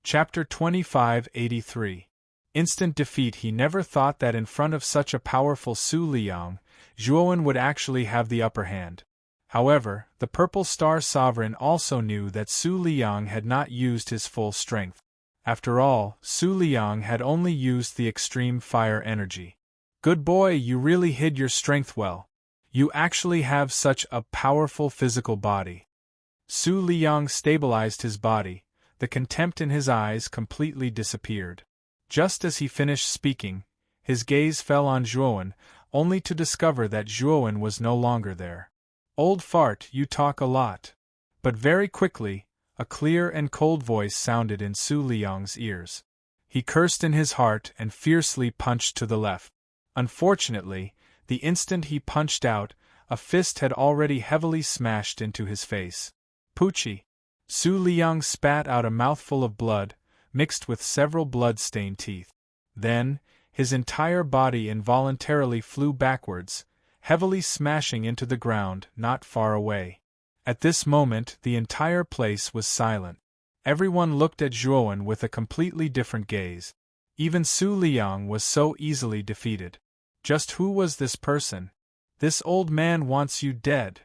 Chapter 2583. Instant defeat. He never thought that in front of such a powerful Su Liang, Zhuowen would actually have the upper hand. However, the Purple Star Sovereign also knew that Su Liang had not used his full strength. After all, Su Liang had only used the extreme fire energy. Good boy, you really hid your strength well. You actually have such a powerful physical body. Su Liang stabilized his body. The contempt in his eyes completely disappeared. Just as he finished speaking, his gaze fell on Zhuowen, only to discover that Zhuowen was no longer there. Old fart, you talk a lot. But very quickly, a clear and cold voice sounded in Su Liang's ears. He cursed in his heart and fiercely punched to the left. Unfortunately, the instant he punched out, a fist had already heavily smashed into his face. Poochie! Su Liang spat out a mouthful of blood, mixed with several blood-stained teeth. Then, his entire body involuntarily flew backwards, heavily smashing into the ground not far away. At this moment the entire place was silent. Everyone looked at Zhuowen with a completely different gaze. Even Su Liang was so easily defeated. Just who was this person? This old man wants you dead.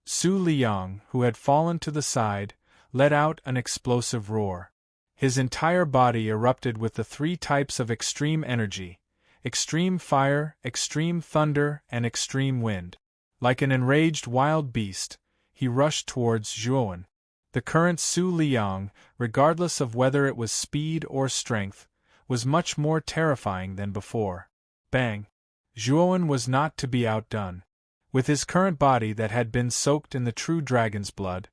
Su Liang, who had fallen to the side, let out an explosive roar. His entire body erupted with the three types of extreme energy: extreme fire, extreme thunder, and extreme wind. Like an enraged wild beast, he rushed towards Zhuowen. The current Su Liang, regardless of whether it was speed or strength, was much more terrifying than before. Bang! Zhuowen was not to be outdone. With his current body that had been soaked in the true dragon's blood,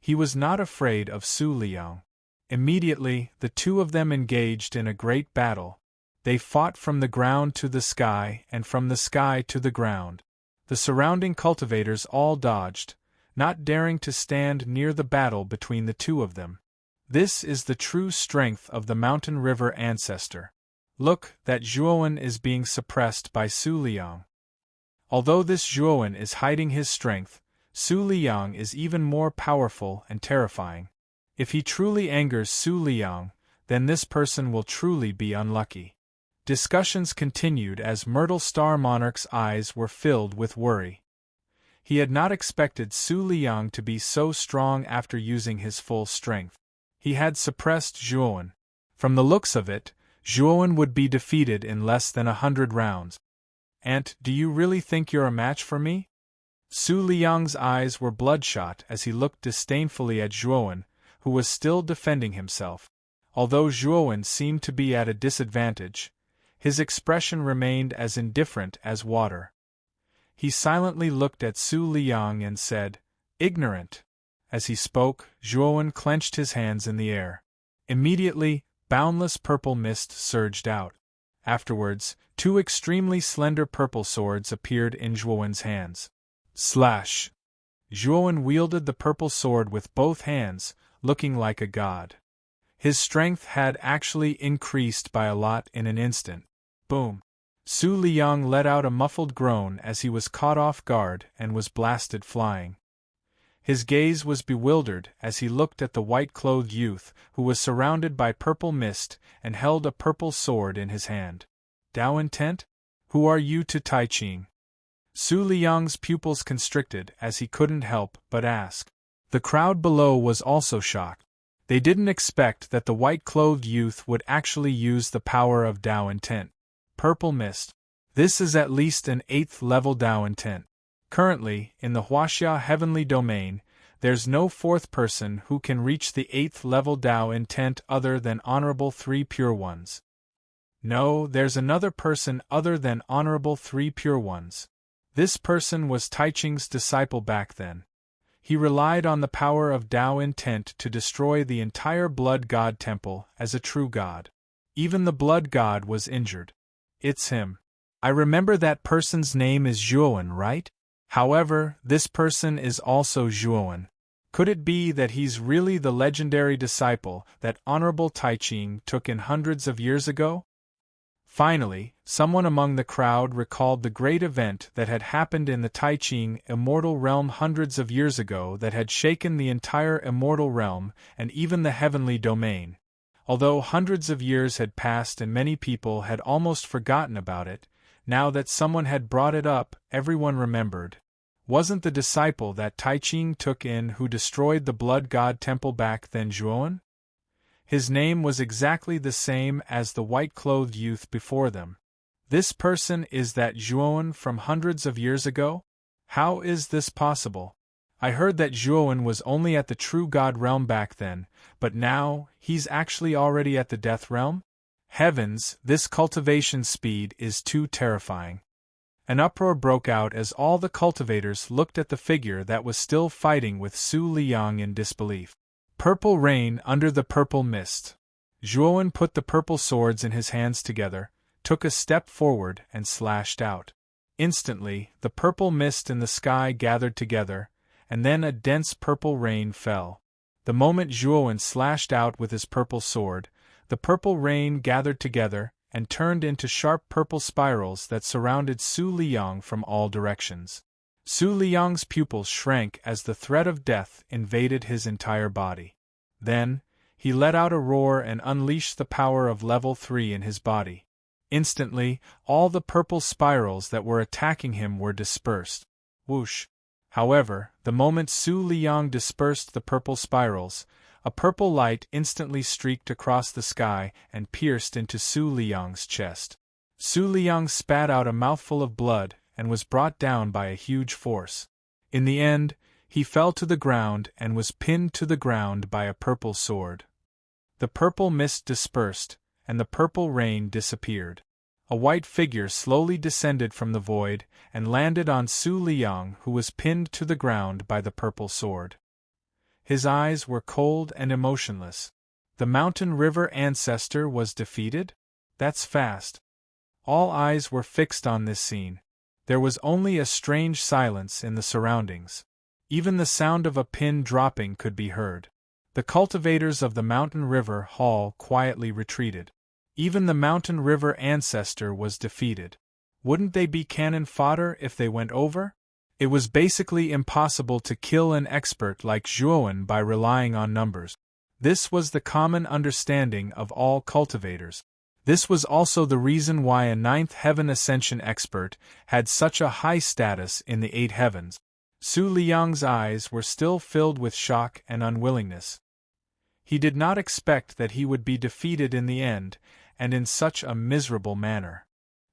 he was not afraid of Su Liang. Immediately, the two of them engaged in a great battle. They fought from the ground to the sky and from the sky to the ground. The surrounding cultivators all dodged, not daring to stand near the battle between the two of them. This is the true strength of the mountain river ancestor. Look, that Zhuowen is being suppressed by Su Liang. Although this Zhuowen is hiding his strength, Su Liang is even more powerful and terrifying. If he truly angers Su Liang, then this person will truly be unlucky. Discussions continued as Myrtle Star Monarch's eyes were filled with worry. He had not expected Su Liang to be so strong after using his full strength. He had suppressed Zhuowen. From the looks of it, Zhuowen would be defeated in less than 100 rounds. "Aunt, do you really think you're a match for me?" Su Liang's eyes were bloodshot as he looked disdainfully at Zhuowen, who was still defending himself. Although Zhuowen seemed to be at a disadvantage, his expression remained as indifferent as water. He silently looked at Su Liang and said, "Ignorant." As he spoke, Zhuowen clenched his hands in the air. Immediately, boundless purple mist surged out. Afterwards, two extremely slender purple swords appeared in Zhuowen's hands. Slash! Zhuowen wielded the purple sword with both hands, looking like a god. His strength had actually increased by a lot in an instant. Boom! Su Liang let out a muffled groan as he was caught off guard and was blasted flying. His gaze was bewildered as he looked at the white-clothed youth who was surrounded by purple mist and held a purple sword in his hand. "Dao intent? Who are you to Tai Ching?" Su Liang's pupils constricted as he couldn't help but ask. The crowd below was also shocked. They didn't expect that the white-clothed youth would actually use the power of Dao intent. Purple mist. This is at least an 8th level Dao intent. Currently, in the Huaxia Heavenly Domain, there's no fourth person who can reach the 8th level Dao intent other than Honorable 3 Pure Ones. No, there's another person other than Honorable 3 Pure Ones. This person was Tai Ching's disciple back then. He relied on the power of Dao intent to destroy the entire Blood God Temple as a true god. Even the Blood God was injured. It's him. I remember that person's name is Zhuowen, right? However, this person is also Zhuowen. Could it be that he's really the legendary disciple that Honorable Tai Ching took in hundreds of years ago? Finally, someone among the crowd recalled the great event that had happened in the Tai Ching immortal realm hundreds of years ago that had shaken the entire immortal realm and even the heavenly domain. Although hundreds of years had passed and many people had almost forgotten about it, now that someone had brought it up, everyone remembered. Wasn't the disciple that Tai Ching took in who destroyed the blood god temple back then Zhuowen? His name was exactly the same as the white-clothed youth before them. This person is that Zhuowen from hundreds of years ago? How is this possible? I heard that Zhuowen was only at the true god realm back then, but now, he's actually already at the death realm? Heavens, this cultivation speed is too terrifying. An uproar broke out as all the cultivators looked at the figure that was still fighting with Su Liang in disbelief. Purple rain under the purple mist. Zhuowen put the purple swords in his hands together, took a step forward and slashed out. Instantly, the purple mist in the sky gathered together, and then a dense purple rain fell. The moment Zhuowen slashed out with his purple sword, the purple rain gathered together and turned into sharp purple spirals that surrounded Su Liang from all directions. Su Liang's pupils shrank as the threat of death invaded his entire body. Then, he let out a roar and unleashed the power of level 3 in his body. Instantly, all the purple spirals that were attacking him were dispersed. Whoosh! However, the moment Su Liang dispersed the purple spirals, a purple light instantly streaked across the sky and pierced into Su Liang's chest. Su Liang spat out a mouthful of blood and was brought down by a huge force. In the end, he fell to the ground and was pinned to the ground by a purple sword. The purple mist dispersed, and the purple rain disappeared. A white figure slowly descended from the void and landed on Su Liang, who was pinned to the ground by the purple sword. His eyes were cold and emotionless. The mountain river ancestor was defeated? That's fast. All eyes were fixed on this scene. There was only a strange silence in the surroundings. Even the sound of a pin dropping could be heard. The cultivators of the mountain river hall quietly retreated. Even the mountain river ancestor was defeated. Wouldn't they be cannon fodder if they went over? It was basically impossible to kill an expert like Zhuowen by relying on numbers. This was the common understanding of all cultivators. This was also the reason why a 9th heaven ascension expert had such a high status in the 8 heavens. Su Liang's eyes were still filled with shock and unwillingness. He did not expect that he would be defeated in the end, and in such a miserable manner.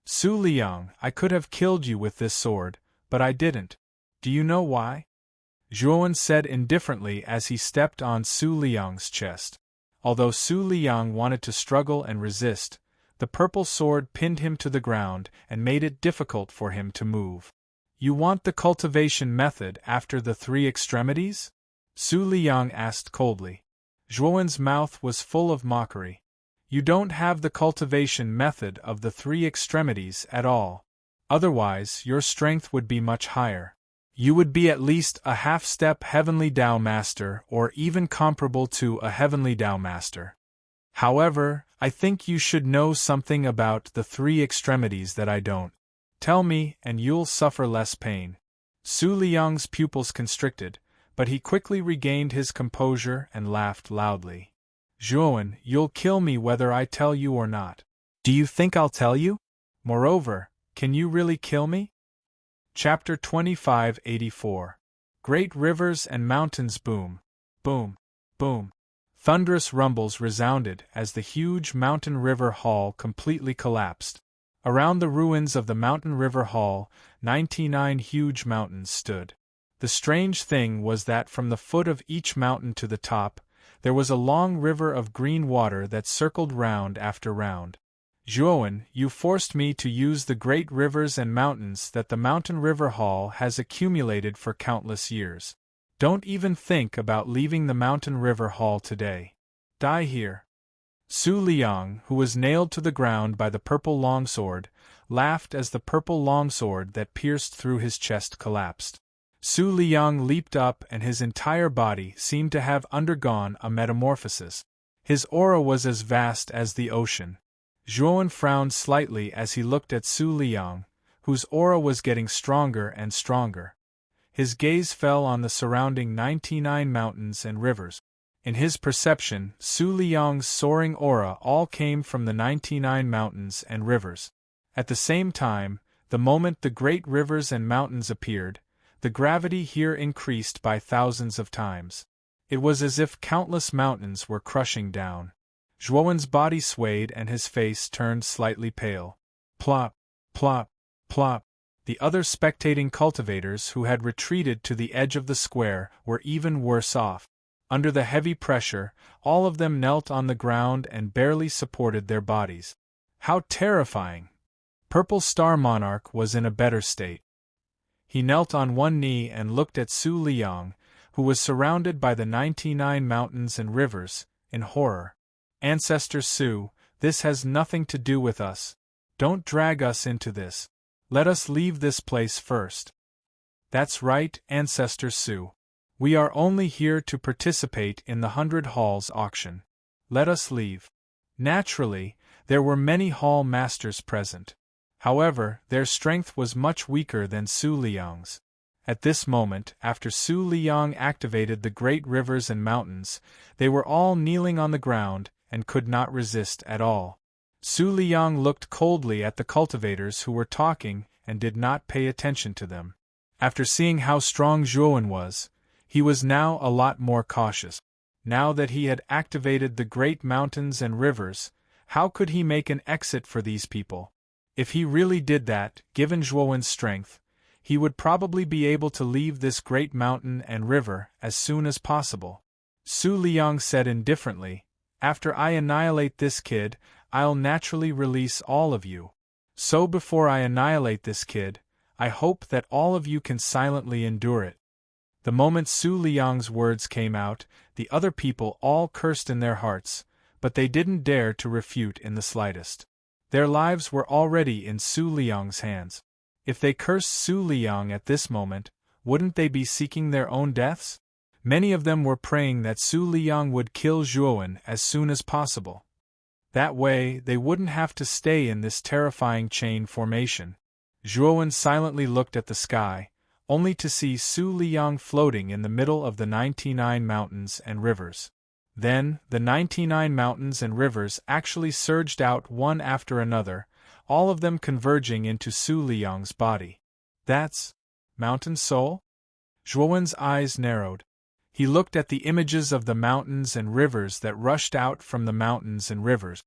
Su Liang, I could have killed you with this sword, but I didn't. Do you know why? Zhuowen said indifferently as he stepped on Su Liang's chest. Although Su Liang wanted to struggle and resist, the purple sword pinned him to the ground and made it difficult for him to move. You want the cultivation method after the 3 extremities? Su Liang asked coldly. Zhuowen's mouth was full of mockery. You don't have the cultivation method of the 3 extremities at all. Otherwise, your strength would be much higher. You would be at least a half-step Heavenly Tao Master or even comparable to a Heavenly Tao Master. However, I think you should know something about the 3 extremities that I don't. Tell me, and you'll suffer less pain. Su Liang's pupils constricted, but he quickly regained his composure and laughed loudly. Zhuowen, you'll kill me whether I tell you or not. Do you think I'll tell you? Moreover, can you really kill me? Chapter 2584. Great rivers and mountains boom, boom, boom. Thunderous rumbles resounded as the huge mountain river hall completely collapsed. Around the ruins of the mountain river hall, 99 huge mountains stood. The strange thing was that from the foot of each mountain to the top, there was a long river of green water that circled round after round. Zhuowen, you forced me to use the great rivers and mountains that the mountain river hall has accumulated for countless years. Don't even think about leaving the mountain river hall today. Die here. Su Liang, who was nailed to the ground by the purple longsword, laughed as the purple longsword that pierced through his chest collapsed. Su Liang leaped up and his entire body seemed to have undergone a metamorphosis. His aura was as vast as the ocean. Zhuowen frowned slightly as he looked at Su Liang, whose aura was getting stronger and stronger. His gaze fell on the surrounding 99 mountains and rivers. In his perception, Su Liang's soaring aura all came from the 99 mountains and rivers. At the same time, the moment the great rivers and mountains appeared, the gravity here increased by thousands of times. It was as if countless mountains were crushing down. Zhuowen's body swayed and his face turned slightly pale. Plop, plop, plop. The other spectating cultivators who had retreated to the edge of the square were even worse off. Under the heavy pressure, all of them knelt on the ground and barely supported their bodies. How terrifying! Purple Star Monarch was in a better state. He knelt on one knee and looked at Su Liang, who was surrounded by the 99 mountains and rivers, in horror. Ancestor Su, this has nothing to do with us. Don't drag us into this. Let us leave this place first. That's right, Ancestor Su. We are only here to participate in the 100 Halls auction. Let us leave. Naturally, there were many hall masters present. However, their strength was much weaker than Su Liang's. At this moment, after Su Liang activated the great rivers and mountains, they were all kneeling on the ground and could not resist at all. Su Liang looked coldly at the cultivators who were talking and did not pay attention to them. After seeing how strong Zhuowen was, he was now a lot more cautious. Now that he had activated the great mountains and rivers, how could he make an exit for these people? If he really did that, given Zhuowen's strength, he would probably be able to leave this great mountain and river as soon as possible. Su Liang said indifferently, "After I annihilate this kid, I'll naturally release all of you. So before I annihilate this kid, I hope that all of you can silently endure it." The moment Su Liang's words came out, the other people all cursed in their hearts, but they didn't dare to refute in the slightest. Their lives were already in Su Liang's hands. If they cursed Su Liang at this moment, wouldn't they be seeking their own deaths? Many of them were praying that Su Liang would kill Zhuowen as soon as possible. That way, they wouldn't have to stay in this terrifying chain formation. Zhuowen silently looked at the sky, only to see Su Liang floating in the middle of the 99 mountains and rivers. Then, the 99 mountains and rivers actually surged out one after another, all of them converging into Su Liang's body. That's Mountain Soul? Zhuowen's eyes narrowed. He looked at the images of the mountains and rivers that rushed out from the mountains and rivers.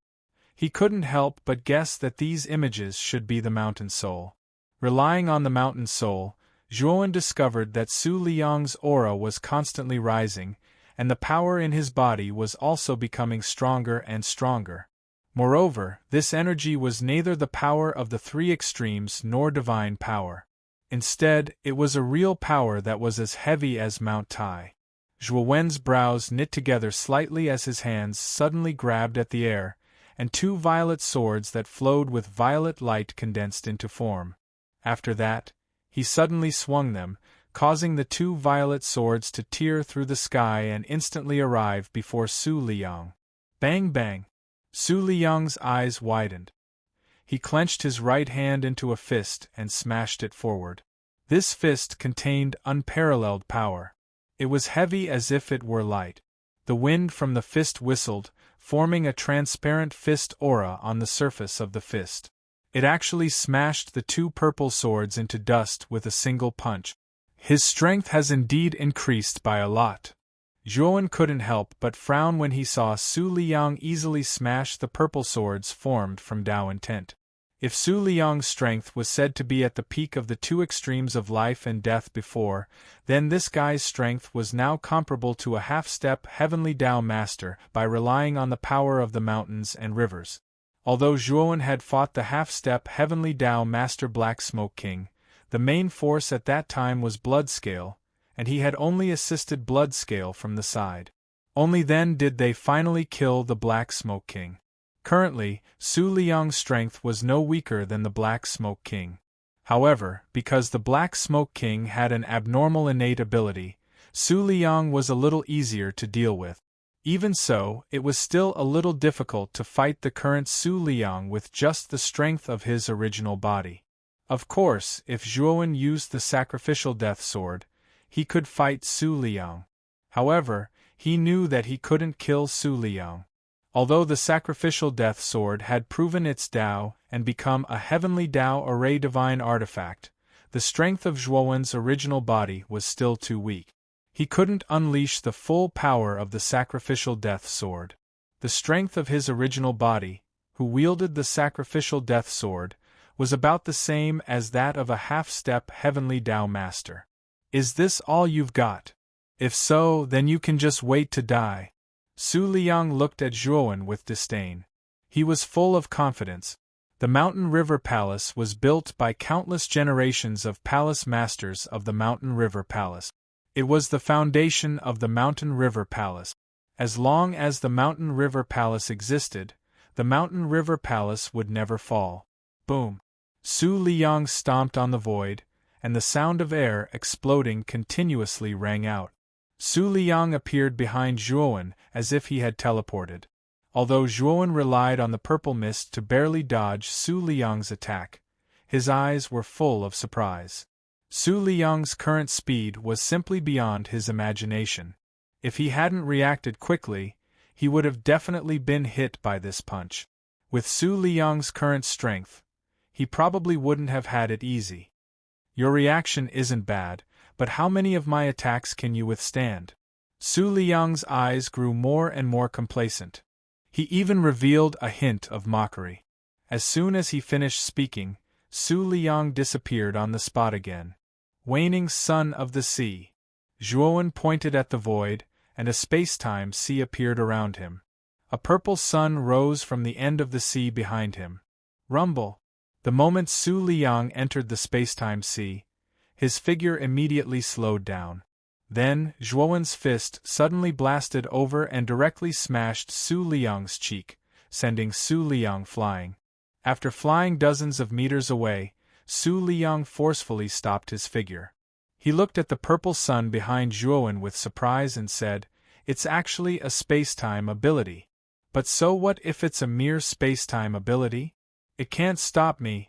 He couldn't help but guess that these images should be the Mountain Soul. Relying on the Mountain Soul, Zhuowen discovered that Su Liang's aura was constantly rising, and the power in his body was also becoming stronger and stronger. Moreover, this energy was neither the power of the three extremes nor divine power. Instead, it was a real power that was as heavy as Mount Tai. Zhuowen's brows knit together slightly as his hands suddenly grabbed at the air, and two violet swords that flowed with violet light condensed into form. After that, he suddenly swung them, causing the two violet swords to tear through the sky and instantly arrive before Su Liang. Bang bang! Su Liang's eyes widened. He clenched his right hand into a fist and smashed it forward. This fist contained unparalleled power. It was heavy as if it were light. The wind from the fist whistled, forming a transparent fist aura on the surface of the fist. It actually smashed the two purple swords into dust with a single punch. His strength has indeed increased by a lot. Zhuowen couldn't help but frown when he saw Su Liang easily smash the purple swords formed from Dao intent. If Su Liang's strength was said to be at the peak of the two extremes of life and death before, then this guy's strength was now comparable to a half-step heavenly Dao master by relying on the power of the mountains and rivers. Although Zhuowen had fought the half-step heavenly Dao master Black Smoke King, the main force at that time was Bloodscale, and he had only assisted Bloodscale from the side. Only then did they finally kill the Black Smoke King. Currently, Su Liang's strength was no weaker than the Black Smoke King. However, because the Black Smoke King had an abnormal innate ability, Su Liang was a little easier to deal with. Even so, it was still a little difficult to fight the current Su Liang with just the strength of his original body. Of course, if Zhuowen used the sacrificial death sword, he could fight Su Liang. However, He knew that he couldn't kill Su Liang. Although the sacrificial death sword had proven its Tao and become a heavenly Tao array divine artifact, the strength of Zhuowen's original body was still too weak. He couldn't unleash the full power of the sacrificial death sword. The strength of his original body, who wielded the sacrificial death sword, was about the same as that of a half-step heavenly Tao master. Is this all you've got? If so, then you can just wait to die. Su Liang looked at Zhuowen with disdain. He was full of confidence. The Mountain River Palace was built by countless generations of palace masters of the Mountain River Palace. It was the foundation of the Mountain River Palace. As long as the Mountain River Palace existed, the Mountain River Palace would never fall. Boom! Su Liang stomped on the void, and the sound of air exploding continuously rang out. Su Liang appeared behind Zhuowen as if he had teleported. Although Zhuowen relied on the purple mist to barely dodge Su Liang's attack, his eyes were full of surprise. Su Liang's current speed was simply beyond his imagination. If he hadn't reacted quickly, he would have definitely been hit by this punch. With Su Liang's current strength, he probably wouldn't have had it easy. Your reaction isn't bad, but how many of my attacks can you withstand? Su Liang's eyes grew more and more complacent. He even revealed a hint of mockery. As soon as he finished speaking, Su Liang disappeared on the spot again. Waning sun of the sea. Zhuowen pointed at the void, and a space-time sea appeared around him. A purple sun rose from the end of the sea behind him. Rumble! The moment Su Liang entered the space-time sea, his figure immediately slowed down. Then, Zhuowen's fist suddenly blasted over and directly smashed Su Liang's cheek, sending Su Liang flying. After flying dozens of meters away, Su Liang forcefully stopped his figure. He looked at the purple sun behind Zhuowen with surprise and said, "It's actually a space-time ability. But so what if it's a mere space-time ability? It can't stop me."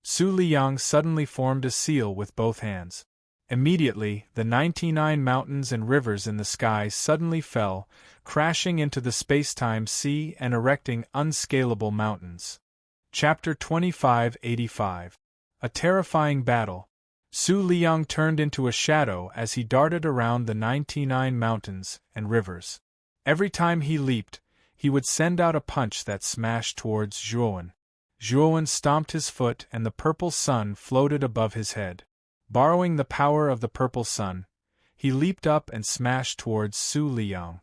Su Liang suddenly formed a seal with both hands. Immediately, the 99 mountains and rivers in the sky suddenly fell, crashing into the space-time sea and erecting unscalable mountains. Chapter 2585. A terrifying battle. Su Liang turned into a shadow as he darted around the 99 mountains and rivers. Every time he leaped, he would send out a punch that smashed towards Zhuowen. Zhuowen stomped his foot and the purple sun floated above his head. Borrowing the power of the purple sun, he leaped up and smashed towards Su Liang.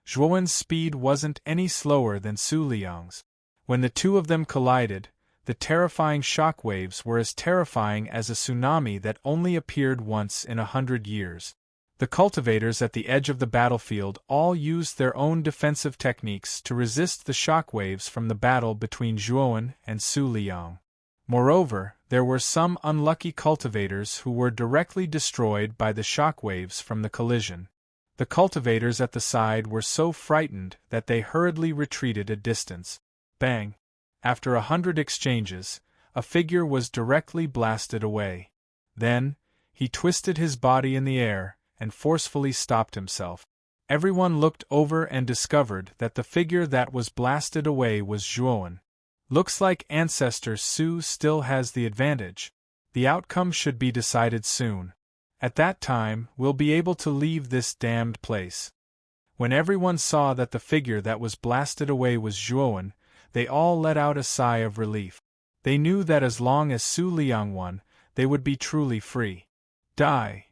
Zhuowen's speed wasn't any slower than Su Liang's. When the two of them collided, the terrifying shock waves were as terrifying as a tsunami that only appeared once in 100 years. The cultivators at the edge of the battlefield all used their own defensive techniques to resist the shock waves from the battle between Zhuowen and Su Liang. Moreover, there were some unlucky cultivators who were directly destroyed by the shock waves from the collision. The cultivators at the side were so frightened that they hurriedly retreated a distance. Bang! After 100 exchanges, a figure was directly blasted away. Then, he twisted his body in the air and forcefully stopped himself. Everyone looked over and discovered that the figure that was blasted away was Zhuowen. Looks like Ancestor Su still has the advantage. The outcome should be decided soon. At that time, we'll be able to leave this damned place. When everyone saw that the figure that was blasted away was Zhuowen, they all let out a sigh of relief. They knew that as long as Su Liang won, they would be truly free. Die!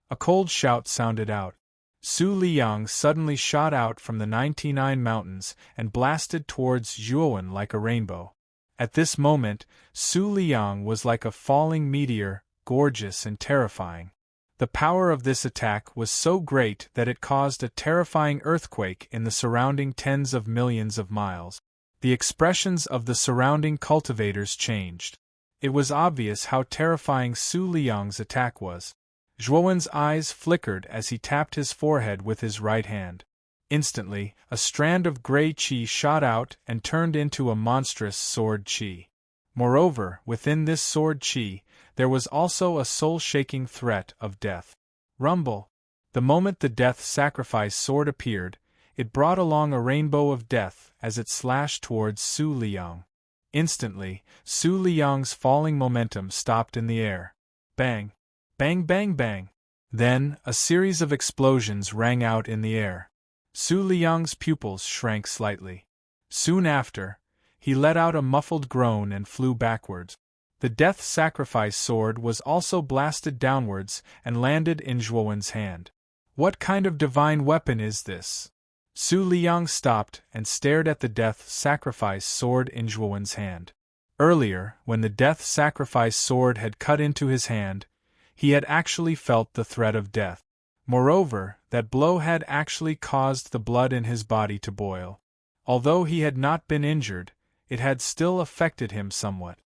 A cold shout sounded out. Su Liang suddenly shot out from the 99 mountains and blasted towards Zhuowen like a rainbow. At this moment, Su Liang was like a falling meteor, gorgeous and terrifying. The power of this attack was so great that it caused a terrifying earthquake in the surrounding tens of millions of miles. The expressions of the surrounding cultivators changed. It was obvious how terrifying Su Liang's attack was. Zhuowen's eyes flickered as he tapped his forehead with his right hand. Instantly, a strand of gray qi shot out and turned into a monstrous sword qi. Moreover, within this sword qi, there was also a soul-shaking threat of death. Rumble! The moment the death sacrifice sword appeared, it brought along a rainbow of death as it slashed towards Su Liang. Instantly, Su Liang's falling momentum stopped in the air. Bang! Bang bang bang! Then, a series of explosions rang out in the air. Su Liang's pupils shrank slightly. Soon after, he let out a muffled groan and flew backwards. The death sacrifice sword was also blasted downwards and landed in Zhuowen's hand. What kind of divine weapon is this? Su Liang stopped and stared at the death sacrifice sword in Zhuowen's hand. Earlier, when the death sacrifice sword had cut into his hand, he had actually felt the threat of death. Moreover, that blow had actually caused the blood in his body to boil. Although he had not been injured, it had still affected him somewhat.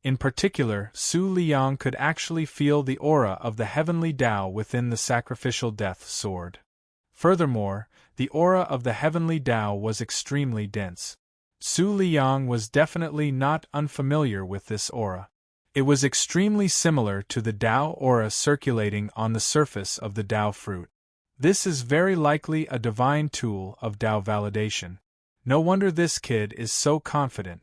In particular, Su Liang could actually feel the aura of the heavenly Tao within the sacrificial death sword. Furthermore, the aura of the heavenly Tao was extremely dense. Su Liang was definitely not unfamiliar with this aura. It was extremely similar to the Tao aura circulating on the surface of the Tao fruit. This is very likely a divine tool of Tao validation. No wonder this kid is so confident.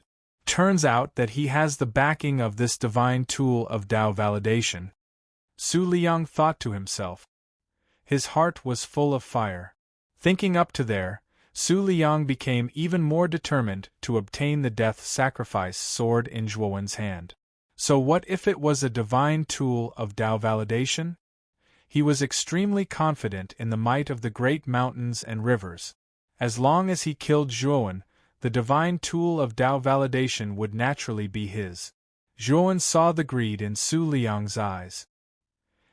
Turns out that he has the backing of this divine tool of Tao validation. Su Liang thought to himself. His heart was full of fire. Thinking up to there, Su Liang became even more determined to obtain the death sacrifice sword in Zhuowen's hand. So what if it was a divine tool of Tao validation? He was extremely confident in the might of the great mountains and rivers. As long as he killed Zhuowen, the divine tool of Tao validation would naturally be his. Zhuowen saw the greed in Su Liang's eyes.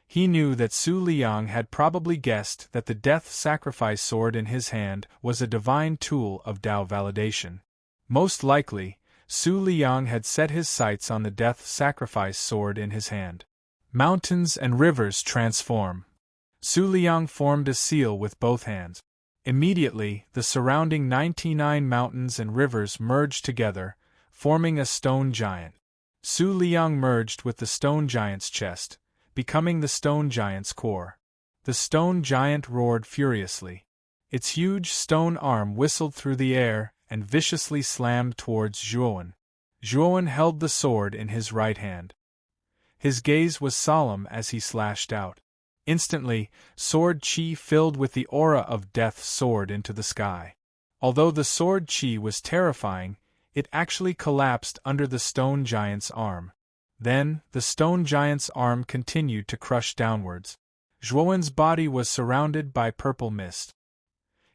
He knew that Su Liang had probably guessed that the death sacrifice sword in his hand was a divine tool of Tao validation. Most likely, Su Liang had set his sights on the death sacrifice sword in his hand. Mountains and rivers transform. Su Liang formed a seal with both hands. Immediately, the surrounding 99 mountains and rivers merged together, forming a stone giant. Su Liang merged with the stone giant's chest, becoming the stone giant's core. The stone giant roared furiously. Its huge stone arm whistled through the air and viciously slammed towards Zhuowen. Zhuowen held the sword in his right hand. His gaze was solemn as he slashed out. Instantly, sword chi filled with the aura of death soared into the sky. Although the sword chi was terrifying, it actually collapsed under the stone giant's arm. Then, the stone giant's arm continued to crush downwards. Zhuowen's body was surrounded by purple mist.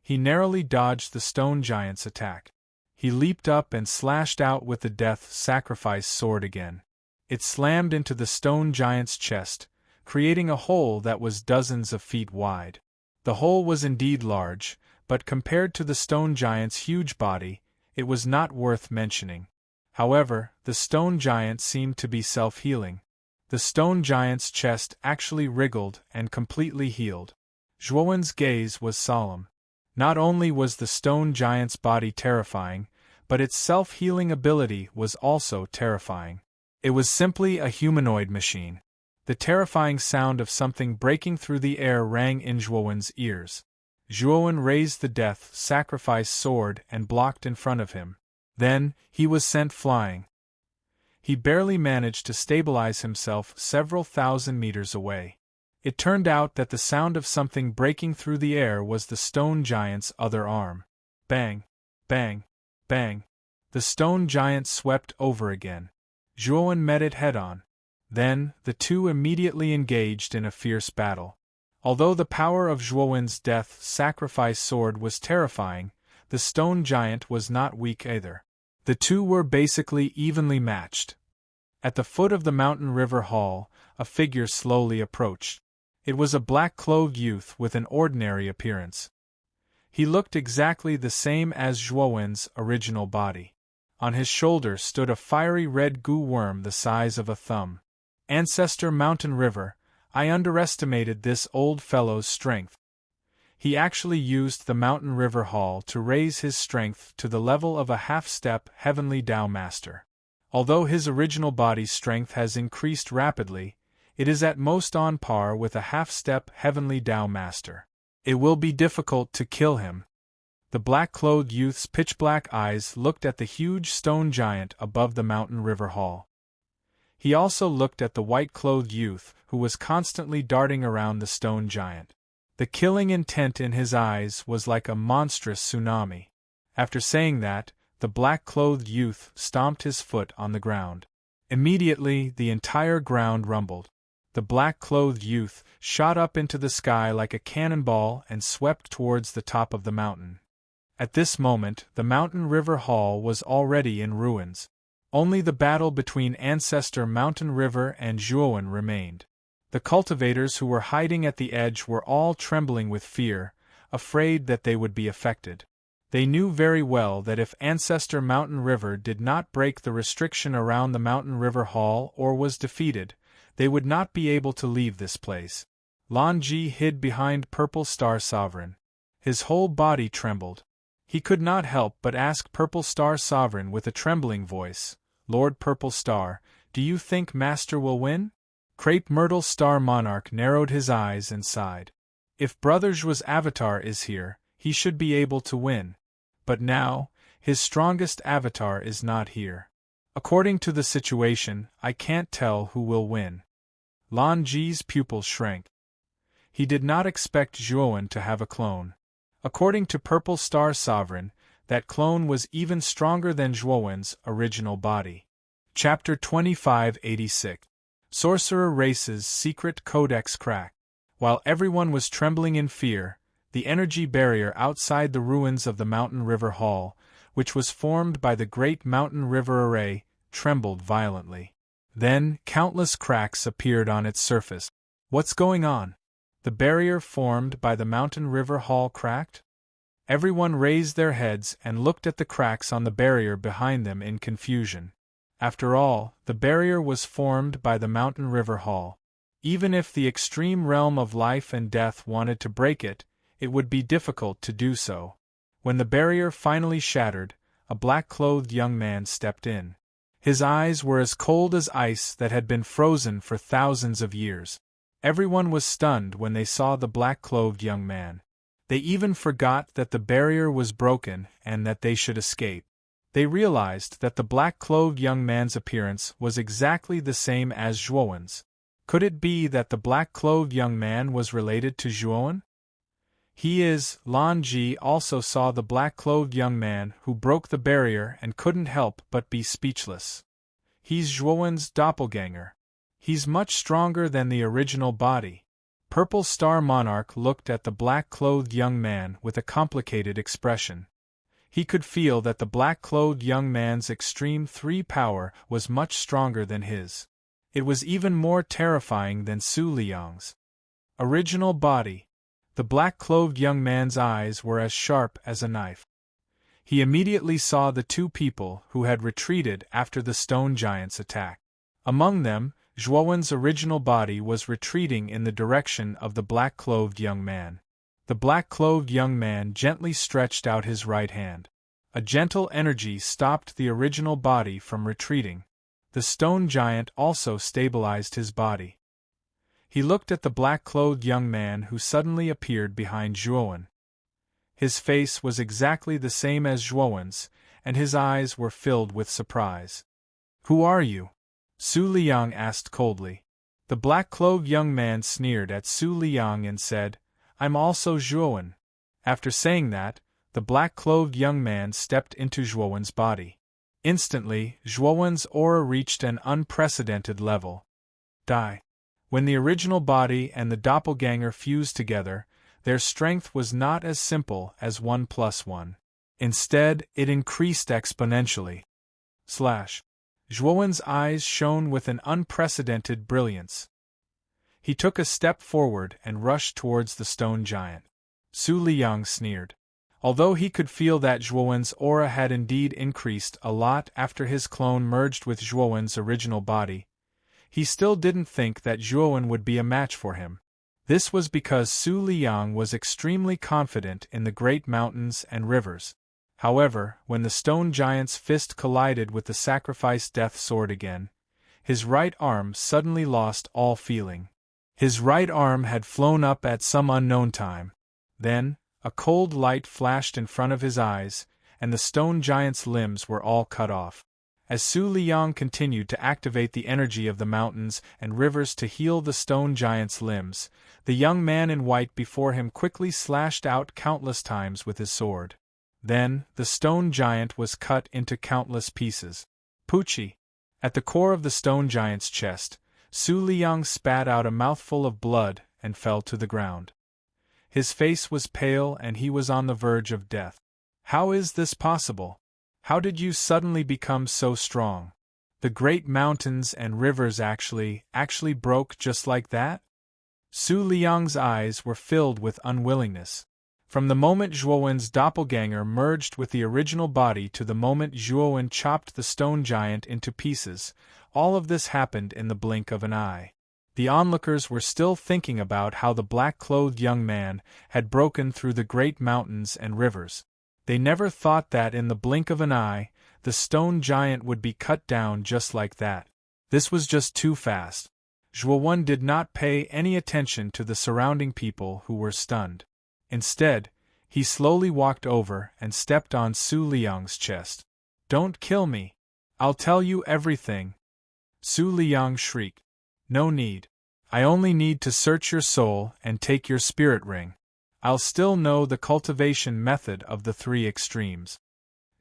He narrowly dodged the stone giant's attack. He leaped up and slashed out with the death sacrifice sword again. It slammed into the stone giant's chest, creating a hole that was dozens of feet wide. The hole was indeed large, but compared to the stone giant's huge body, it was not worth mentioning. However, the stone giant seemed to be self-healing. The stone giant's chest actually wriggled and completely healed. Zhuowen's gaze was solemn. Not only was the stone giant's body terrifying, but its self-healing ability was also terrifying. It was simply a humanoid machine. The terrifying sound of something breaking through the air rang in Zhuowen's ears. Zhuowen raised the death sacrifice sword and blocked in front of him. Then, he was sent flying. He barely managed to stabilize himself several thousand meters away. It turned out that the sound of something breaking through the air was the stone giant's other arm. Bang! Bang! Bang! The stone giant swept over again. Zhuowen met it head-on. Then, the two immediately engaged in a fierce battle. Although the power of Zhuowen's death sacrifice sword was terrifying, the stone giant was not weak either. The two were basically evenly matched. At the foot of the mountain river hall, a figure slowly approached. It was a black-clothed youth with an ordinary appearance. He looked exactly the same as Zhuowen's original body. On his shoulder stood a fiery red goo worm the size of a thumb. Ancestor Mountain River, I underestimated this old fellow's strength. He actually used the Mountain River Hall to raise his strength to the level of a half-step Heavenly Tao Master. Although his original body's strength has increased rapidly, it is at most on par with a half-step Heavenly Tao Master. It will be difficult to kill him. The black-clothed youth's pitch-black eyes looked at the huge stone giant above the mountain river hall. He also looked at the white-clothed youth, who was constantly darting around the stone giant. The killing intent in his eyes was like a monstrous tsunami. After saying that, the black-clothed youth stomped his foot on the ground. Immediately, the entire ground rumbled. The black-clothed youth shot up into the sky like a cannonball and swept towards the top of the mountain. At this moment, the mountain river hall was already in ruins. Only the battle between ancestor Mountain River and Zhuowen remained. The cultivators who were hiding at the edge were all trembling with fear, afraid that they would be affected. They knew very well that if ancestor Mountain River did not break the restriction around the Mountain River Hall or was defeated, they would not be able to leave this place. Lan Ji hid behind Purple Star Sovereign. His whole body trembled. He could not help but ask Purple Star Sovereign with a trembling voice, "Lord Purple Star, do you think Master will win?" Crepe Myrtle Star Monarch narrowed his eyes and sighed. If Brother Zhuo's avatar is here, he should be able to win. But now, his strongest avatar is not here. According to the situation, I can't tell who will win. Lan Ji's pupils shrank. He did not expect Zhuowen to have a clone. According to Purple Star Sovereign, that clone was even stronger than Zhuowen's original body. Chapter 2586. Sorcerer Race's Secret Codex Crack. While everyone was trembling in fear, the energy barrier outside the ruins of the Mountain River Hall, which was formed by the Great Mountain River Array, trembled violently. Then, countless cracks appeared on its surface. What's going on? The barrier formed by the Mountain River Hall cracked? Everyone raised their heads and looked at the cracks on the barrier behind them in confusion. After all, the barrier was formed by the Mountain River Hall. Even if the extreme realm of life and death wanted to break it, it would be difficult to do so. When the barrier finally shattered, a black-clothed young man stepped in. His eyes were as cold as ice that had been frozen for thousands of years. Everyone was stunned when they saw the black-clothed young man. They even forgot that the barrier was broken and that they should escape. They realized that the black-clothed young man's appearance was exactly the same as Zhuowen's. Could it be that the black-clothed young man was related to Zhuowen? He is. Lan Ji also saw the black-clothed young man who broke the barrier and couldn't help but be speechless. He's Zhuowen's doppelganger. He's much stronger than the original body. Purple Star Monarch looked at the black-clothed young man with a complicated expression. He could feel that the black-clothed young man's extreme 3 power was much stronger than his. It was even more terrifying than Su Liang's original body. The black-clothed young man's eyes were as sharp as a knife. He immediately saw the 2 people who had retreated after the stone giant's attack. Among them, Zhuowen's original body was retreating in the direction of the black-clothed young man. The black-clothed young man gently stretched out his right hand. A gentle energy stopped the original body from retreating. The stone giant also stabilized his body. He looked at the black-clothed young man who suddenly appeared behind Zhuowen. His face was exactly the same as Zhuowen's, and his eyes were filled with surprise. "Who are you?" Su Liang asked coldly. The black-clothed young man sneered at Su Liang and said, "I'm also Zhuowen." After saying that, the black-clothed young man stepped into Zhuowen's body. Instantly, Zhuowen's aura reached an unprecedented level. Die. When the original body and the doppelganger fused together, their strength was not as simple as 1 + 1. Instead, it increased exponentially. Zhuowen's eyes shone with an unprecedented brilliance. He took a step forward and rushed towards the stone giant. Su Liang sneered. Although he could feel that Zhuowen's aura had indeed increased a lot after his clone merged with Zhuowen's original body, he still didn't think that Zhuowen would be a match for him. This was because Su Liang was extremely confident in the great mountains and rivers. However, when the stone giant's fist collided with the sacrifice death sword again, his right arm suddenly lost all feeling. His right arm had flown up at some unknown time. Then, a cold light flashed in front of his eyes, and the stone giant's limbs were all cut off. As Su Liang continued to activate the energy of the mountains and rivers to heal the stone giant's limbs, the young man in white before him quickly slashed out countless times with his sword. Then, the stone giant was cut into countless pieces. Poochie! At the core of the stone giant's chest, Su Liang spat out a mouthful of blood and fell to the ground. His face was pale and he was on the verge of death. How is this possible? How did you suddenly become so strong? The great mountains and rivers actually broke just like that? Su Liang's eyes were filled with unwillingness. From the moment Zhuowen's doppelganger merged with the original body to the moment Zhuowen chopped the stone giant into pieces, all of this happened in the blink of an eye. The onlookers were still thinking about how the black-clothed young man had broken through the great mountains and rivers. They never thought that in the blink of an eye, the stone giant would be cut down just like that. This was just too fast. Zhuowen did not pay any attention to the surrounding people who were stunned. Instead, he slowly walked over and stepped on Su Liang's chest. "Don't kill me! I'll tell you everything!" Su Liang shrieked. "No need. I only need to search your soul and take your spirit ring. I'll still know the cultivation method of the three extremes,"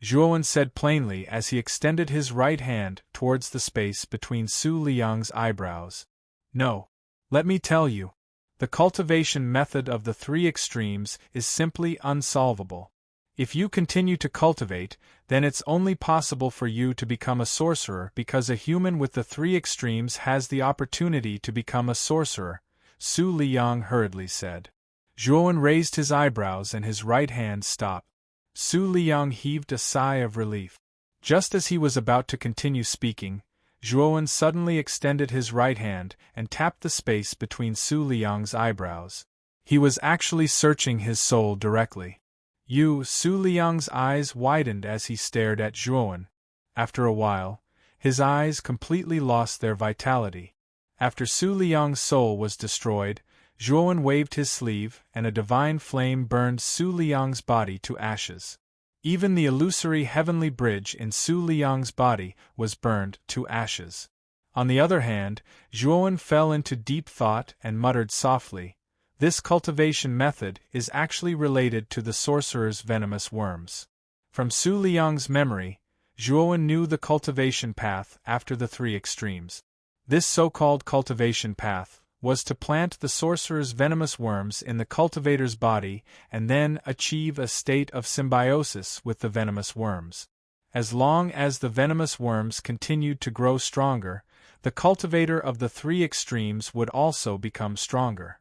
Zhuowen said plainly as he extended his right hand towards the space between Su Liang's eyebrows. "No. Let me tell you. The cultivation method of the three extremes is simply unsolvable. If you continue to cultivate, then it's only possible for you to become a sorcerer because a human with the three extremes has the opportunity to become a sorcerer," Su Liang hurriedly said. Zhuowen raised his eyebrows and his right hand stopped. Su Liang heaved a sigh of relief. Just as he was about to continue speaking, Zhuowen suddenly extended his right hand and tapped the space between Su Liang's eyebrows. He was actually searching his soul directly. Su Liang's eyes widened as he stared at Zhuowen. After a while, his eyes completely lost their vitality. After Su Liang's soul was destroyed, Zhuowen waved his sleeve and a divine flame burned Su Liang's body to ashes. Even the illusory heavenly bridge in Su Liang's body was burned to ashes. On the other hand, Zhuowen fell into deep thought and muttered softly, "This cultivation method is actually related to the sorcerer's venomous worms." From Su Liang's memory, Zhuowen knew the cultivation path after the three extremes. This so-called cultivation path was to plant the sorcerer's venomous worms in the cultivator's body and then achieve a state of symbiosis with the venomous worms. As long as the venomous worms continued to grow stronger, the cultivator of the three extremes would also become stronger.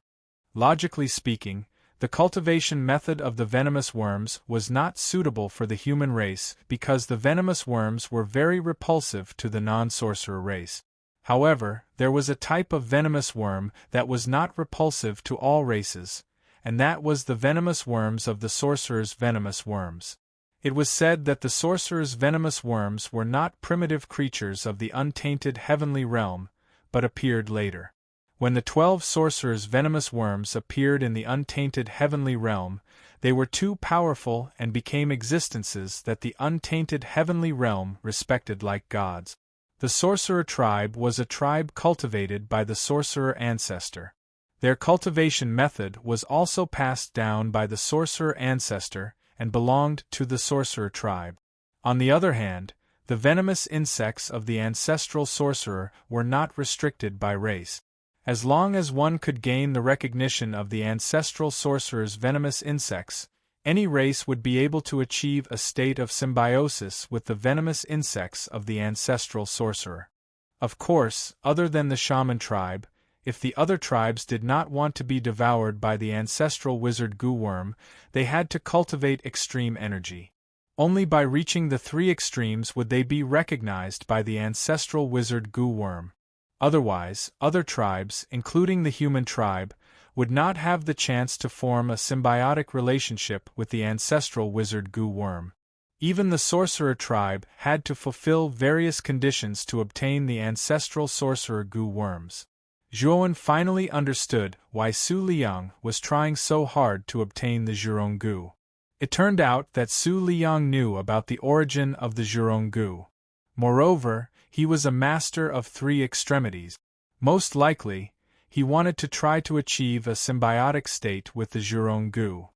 Logically speaking, the cultivation method of the venomous worms was not suitable for the human race because the venomous worms were very repulsive to the non-sorcerer race. However, there was a type of venomous worm that was not repulsive to all races, and that was the venomous worms of the sorcerer's venomous worms. It was said that the sorcerer's venomous worms were not primitive creatures of the untainted heavenly realm, but appeared later. When the 12 sorcerers' venomous worms appeared in the untainted heavenly realm, they were too powerful and became existences that the untainted heavenly realm respected like gods. The sorcerer tribe was a tribe cultivated by the sorcerer ancestor. Their cultivation method was also passed down by the sorcerer ancestor and belonged to the sorcerer tribe. On the other hand, the venomous insects of the ancestral sorcerer were not restricted by race. As long as one could gain the recognition of the ancestral sorcerer's venomous insects, any race would be able to achieve a state of symbiosis with the venomous insects of the ancestral sorcerer. Of course, other than the shaman tribe, if the other tribes did not want to be devoured by the ancestral wizard goo worm, they had to cultivate extreme energy. Only by reaching the three extremes would they be recognized by the ancestral wizard goo worm. Otherwise, other tribes, including the human tribe, would not have the chance to form a symbiotic relationship with the ancestral wizard goo worm. Even the sorcerer tribe had to fulfill various conditions to obtain the ancestral sorcerer goo worms. Zhuowen finally understood why Su Liang was trying so hard to obtain the Zhurong-gu. It turned out that Su Liang knew about the origin of the Zhurong-gu. Moreover, he was a master of three extremities. Most likely, he wanted to try to achieve a symbiotic state with the Zhurong-gu.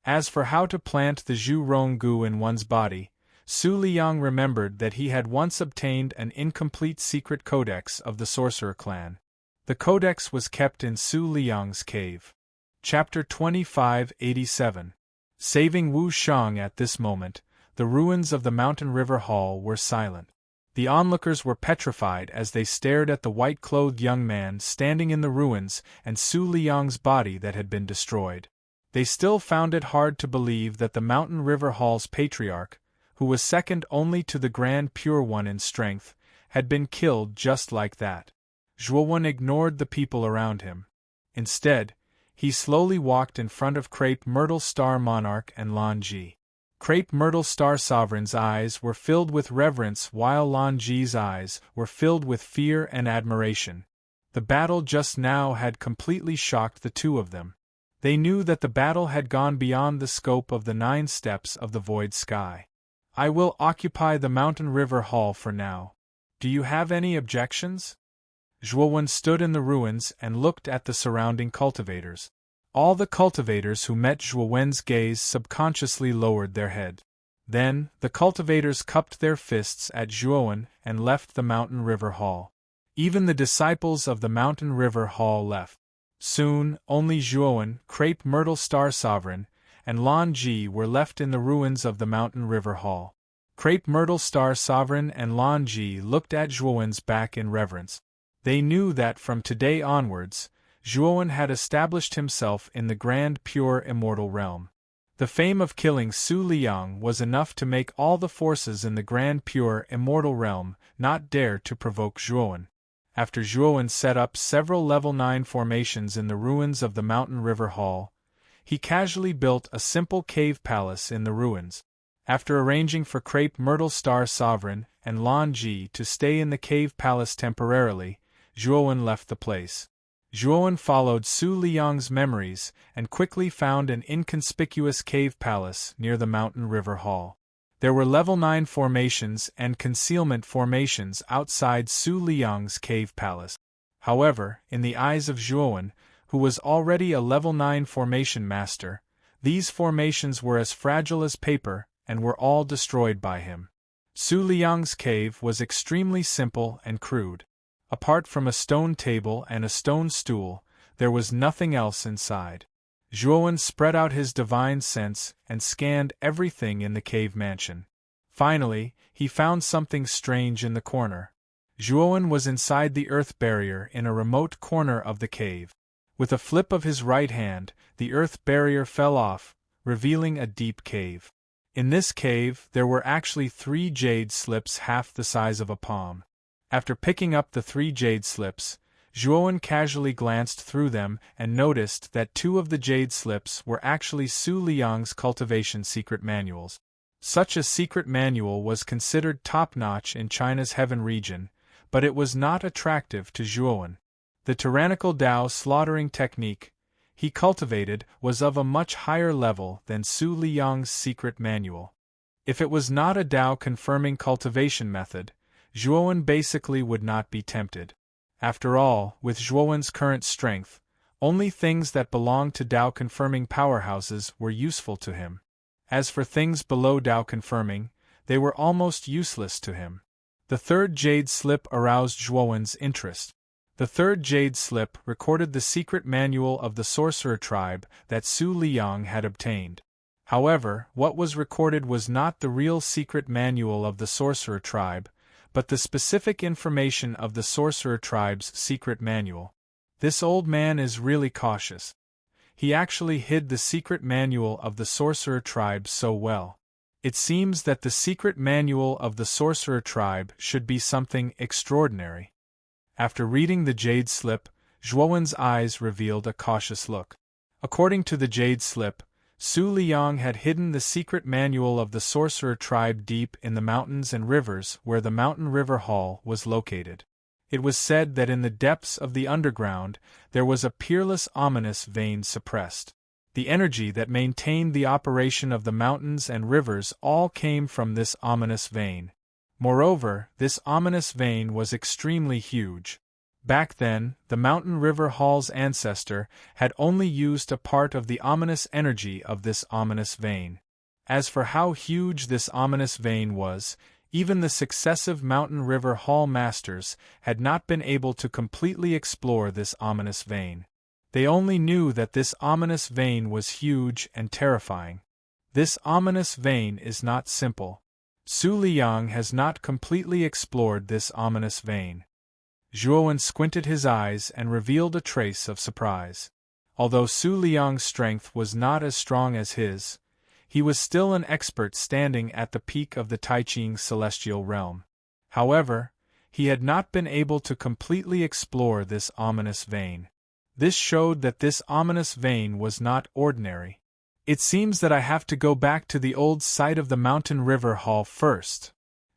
As for how to plant the Zhurong-gu in one's body, Su Liang remembered that he had once obtained an incomplete secret codex of the Sorcerer clan. The codex was kept in Su Liang's cave. Chapter 2587. Saving Wu Shang. At this moment, the ruins of the Mountain River Hall were silent. The onlookers were petrified as they stared at the white-clothed young man standing in the ruins and Su Liang's body that had been destroyed. They still found it hard to believe that the Mountain River Hall's patriarch, who was second only to the Grand Pure One in strength, had been killed just like that. Zhuowen ignored the people around him. Instead, he slowly walked in front of Crepe Myrtle Star Monarch and Lan Ji. Crepe Myrtle Star Sovereign's eyes were filled with reverence while Lan Ji's eyes were filled with fear and admiration. The battle just now had completely shocked the two of them. They knew that the battle had gone beyond the scope of the 9 steps of the void sky. I will occupy the Mountain River Hall for now. Do you have any objections? Zhuowen stood in the ruins and looked at the surrounding cultivators. All the cultivators who met Zhuowen's gaze subconsciously lowered their head. Then, the cultivators cupped their fists at Zhuowen and left the Mountain River Hall. Even the disciples of the Mountain River Hall left. Soon, only Zhuowen, Crepe Myrtle Star Sovereign, and Lan Ji were left in the ruins of the Mountain River Hall. Crepe Myrtle Star Sovereign and Lan Ji looked at Zhuowen's back in reverence. They knew that from today onwards, Zhuowen had established himself in the Grand Pure Immortal Realm. The fame of killing Su Liang was enough to make all the forces in the Grand Pure Immortal Realm not dare to provoke Zhuowen. After Zhuowen set up several level 9 formations in the ruins of the Mountain River Hall, he casually built a simple cave palace in the ruins. After arranging for Crepe Myrtle Star Sovereign and Lan Ji to stay in the cave palace temporarily, Zhuowen left the place. Zhuowen followed Su Liang's memories and quickly found an inconspicuous cave palace near the Mountain River Hall. There were level 9 formations and concealment formations outside Su Liang's cave palace. However, in the eyes of Zhuowen, who was already a level 9 formation master, these formations were as fragile as paper and were all destroyed by him. Su Liang's cave was extremely simple and crude. Apart from a stone table and a stone stool, there was nothing else inside. Zhuowen spread out his divine sense and scanned everything in the cave mansion. Finally, he found something strange in the corner. Zhuowen was inside the earth barrier in a remote corner of the cave. With a flip of his right hand, the earth barrier fell off, revealing a deep cave. In this cave, there were actually 3 jade slips half the size of a palm. After picking up the 3 jade slips, Zhuowen casually glanced through them and noticed that 2 of the jade slips were actually Su Liang's cultivation secret manuals. Such a secret manual was considered top-notch in China's Heaven region, but it was not attractive to Zhuowen. The tyrannical Dao slaughtering technique he cultivated was of a much higher level than Su Liang's secret manual. If it was not a Dao-confirming cultivation method, Zhuowen basically would not be tempted. After all, with Zhuowen's current strength, only things that belonged to Dao-confirming powerhouses were useful to him. As for things below Dao-confirming, they were almost useless to him. The 3rd jade slip aroused Zhuowen's interest. The 3rd jade slip recorded the secret manual of the sorcerer tribe that Su Liang had obtained. However, what was recorded was not the real secret manual of the sorcerer tribe, but the specific information of the sorcerer tribe's secret manual. This old man is really cautious. He actually hid the secret manual of the sorcerer tribe so well. It seems that the secret manual of the sorcerer tribe should be something extraordinary. After reading the jade slip, Zhuowen's eyes revealed a cautious look. According to the jade slip, Su Liang had hidden the secret manual of the sorcerer tribe deep in the mountains and rivers where the Mountain River Hall was located. It was said that in the depths of the underground there was a peerless ominous vein suppressed. The energy that maintained the operation of the mountains and rivers all came from this ominous vein. Moreover, this ominous vein was extremely huge. Back then, the mountain river Hall's ancestor had only used a part of the ominous energy of this ominous vein. As for how huge this ominous vein was, even the successive mountain river Hall masters had not been able to completely explore this ominous vein. They only knew that this ominous vein was huge and terrifying. This ominous vein is not simple. Su Liang has not completely explored this ominous vein. Zhuowen squinted his eyes and revealed a trace of surprise. Although Su Liang's strength was not as strong as his, he was still an expert standing at the peak of the Taiqing celestial realm. However, he had not been able to completely explore this ominous vein. This showed that this ominous vein was not ordinary. It seems that I have to go back to the old site of the mountain river Hall first,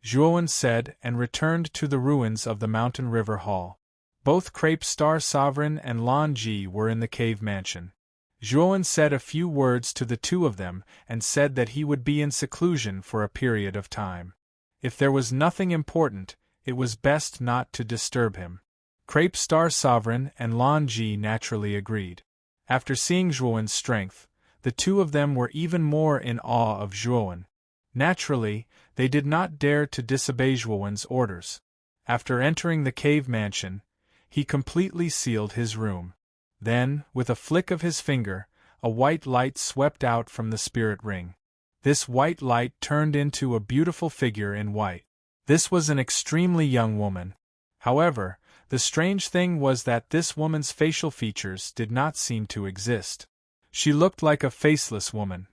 Zhuowen said and returned to the ruins of the mountain river Hall. Both Crepe Star Sovereign and Lan Ji were in the cave mansion. Zhuowen said a few words to the two of them and said that he would be in seclusion for a period of time. If there was nothing important, it was best not to disturb him. Crepe Star Sovereign and Lan Ji naturally agreed. After seeing Zhuowen's strength, the two of them were even more in awe of Zhuowen. Naturally, they did not dare to disobey Zhuowen's orders. After entering the cave mansion, he completely sealed his room. Then, with a flick of his finger, a white light swept out from the spirit ring. This white light turned into a beautiful figure in white. This was an extremely young woman. However, the strange thing was that this woman's facial features did not seem to exist. She looked like a faceless woman.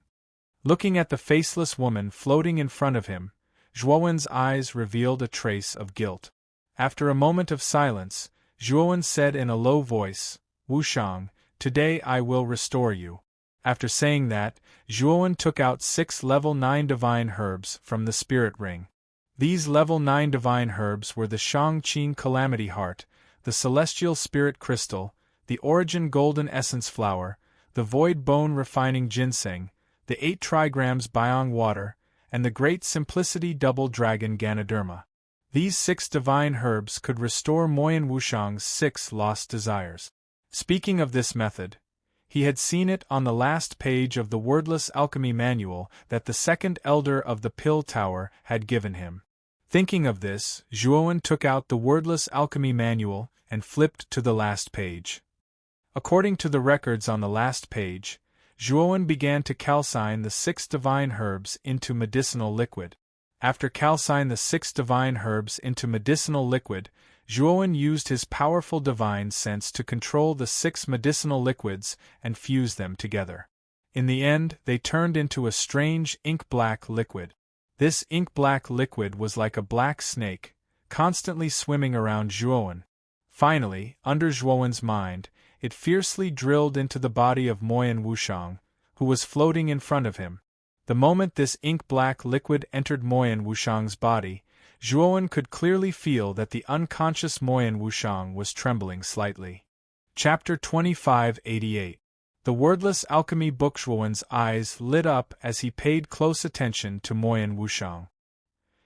Looking at the faceless woman floating in front of him, Zhuowen's eyes revealed a trace of guilt. After a moment of silence, Zhuowen said in a low voice, "Wushang, today I will restore you." After saying that, Zhuowen took out 6 level 9 divine herbs from the spirit ring. These level 9 divine herbs were the Shang-Qing Calamity Heart, the Celestial Spirit Crystal, the Origin Golden Essence Flower, the Void Bone Refining Ginseng, the 8 trigrams Biong Water, and the Great Simplicity Double Dragon Ganoderma. These 6 divine herbs could restore Moyan Wushang's 6 lost desires. Speaking of this method, he had seen it on the last page of the Wordless Alchemy Manual that the second elder of the Pill Tower had given him. Thinking of this, Zhuowen took out the Wordless Alchemy Manual and flipped to the last page. According to the records on the last page, Zhuowen began to calcine the 6 divine herbs into medicinal liquid. After calcining the 6 divine herbs into medicinal liquid, Zhuowen used his powerful divine sense to control the 6 medicinal liquids and fuse them together. In the end, they turned into a strange ink-black liquid. This ink-black liquid was like a black snake, constantly swimming around Zhuowen. Finally, under Zhuowen's mind, it fiercely drilled into the body of Moyan Wushang, who was floating in front of him. The moment this ink-black liquid entered Moyan Wushang's body, Zhuowen could clearly feel that the unconscious Moyan Wushang was trembling slightly. Chapter 2588. The Wordless Alchemy Book. Zhuowen's eyes lit up as he paid close attention to Moyan Wushang.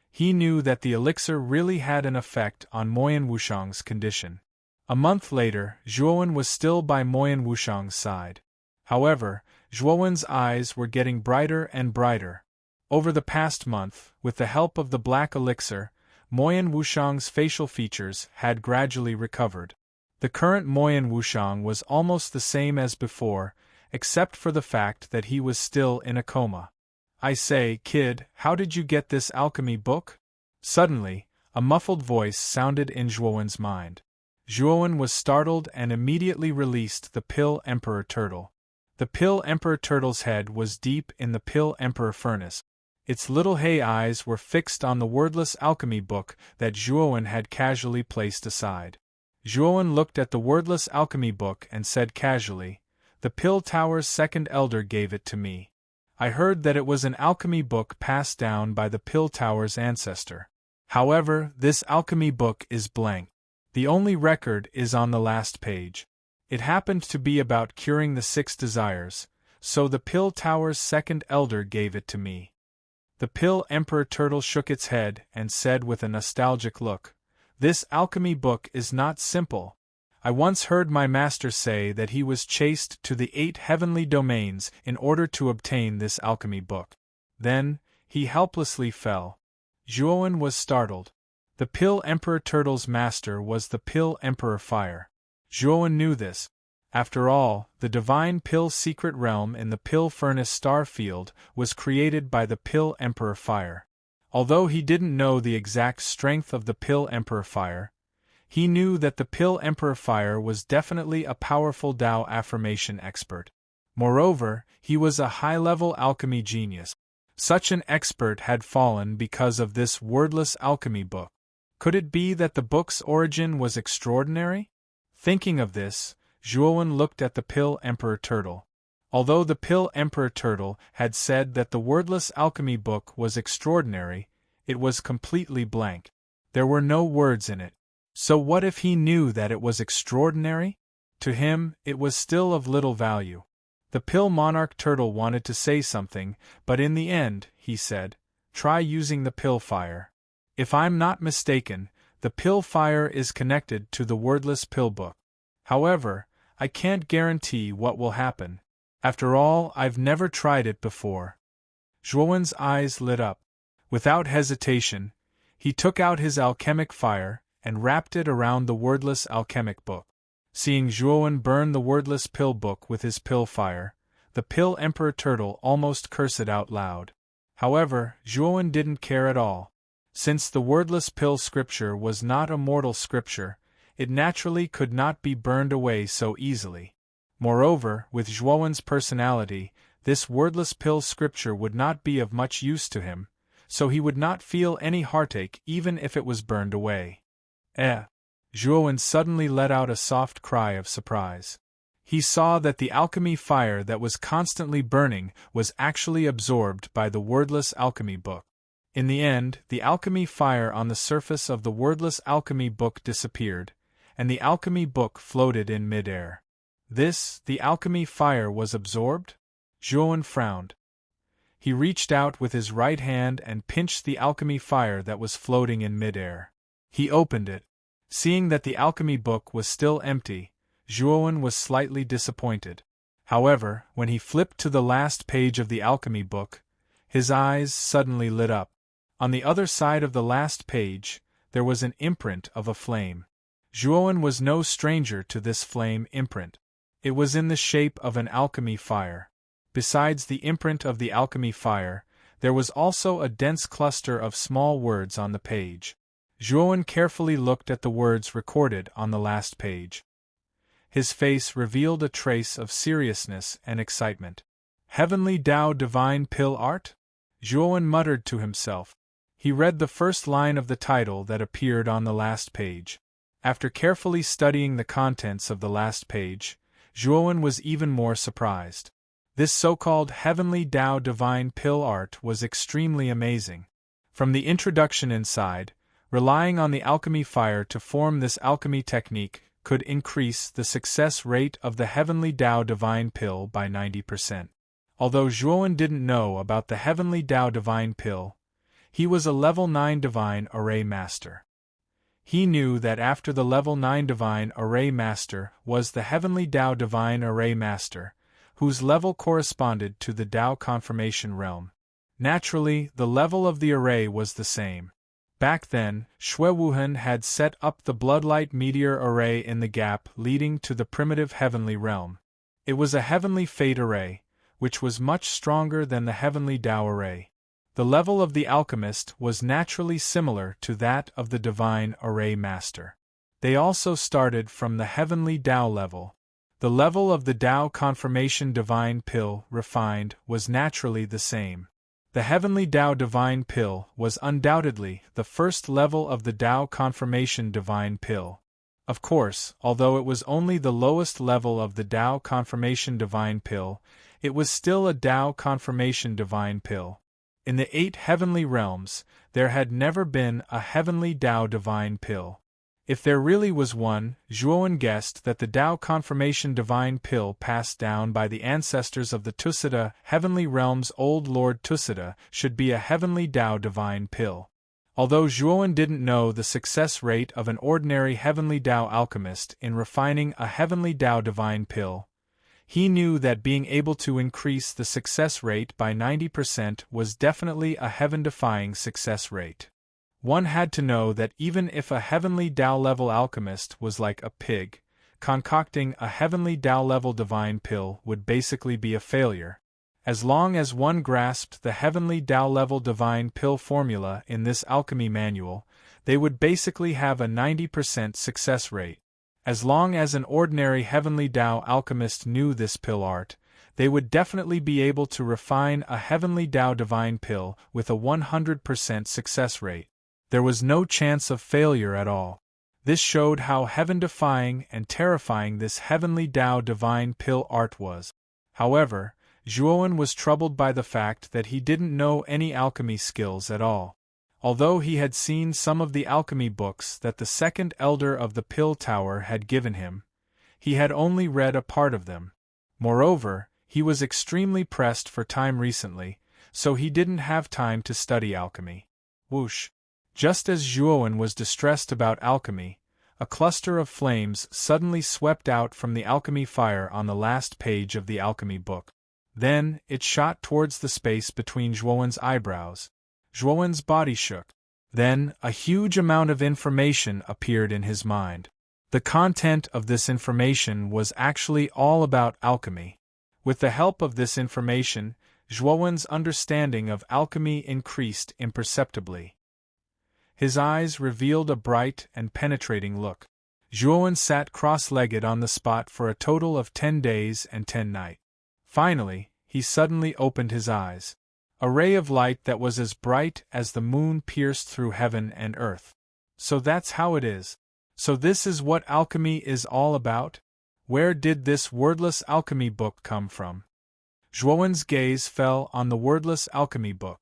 He knew that the elixir really had an effect on Moyan Wushang's condition. A month later, Zhuowen was still by Moyan Wushang's side. However, Zhuowen's eyes were getting brighter and brighter. Over the past month, with the help of the black elixir, Moyan Wushang's facial features had gradually recovered. The current Moyan Wushang was almost the same as before, except for the fact that he was still in a coma. "I say, kid, how did you get this alchemy book?" Suddenly, a muffled voice sounded in Zhuowen's mind. Zhuowen was startled and immediately released the Pill Emperor Turtle. The Pill Emperor Turtle's head was deep in the Pill Emperor Furnace. Its little hay eyes were fixed on the Wordless Alchemy Book that Zhuowen had casually placed aside. Zhuowen looked at the Wordless Alchemy Book and said casually, "The Pill Tower's second elder gave it to me. I heard that it was an alchemy book passed down by the Pill Tower's ancestor. However, this alchemy book is blank. The only record is on the last page. It happened to be about curing the 6 desires, so the Pill Tower's second elder gave it to me. The Pill Emperor Turtle shook its head and said with a nostalgic look, "This alchemy book is not simple. I once heard my master say that he was chased to the 8 heavenly domains in order to obtain this alchemy book. Then, he helplessly fell." Zhuowen was startled. The Pill Emperor Turtle's master was the Pill Emperor Fire. Zhuowen knew this. After all, the divine Pill secret realm in the Pill Furnace star field was created by the Pill Emperor Fire. Although he didn't know the exact strength of the Pill Emperor Fire, he knew that the Pill Emperor Fire was definitely a powerful Tao affirmation expert. Moreover, he was a high-level alchemy genius. Such an expert had fallen because of this wordless alchemy book. Could it be that the book's origin was extraordinary? Thinking of this, Zhuowen looked at the Pill Emperor Turtle. Although the Pill Emperor Turtle had said that the wordless alchemy book was extraordinary, it was completely blank. There were no words in it. So what if he knew that it was extraordinary? To him, it was still of little value. The Pill Monarch Turtle wanted to say something, but in the end, he said, "Try using the Pill Fire. If I'm not mistaken, the Pill Fire is connected to the wordless pill book. However, I can't guarantee what will happen. After all, I've never tried it before." Zhuowen's eyes lit up. Without hesitation, he took out his alchemic fire and wrapped it around the wordless alchemic book. Seeing Zhuowen burn the wordless pill book with his pill fire, the Pill Emperor Turtle almost cursed out loud. However, Zhuowen didn't care at all. Since the wordless pill scripture was not a mortal scripture, it naturally could not be burned away so easily. Moreover, with Zhuowen's personality, this wordless pill scripture would not be of much use to him, so he would not feel any heartache even if it was burned away. Zhuowen suddenly let out a soft cry of surprise. He saw that the alchemy fire that was constantly burning was actually absorbed by the wordless alchemy book. In the end, the alchemy fire on the surface of the wordless alchemy book disappeared, and the alchemy book floated in midair. The alchemy fire was absorbed? Zhuowen frowned. He reached out with his right hand and pinched the alchemy fire that was floating in midair. He opened it. Seeing that the alchemy book was still empty, Zhuowen was slightly disappointed. However, when he flipped to the last page of the alchemy book, his eyes suddenly lit up. On the other side of the last page, there was an imprint of a flame. Zhuowen was no stranger to this flame imprint. It was in the shape of an alchemy fire. Besides the imprint of the alchemy fire, there was also a dense cluster of small words on the page. Zhuowen carefully looked at the words recorded on the last page. His face revealed a trace of seriousness and excitement. "Heavenly Tao Divine Pill Art?" Zhuowen muttered to himself. He read the first line of the title that appeared on the last page. After carefully studying the contents of the last page, Zhuowen was even more surprised. This so-called Heavenly Tao Divine Pill Art was extremely amazing. From the introduction inside, relying on the alchemy fire to form this alchemy technique could increase the success rate of the Heavenly Tao Divine Pill by 90%. Although Zhuowen didn't know about the Heavenly Tao Divine Pill, he was a Level 9 Divine Array Master. He knew that after the Level 9 Divine Array Master was the Heavenly Tao Divine Array Master, whose level corresponded to the Tao Confirmation Realm. Naturally, the level of the array was the same. Back then, Shui Wuhan had set up the Bloodlight Meteor Array in the gap leading to the primitive Heavenly Realm. It was a Heavenly Fate Array, which was much stronger than the Heavenly Tao Array. The level of the alchemist was naturally similar to that of the Divine Array Master. They also started from the Heavenly Tao level. The level of the Tao Confirmation Divine Pill refined was naturally the same. The Heavenly Tao Divine Pill was undoubtedly the first level of the Tao Confirmation Divine Pill. Of course, although it was only the lowest level of the Tao Confirmation Divine Pill, it was still a Tao Confirmation Divine Pill. In the 8 heavenly realms, there had never been a Heavenly Tao Divine Pill. If there really was one, Zhuowen guessed that the Tao confirmation divine pill passed down by the ancestors of the Tusita heavenly realm's old Lord Tusita should be a heavenly Tao divine pill. Although Zhuowen didn't know the success rate of an ordinary heavenly Tao alchemist in refining a heavenly Tao divine pill, he knew that being able to increase the success rate by 90% was definitely a heaven-defying success rate. One had to know that even if a heavenly Tao-level alchemist was like a pig, concocting a heavenly Tao-level divine pill would basically be a failure. As long as one grasped the heavenly Tao-level divine pill formula in this alchemy manual, they would basically have a 90% success rate. As long as an ordinary heavenly Tao alchemist knew this pill art, they would definitely be able to refine a heavenly Tao divine pill with a 100% success rate. There was no chance of failure at all. This showed how heaven-defying and terrifying this heavenly Tao divine pill art was. However, Zhuowen was troubled by the fact that he didn't know any alchemy skills at all. Although he had seen some of the alchemy books that the second elder of the Pill Tower had given him, he had only read a part of them. Moreover, he was extremely pressed for time recently, so he didn't have time to study alchemy. Whoosh! Just as Zhuowen was distressed about alchemy, a cluster of flames suddenly swept out from the alchemy fire on the last page of the alchemy book. Then, it shot towards the space between Zhuowen's eyebrows. Zhuowen's body shook. Then, a huge amount of information appeared in his mind. The content of this information was actually all about alchemy. With the help of this information, Zhuowen's understanding of alchemy increased imperceptibly. His eyes revealed a bright and penetrating look. Zhuowen sat cross-legged on the spot for a total of 10 days and 10 nights. Finally, he suddenly opened his eyes. A ray of light that was as bright as the moon pierced through heaven and earth. So that's how it is. So this is what alchemy is all about? Where did this wordless alchemy book come from? Zhuowen's gaze fell on the wordless alchemy book.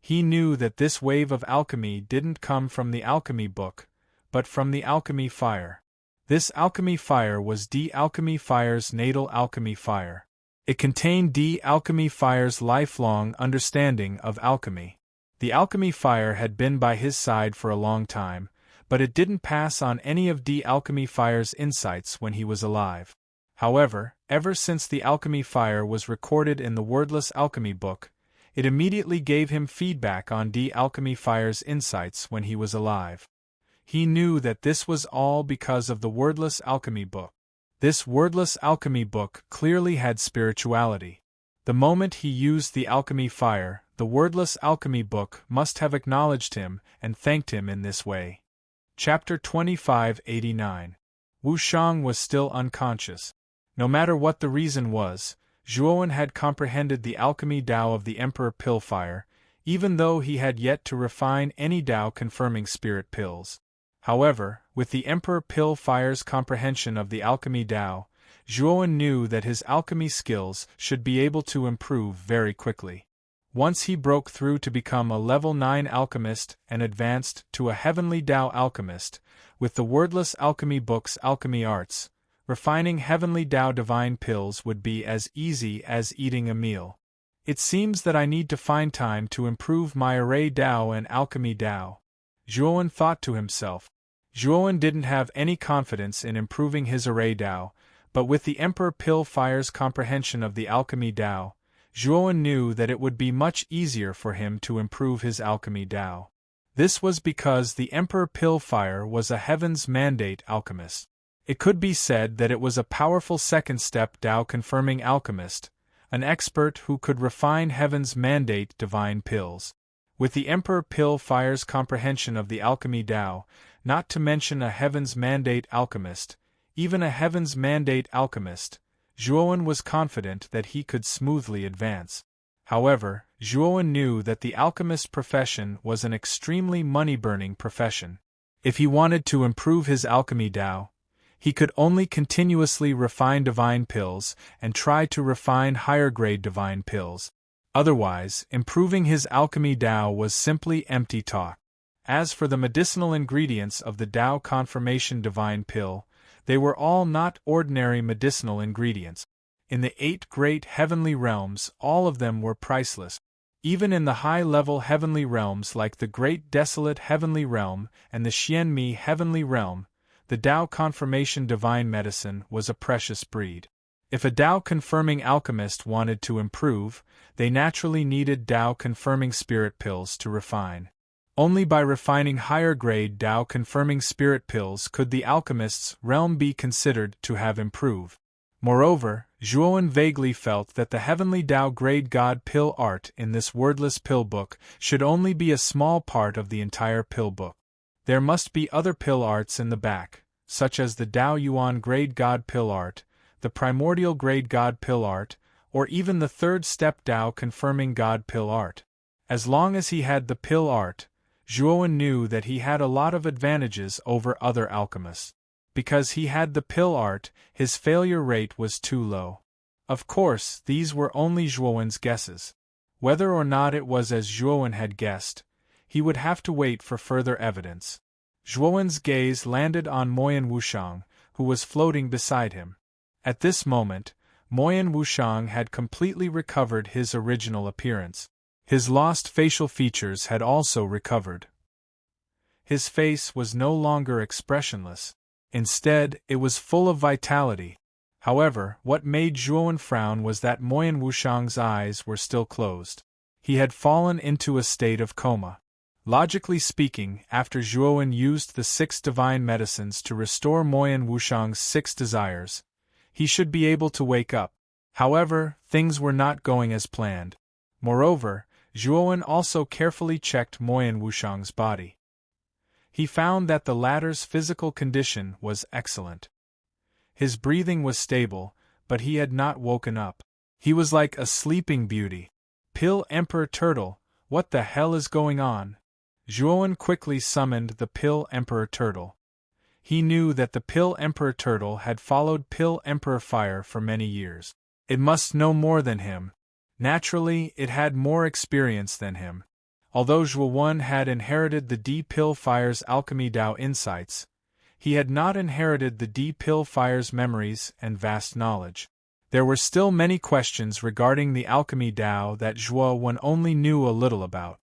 He knew that this wave of alchemy didn't come from the alchemy book, but from the alchemy fire. This alchemy fire was D. Alchemy Fire's natal alchemy fire. It contained D. Alchemy Fire's lifelong understanding of alchemy. The alchemy fire had been by his side for a long time, but it didn't pass on any of D. Alchemy Fire's insights when he was alive. However, ever since the alchemy fire was recorded in the wordless alchemy book, it immediately gave him feedback on D. Alchemy Fire's insights when he was alive. He knew that this was all because of the wordless alchemy book. This wordless alchemy book clearly had spirituality. The moment he used the alchemy fire, the wordless alchemy book must have acknowledged him and thanked him in this way. Chapter 2589. Wu Shang was still unconscious. No matter what the reason was, Zhuowen had comprehended the alchemy Tao of the Emperor Pill Fire, even though he had yet to refine any Tao confirming spirit pills. However, with the Emperor Pill Fire's comprehension of the alchemy Tao, Zhuowen knew that his alchemy skills should be able to improve very quickly. Once he broke through to become a level 9 alchemist and advanced to a heavenly Tao alchemist, with the wordless alchemy book's alchemy arts, refining heavenly Tao divine pills would be as easy as eating a meal. It seems that I need to find time to improve my array Tao and alchemy Tao, Zhuowen thought to himself. Zhuowen didn't have any confidence in improving his array Tao, but with the Emperor Pill Fire's comprehension of the alchemy Tao, Zhuowen knew that it would be much easier for him to improve his alchemy Tao. This was because the Emperor Pill Fire was a Heaven's Mandate alchemist. It could be said that it was a powerful second-step Tao-confirming alchemist, an expert who could refine Heaven's Mandate divine pills. With the Emperor Pill Fire's comprehension of the alchemy Tao, not to mention a Heaven's Mandate alchemist, even a Heaven's Mandate alchemist, Zhuowen was confident that he could smoothly advance. However, Zhuowen knew that the alchemist profession was an extremely money-burning profession. If he wanted to improve his alchemy Tao, he could only continuously refine divine pills and try to refine higher-grade divine pills. Otherwise, improving his alchemy Tao was simply empty talk. As for the medicinal ingredients of the Tao Confirmation Divine Pill, they were all not ordinary medicinal ingredients. In the 8 great heavenly realms, all of them were priceless. Even in the high-level heavenly realms like the Great Desolate Heavenly Realm and the Xianmi Heavenly Realm, the Tao Confirmation Divine Medicine was a precious breed. If a Tao-confirming alchemist wanted to improve, they naturally needed Tao-confirming spirit pills to refine. Only by refining higher-grade Tao-confirming spirit pills could the alchemist's realm be considered to have improved. Moreover, Zhuowen vaguely felt that the heavenly Tao-grade God pill art in this wordless pill book should only be a small part of the entire pill book. There must be other pill arts in the back, such as the Tao Yuan grade God pill art, the primordial grade God pill art, or even the third step Tao confirming God pill art. As long as he had the pill art, Zhuowen knew that he had a lot of advantages over other alchemists. Because he had the pill art, his failure rate was too low. Of course, these were only Zhuowen's guesses. Whether or not it was as Zhuowen had guessed, he would have to wait for further evidence. Zhuowen's gaze landed on Moyan Wushang, who was floating beside him. At this moment, Moyan Wushang had completely recovered his original appearance. His lost facial features had also recovered. His face was no longer expressionless. Instead, it was full of vitality. However, what made Zhuowen frown was that Moyan Wushang's eyes were still closed. He had fallen into a state of coma. Logically speaking, after Zhuowen used the 6 divine medicines to restore Moyan Wushang's 6 desires, he should be able to wake up. However, things were not going as planned. Moreover, Zhuowen also carefully checked Moyan Wushang's body. He found that the latter's physical condition was excellent. His breathing was stable, but he had not woken up. He was like a sleeping beauty. Pill Emperor Turtle, what the hell is going on? Zhuowen quickly summoned the Pill Emperor Turtle. He knew that the Pill Emperor Turtle had followed Pill Emperor Fire for many years. It must know more than him. Naturally, it had more experience than him. Although Zhuowen had inherited the D-Pill Fire's alchemy Tao insights, he had not inherited the D-Pill Fire's memories and vast knowledge. There were still many questions regarding the alchemy Tao that Zhuowen only knew a little about.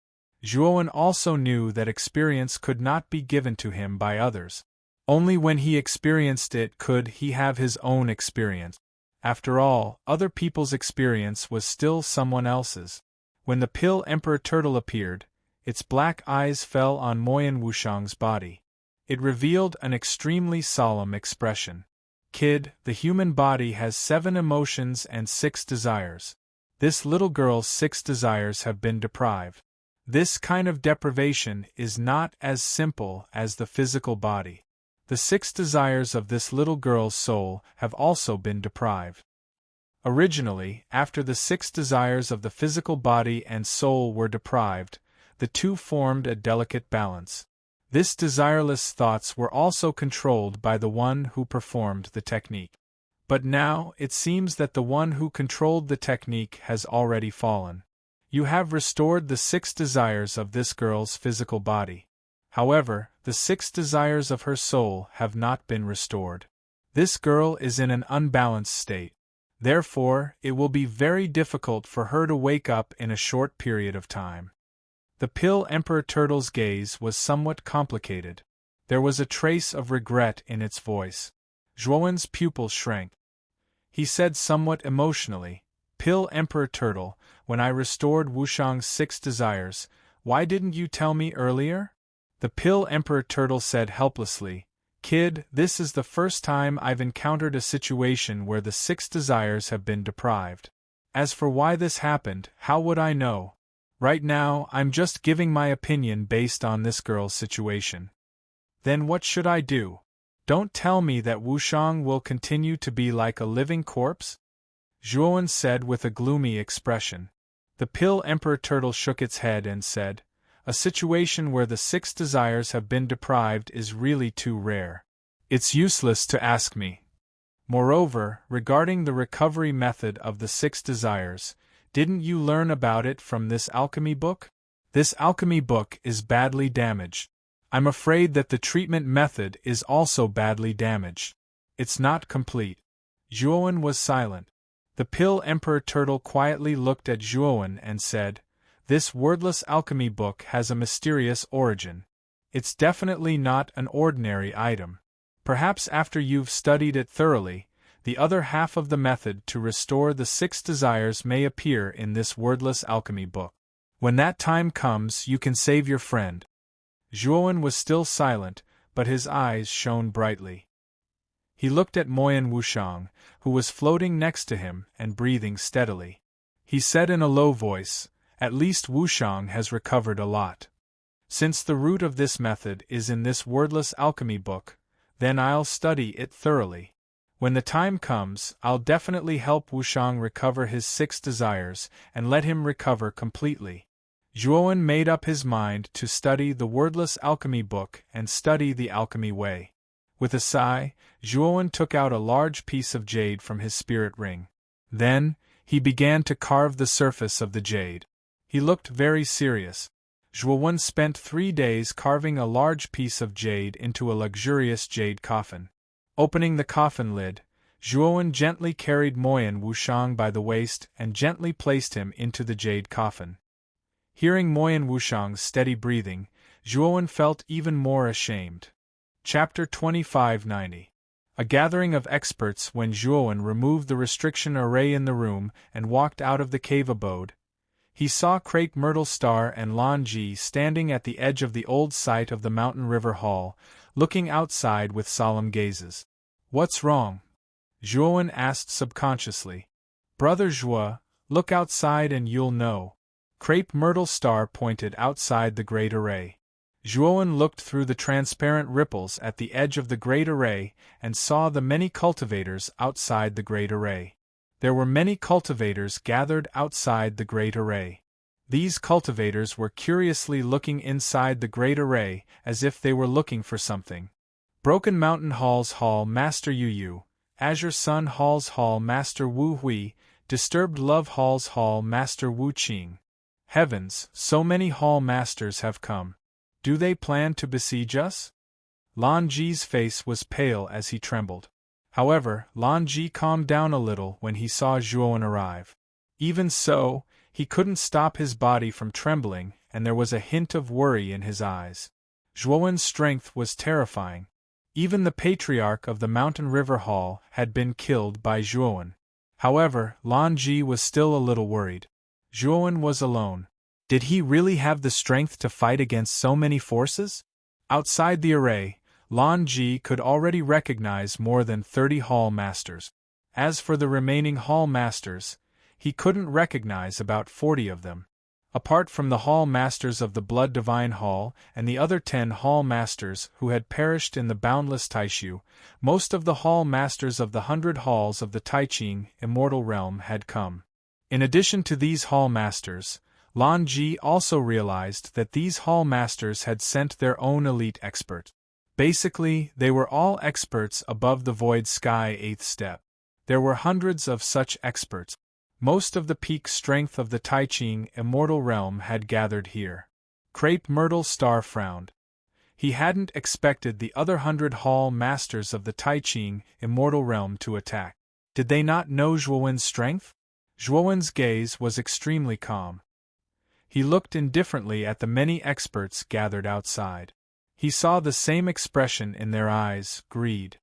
Zhuowen also knew that experience could not be given to him by others. Only when he experienced it could he have his own experience. After all, other people's experience was still someone else's. When the Pill Emperor Turtle appeared, its black eyes fell on Moyan Wushang's body. It revealed an extremely solemn expression. Kid, the human body has 7 emotions and 6 desires. This little girl's 6 desires have been deprived. This kind of deprivation is not as simple as the physical body. The 6 desires of this little girl's soul have also been deprived. Originally, after the 6 desires of the physical body and soul were deprived, the two formed a delicate balance. This desireless thoughts were also controlled by the one who performed the technique. But now, it seems that the one who controlled the technique has already fallen. You have restored the 6 desires of this girl's physical body. However, the 6 desires of her soul have not been restored. This girl is in an unbalanced state. Therefore, it will be very difficult for her to wake up in a short period of time. The Pill Emperor Turtle's gaze was somewhat complicated. There was a trace of regret in its voice. Zhuowen's pupil shrank. He said somewhat emotionally, "Pill Emperor Turtle, when I restored Wushang's 6 desires, why didn't you tell me earlier?" The Pill Emperor Turtle said helplessly, "Kid, this is the first time I've encountered a situation where the 6 desires have been deprived. As for why this happened, how would I know? Right now, I'm just giving my opinion based on this girl's situation." "Then what should I do? Don't tell me that Wushang will continue to be like a living corpse?" Zhuowen said with a gloomy expression. The Pill Emperor Turtle shook its head and said, "A situation where the 6 desires have been deprived is really too rare. It's useless to ask me. Moreover, regarding the recovery method of the 6 desires, didn't you learn about it from this alchemy book? This alchemy book is badly damaged. I'm afraid that the treatment method is also badly damaged. It's not complete. Zhuowen was silent. The Pill Emperor Turtle quietly looked at Zhuowen and said, "This wordless alchemy book has a mysterious origin. It's definitely not an ordinary item. Perhaps after you've studied it thoroughly, the other half of the method to restore the 6 desires may appear in this wordless alchemy book. When that time comes, you can save your friend." Zhuowen was still silent, but his eyes shone brightly. He looked at Moyan Wushang, who was floating next to him and breathing steadily. He said in a low voice, "At least Wushang has recovered a lot. Since the root of this method is in this wordless alchemy book, then I'll study it thoroughly. When the time comes, I'll definitely help Wushang recover his 6 desires and let him recover completely." Zhuowen made up his mind to study the wordless alchemy book and study the alchemy way. With a sigh, Zhuowen took out a large piece of jade from his spirit ring. Then, he began to carve the surface of the jade. He looked very serious. Zhuowen spent 3 days carving a large piece of jade into a luxurious jade coffin. Opening the coffin lid, Zhuowen gently carried Moyan Wushang by the waist and gently placed him into the jade coffin. Hearing Moyan Wushang's steady breathing, Zhuowen felt even more ashamed. Chapter 2590. A gathering of experts. When Zhuowen removed the restriction array in the room and walked out of the cave abode, he saw Crepe Myrtle Star and Lan Ji standing at the edge of the old site of the Mountain River Hall, looking outside with solemn gazes. "What's wrong?" Zhuowen asked subconsciously. "Brother Zhuo, look outside and you'll know." Crepe Myrtle Star pointed outside the great array. Zhuowen looked through the transparent ripples at the edge of the great array and saw the many cultivators outside the great array. There were many cultivators gathered outside the great array. These cultivators were curiously looking inside the great array as if they were looking for something. Broken Mountain Hall's Hall Master Yu Yu, Azure Sun Hall's Hall Master Wu Hui, Disturbed Love Hall's Hall Master Wu Qing. Heavens, so many hall masters have come. Do they plan to besiege us? Lan Ji's face was pale as he trembled. However, Lan Ji calmed down a little when he saw Zhuowen arrive. Even so, he couldn't stop his body from trembling, and there was a hint of worry in his eyes. Zhuowen's strength was terrifying. Even the patriarch of the Mountain River Hall had been killed by Zhuowen. However, Lan Ji was still a little worried. Zhuowen was alone. Did he really have the strength to fight against so many forces? Outside the array, Lan Ji could already recognize more than 30 hall masters. As for the remaining hall masters, he couldn't recognize about 40 of them. Apart from the hall masters of the Blood Divine Hall and the other 10 hall masters who had perished in the boundless Taishu, most of the hall masters of the 100 halls of the Taiching Immortal Realm had come. In addition to these hall masters, Lan Ji also realized that these hall masters had sent their own elite expert. Basically, they were all experts above the Void Sky 8th step. There were hundreds of such experts. Most of the peak strength of the Taiching Immortal Realm had gathered here. Crepe Myrtle Star frowned. He hadn't expected the other 100 hall masters of the Taiching Immortal Realm to attack. Did they not know Zhuowen's strength? Zhuowen's gaze was extremely calm. He looked indifferently at the many experts gathered outside. He saw the same expression in their eyes, greed.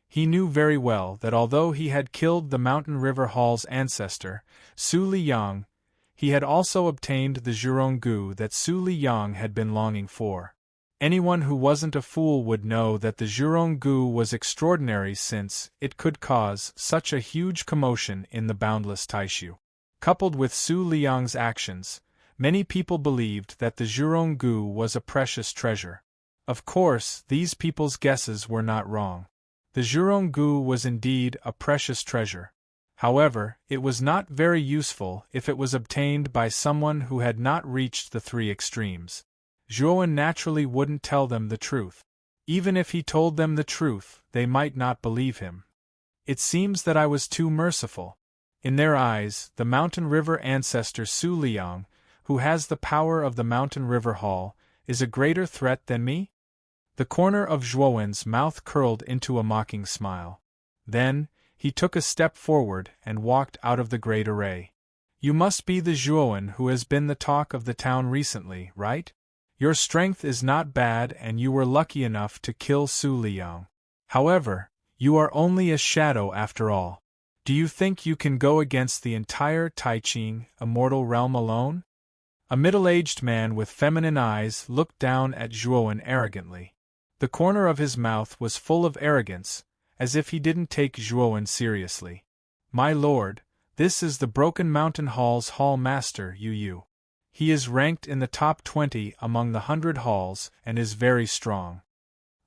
He knew very well that although he had killed the Mountain River Hall's ancestor, Su Liyang, he had also obtained the Zhurong that Su Liyang had been longing for. Anyone who wasn't a fool would know that the Zhurong was extraordinary since it could cause such a huge commotion in the boundless Taishu. Coupled with Su Liyang's actions, many people believed that the Zhurong was a precious treasure. Of course, these people's guesses were not wrong. The Zhurong was indeed a precious treasure. However, it was not very useful if it was obtained by someone who had not reached the 3 extremes. Zhuowen naturally wouldn't tell them the truth. Even if he told them the truth, they might not believe him. It seems that I was too merciful. In their eyes, the Mountain River ancestor Su Liyang, who has the power of the Mountain River Hall, is a greater threat than me? The corner of Zhuowen's mouth curled into a mocking smile. Then, he took a step forward and walked out of the great array. You must be the Zhuowen who has been the talk of the town recently, right? Your strength is not bad and you were lucky enough to kill Su Liang. However, you are only a shadow after all. Do you think you can go against the entire Taiqing, immortal realm alone? A middle-aged man with feminine eyes looked down at Zhuowen arrogantly. The corner of his mouth was full of arrogance, as if he didn't take Zhuowen seriously. My lord, this is the Broken Mountain Hall's Hall Master Yu. He is ranked in the top 20 among the 100 halls and is very strong.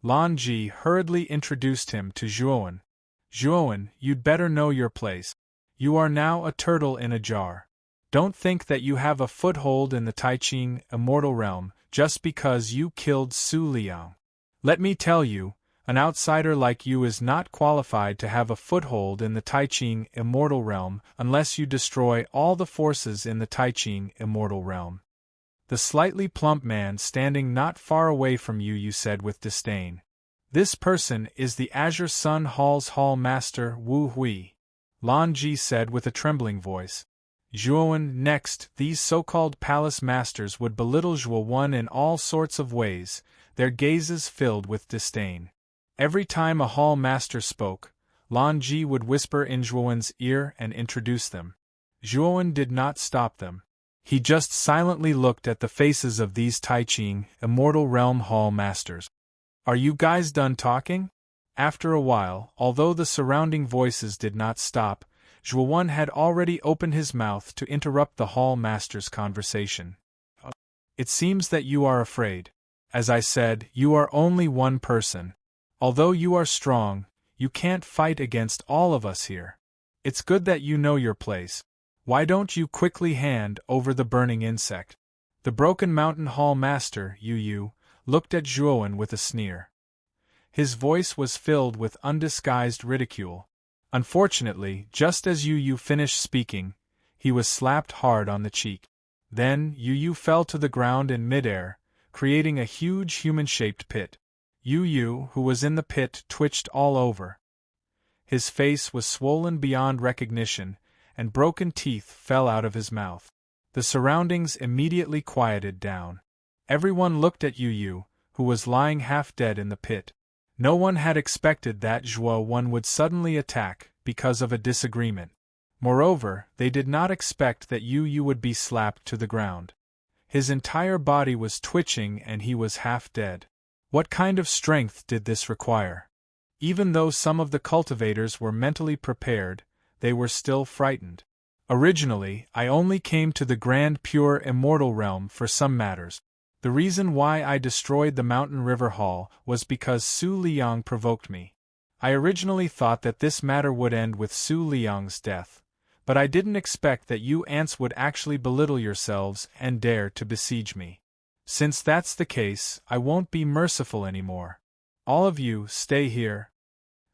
Lan Ji hurriedly introduced him to Zhuowen. Zhuowen, you'd better know your place. You are now a turtle in a jar. Don't think that you have a foothold in the Taiqing immortal realm just because you killed Su Liang. Let me tell you, an outsider like you is not qualified to have a foothold in the Taiqing immortal realm unless you destroy all the forces in the Taiqing immortal realm. The slightly plump man standing not far away from you said with disdain. This person is the Azure Sun Hall's Hall Master Wu Hui. Lan Ji said with a trembling voice. Zhuowen, next, these so-called palace masters would belittle Zhuowen in all sorts of ways, their gazes filled with disdain. Every time a hall master spoke, Lan Ji would whisper in Zhuowen's ear and introduce them. Zhuowen did not stop them. He just silently looked at the faces of these Taiqing, immortal realm hall masters. Are you guys done talking? After a while, although the surrounding voices did not stop, Zhuowen had already opened his mouth to interrupt the hall master's conversation. It seems that you are afraid. As I said, you are only one person. Although you are strong, you can't fight against all of us here. It's good that you know your place. Why don't you quickly hand over the burning insect? The Broken Mountain Hall Master, Yu, looked at Zhuowen with a sneer. His voice was filled with undisguised ridicule. Unfortunately, just as Yu finished speaking, he was slapped hard on the cheek. Then, Yu fell to the ground in midair, creating a huge human-shaped pit. Yu, who was in the pit, twitched all over. His face was swollen beyond recognition, and broken teeth fell out of his mouth. The surroundings immediately quieted down. Everyone looked at Yu, who was lying half dead in the pit. No one had expected that Zhuowen would suddenly attack because of a disagreement. Moreover, they did not expect that Yu would be slapped to the ground. His entire body was twitching and he was half dead. What kind of strength did this require? Even though some of the cultivators were mentally prepared, they were still frightened. Originally, I only came to the Grand Pure Immortal Realm for some matters. The reason why I destroyed the Mountain River Hall was because Su Liang provoked me. I originally thought that this matter would end with Su Liang's death, but I didn't expect that you ants would actually belittle yourselves and dare to besiege me. Since that's the case, I won't be merciful anymore. All of you, stay here.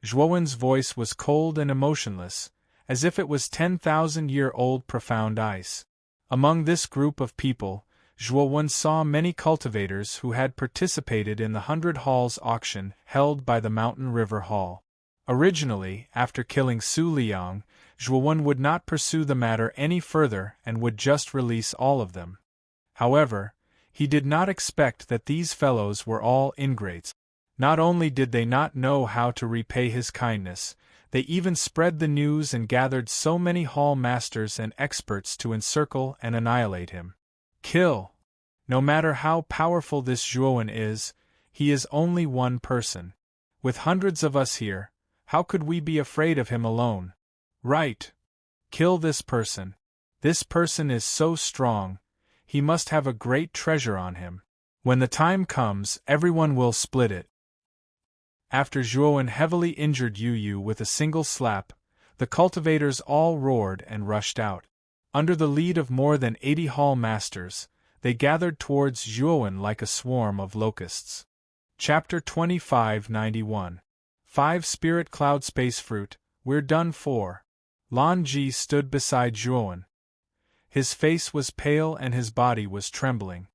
Zhuowen's voice was cold and emotionless, as if it was 10,000-year-old profound ice. Among this group of people, Zhuowen saw many cultivators who had participated in the 100 Halls auction held by the Mountain River Hall. Originally, after killing Su Liang, Zhuowen would not pursue the matter any further and would just release all of them. However, he did not expect that these fellows were all ingrates. Not only did they not know how to repay his kindness, they even spread the news and gathered so many hall masters and experts to encircle and annihilate him. Kill! No matter how powerful this Zhuowen is, he is only one person. With hundreds of us here, how could we be afraid of him alone? Right! Kill this person. This person is so strong, he must have a great treasure on him. When the time comes, everyone will split it. After Zhuowen heavily injured Yu with a single slap, the cultivators all roared and rushed out. Under the lead of more than 80 hall masters, they gathered towards Zhuowen like a swarm of locusts. Chapter 2591. 5 Spirit Cloud Space Fruit, we're done for. Lan Ji stood beside Zhuowen. His face was pale and his body was trembling.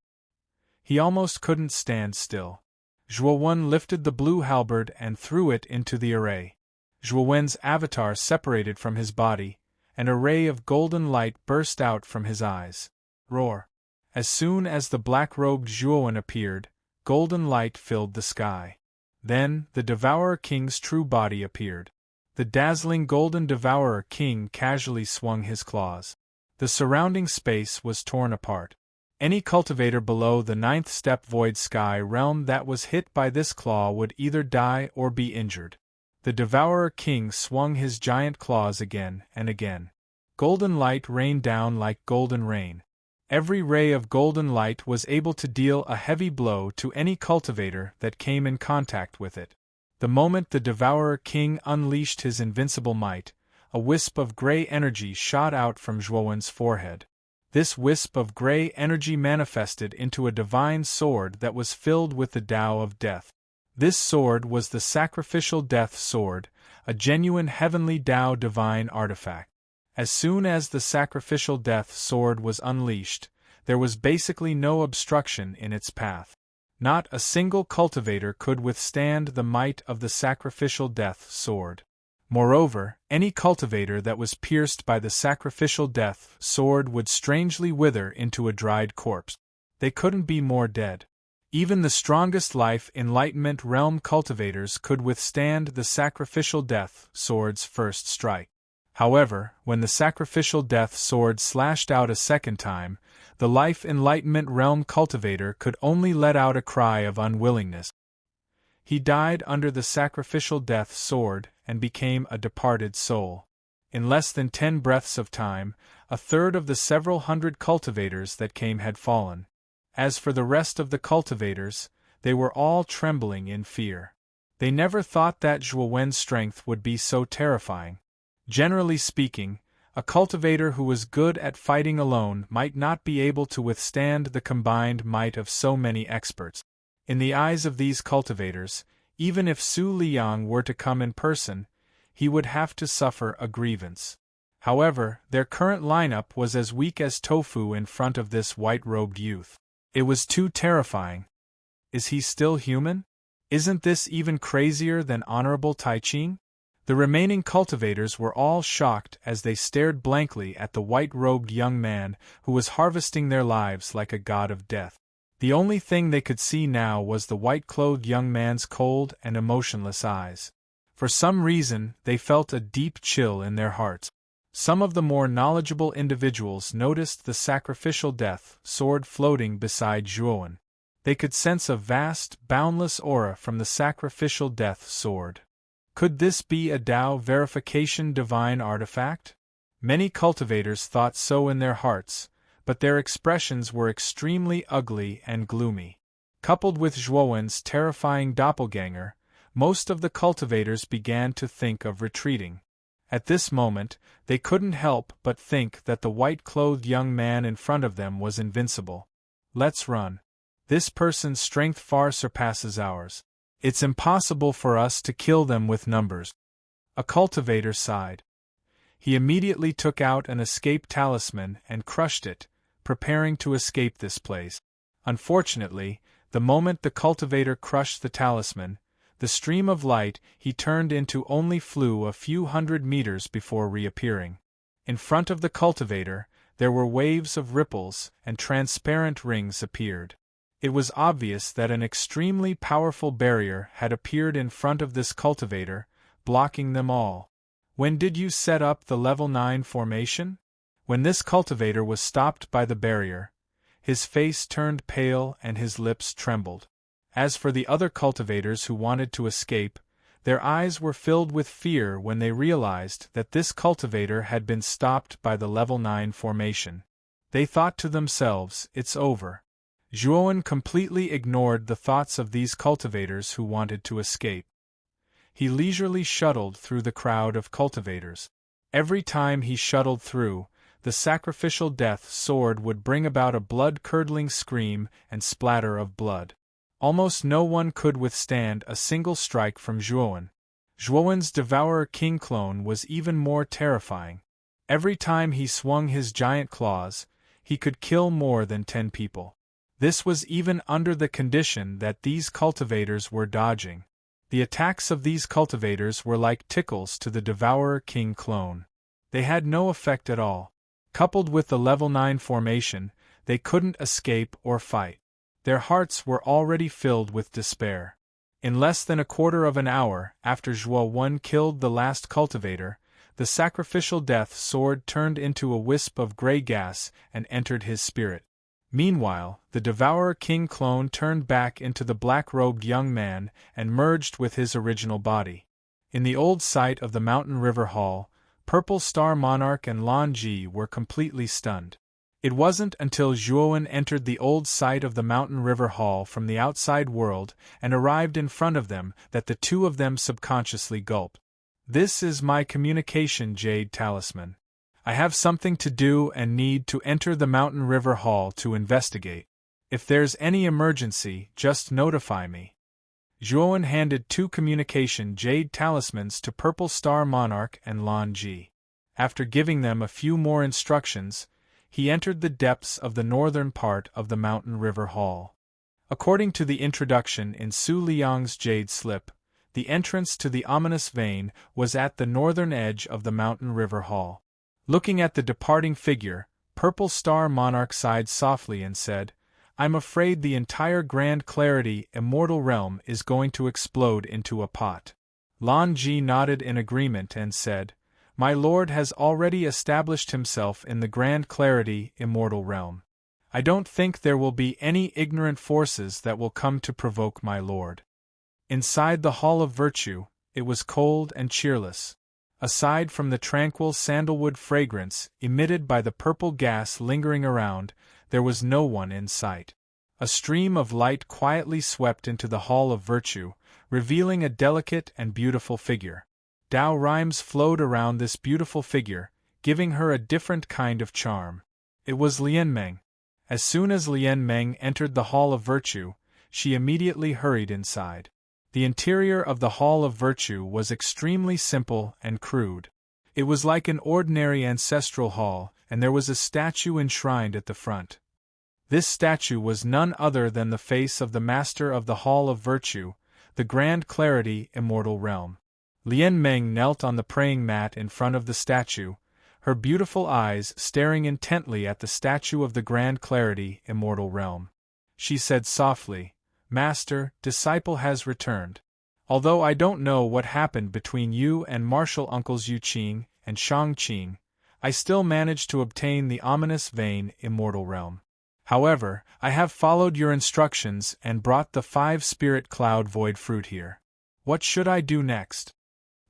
He almost couldn't stand still. Zhuo lifted the blue halberd and threw it into the array. Zhuowen's avatar separated from his body, and a ray of golden light burst out from his eyes. Roar! As soon as the black-robed Zhuowen appeared, golden light filled the sky. Then, the Devourer King's true body appeared. The dazzling golden Devourer King casually swung his claws. The surrounding space was torn apart. Any cultivator below the 9th step void sky realm that was hit by this claw would either die or be injured. The Devourer King swung his giant claws again and again. Golden light rained down like golden rain. Every ray of golden light was able to deal a heavy blow to any cultivator that came in contact with it. The moment the Devourer King unleashed his invincible might, a wisp of gray energy shot out from Zhuowen's forehead. This wisp of gray energy manifested into a divine sword that was filled with the Tao of Death. This sword was the Sacrificial Death Sword, a genuine heavenly Tao divine artifact. As soon as the Sacrificial Death Sword was unleashed, there was basically no obstruction in its path. Not a single cultivator could withstand the might of the Sacrificial Death Sword. Moreover, any cultivator that was pierced by the Sacrificial Death Sword would strangely wither into a dried corpse. They couldn't be more dead. Even the strongest life Enlightenment Realm cultivators could withstand the Sacrificial Death Sword's first strike. However, when the Sacrificial Death Sword slashed out a second time, the Life Enlightenment Realm cultivator could only let out a cry of unwillingness. He died under the Sacrificial Death Sword and became a departed soul. In less than 10 breaths of time, a third of the several hundred cultivators that came had fallen. As for the rest of the cultivators, they were all trembling in fear. They never thought that Zhuowen's strength would be so terrifying. Generally speaking, a cultivator who was good at fighting alone might not be able to withstand the combined might of so many experts. In the eyes of these cultivators, even if Su Liang were to come in person, he would have to suffer a grievance. However, their current lineup was as weak as tofu in front of this white-robed youth. It was too terrifying. Is he still human? Isn't this even crazier than Honorable Taiqing? The remaining cultivators were all shocked as they stared blankly at the white-robed young man who was harvesting their lives like a god of death. The only thing they could see now was the white-clothed young man's cold and emotionless eyes. For some reason, they felt a deep chill in their hearts. Some of the more knowledgeable individuals noticed the Sacrificial Death Sword floating beside Zhuowen. They could sense a vast, boundless aura from the Sacrificial Death Sword. Could this be a Tao verification divine artifact? Many cultivators thought so in their hearts, but their expressions were extremely ugly and gloomy. Coupled with Zhuowen's terrifying doppelganger, most of the cultivators began to think of retreating. At this moment, they couldn't help but think that the white-clothed young man in front of them was invincible. Let's run. This person's strength far surpasses ours. It's impossible for us to kill them with numbers. A cultivator sighed. He immediately took out an escape talisman and crushed it, preparing to escape this place. Unfortunately, the moment the cultivator crushed the talisman, the stream of light he turned into only flew a few hundred meters before reappearing. In front of the cultivator, there were waves of ripples and transparent rings appeared. It was obvious that an extremely powerful barrier had appeared in front of this cultivator, blocking them all. When did you set up the level 9 formation? When this cultivator was stopped by the barrier, his face turned pale and his lips trembled. As for the other cultivators who wanted to escape, their eyes were filled with fear when they realized that this cultivator had been stopped by the level 9 formation. They thought to themselves, it's over. Zhuowen completely ignored the thoughts of these cultivators who wanted to escape. He leisurely shuttled through the crowd of cultivators. Every time he shuttled through, the Sacrificial Death Sword would bring about a blood-curdling scream and splatter of blood. Almost no one could withstand a single strike from Zhuowen. Zhuowen's Devourer King clone was even more terrifying. Every time he swung his giant claws, he could kill more than 10 people. This was even under the condition that these cultivators were dodging. The attacks of these cultivators were like tickles to the Devourer King clone. They had no effect at all. Coupled with the level 9 formation, they couldn't escape or fight. Their hearts were already filled with despair. In less than a quarter of an hour after Zhuo Wen killed the last cultivator, the sacrificial death sword turned into a wisp of gray gas and entered his spirit. Meanwhile, the Devourer King clone turned back into the black-robed young man and merged with his original body. In the old site of the Mountain River Hall, Purple Star Monarch and Lan Ji were completely stunned. It wasn't until Zhuowen entered the old site of the Mountain River Hall from the outside world and arrived in front of them that the two of them subconsciously gulped. "This is my communication jade talisman. I have something to do and need to enter the Mountain River Hall to investigate. If there's any emergency, just notify me." Zhuowen handed 2 communication jade talismans to Purple Star Monarch and Lan Ji. After giving them a few more instructions, he entered the depths of the northern part of the Mountain River Hall. According to the introduction in Su Liang's Jade Slip, the entrance to the ominous vein was at the northern edge of the Mountain River Hall. Looking at the departing figure, Purple Star Monarch sighed softly and said, "I'm afraid the entire Grand Clarity Immortal Realm is going to explode into a pot." Lan Ji nodded in agreement and said, "My lord has already established himself in the Grand Clarity Immortal Realm. I don't think there will be any ignorant forces that will come to provoke my lord." Inside the Hall of Virtue, it was cold and cheerless. Aside from the tranquil sandalwood fragrance emitted by the purple gas lingering around, there was no one in sight. A stream of light quietly swept into the Hall of Virtue, revealing a delicate and beautiful figure. Dao rhymes flowed around this beautiful figure, giving her a different kind of charm. It was Lian Meng. As soon as Lian Meng entered the Hall of Virtue, she immediately hurried inside. The interior of the Hall of Virtue was extremely simple and crude. It was like an ordinary ancestral hall, and there was a statue enshrined at the front. This statue was none other than the face of the master of the Hall of Virtue, the Grand Clarity Immortal Realm. Lian Meng knelt on the praying mat in front of the statue, her beautiful eyes staring intently at the statue of the Grand Clarity Immortal Realm. She said softly, "Master, disciple has returned. Although I don't know what happened between you and martial uncles Yu Qing and Shang Qing, I still managed to obtain the ominous vein Immortal Realm. However, I have followed your instructions and brought the 5-spirit cloud void fruit here. What should I do next?"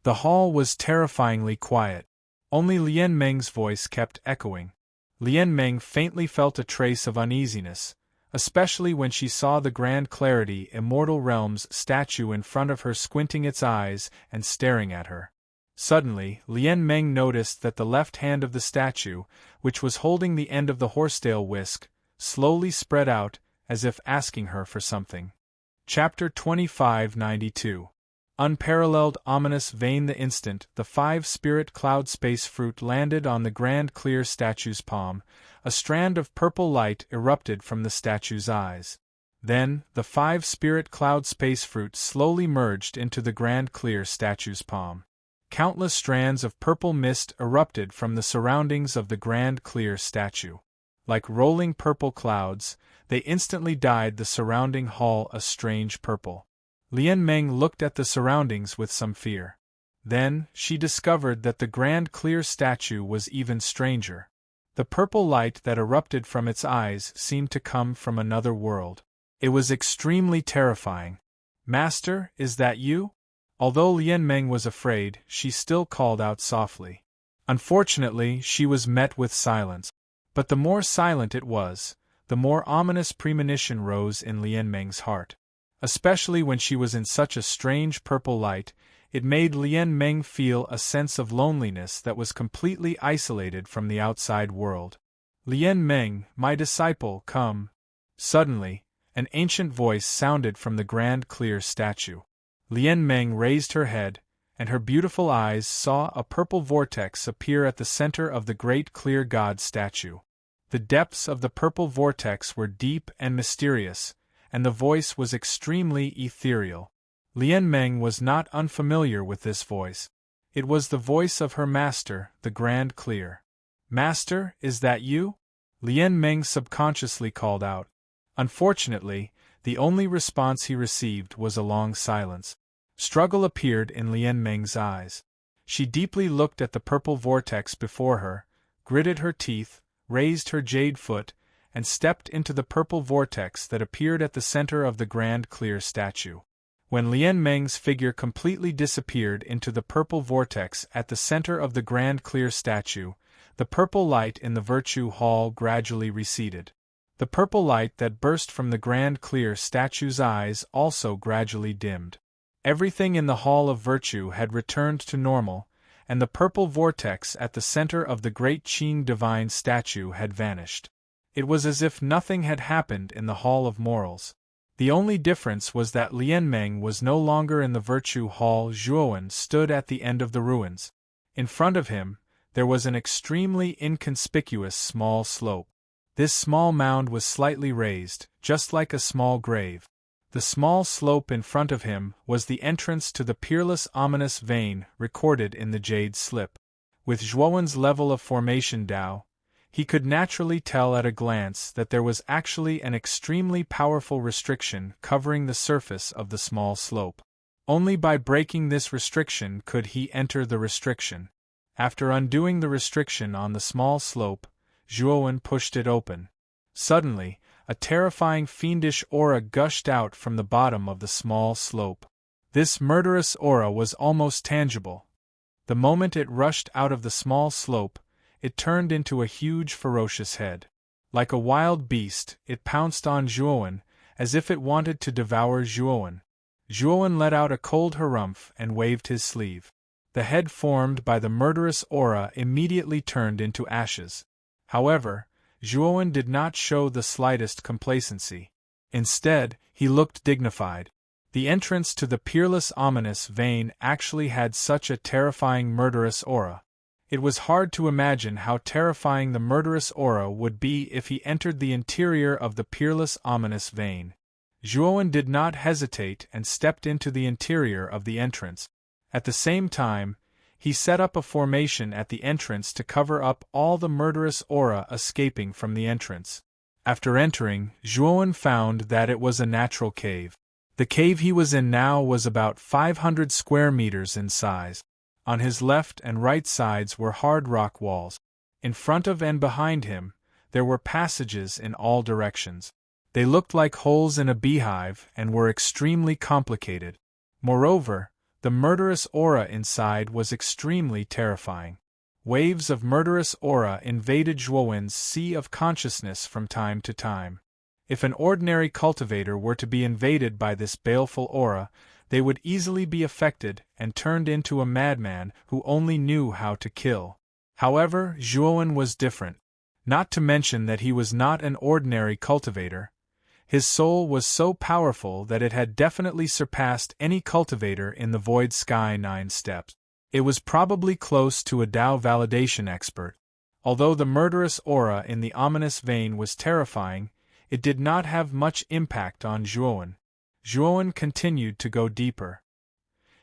The hall was terrifyingly quiet. Only Lian Meng's voice kept echoing. Lian Meng faintly felt a trace of uneasiness, especially when she saw the Grand Clarity Immortal Realm's statue in front of her squinting its eyes and staring at her. Suddenly, Lian Meng noticed that the left hand of the statue, which was holding the end of the horsetail whisk, slowly spread out, as if asking her for something. Chapter 2592. Unparalleled ominous vein. The instant the 5-spirit cloud space fruit landed on the Grand Clear statue's palm, a strand of purple light erupted from the statue's eyes. Then, the 5-spirit cloud space fruit slowly merged into the Grand Clear statue's palm. Countless strands of purple mist erupted from the surroundings of the Grand Clear statue. Like rolling purple clouds, they instantly dyed the surrounding hall a strange purple. Lian Meng looked at the surroundings with some fear. Then, she discovered that the Grand Clear statue was even stranger. The purple light that erupted from its eyes seemed to come from another world. It was extremely terrifying. "Master, is that you?" Although Lian Meng was afraid, she still called out softly. Unfortunately, she was met with silence. But the more silent it was, the more ominous premonition rose in Lian Meng's heart. Especially when she was in such a strange purple light, it made Lian Meng feel a sense of loneliness that was completely isolated from the outside world. "Lian Meng, my disciple, come." Suddenly, an ancient voice sounded from the Grand Clear statue. Lian Meng raised her head, and her beautiful eyes saw a purple vortex appear at the center of the Great Clear God statue. The depths of the purple vortex were deep and mysterious, and the voice was extremely ethereal. Lian Meng was not unfamiliar with this voice. It was the voice of her master, the Grand Clear. "Master, is that you?" Lian Meng subconsciously called out. Unfortunately, the only response he received was a long silence. Struggle appeared in Lian Meng's eyes. She deeply looked at the purple vortex before her, gritted her teeth, raised her jade foot, and stepped into the purple vortex that appeared at the center of the Grand Clear statue. When Lian Meng's figure completely disappeared into the purple vortex at the center of the Grand Clear statue, the purple light in the Virtue Hall gradually receded. The purple light that burst from the Grand Clear statue's eyes also gradually dimmed. Everything in the Hall of Virtue had returned to normal, and the purple vortex at the center of the Great Qing Divine statue had vanished. It was as if nothing had happened in the Hall of Morals. The only difference was that Lian Meng was no longer in the Virtue Hall. Zhuowen stood at the end of the ruins. In front of him, there was an extremely inconspicuous small slope. This small mound was slightly raised, just like a small grave. The small slope in front of him was the entrance to the peerless ominous vein recorded in the jade slip. With Zhuowen's level of formation Dao, he could naturally tell at a glance that there was actually an extremely powerful restriction covering the surface of the small slope. Only by breaking this restriction could he enter the restriction. After undoing the restriction on the small slope, Zhuowen pushed it open. Suddenly, a terrifying fiendish aura gushed out from the bottom of the small slope. This murderous aura was almost tangible. The moment it rushed out of the small slope, it turned into a huge ferocious head. Like a wild beast, it pounced on Zhuowen, as if it wanted to devour Zhuowen. Zhuowen let out a cold harumph and waved his sleeve. The head formed by the murderous aura immediately turned into ashes. However, Zhuowen did not show the slightest complacency. Instead, he looked dignified. The entrance to the peerless ominous vein actually had such a terrifying murderous aura. It was hard to imagine how terrifying the murderous aura would be if he entered the interior of the peerless ominous vein. Zhuowen did not hesitate and stepped into the interior of the entrance. At the same time, he set up a formation at the entrance to cover up all the murderous aura escaping from the entrance. After entering, Zhuowen found that it was a natural cave. The cave he was in now was about 500 square meters in size. On his left and right sides were hard rock walls. In front of and behind him, there were passages in all directions. They looked like holes in a beehive and were extremely complicated. Moreover, the murderous aura inside was extremely terrifying. Waves of murderous aura invaded Zhuowen's sea of consciousness from time to time. If an ordinary cultivator were to be invaded by this baleful aura, they would easily be affected and turned into a madman who only knew how to kill. However, Zhuowen was different. Not to mention that he was not an ordinary cultivator. His soul was so powerful that it had definitely surpassed any cultivator in the Void Sky 9 steps. It was probably close to a Dao validation expert. Although the murderous aura in the ominous vein was terrifying, it did not have much impact on Zhuowen. Zhuowen continued to go deeper.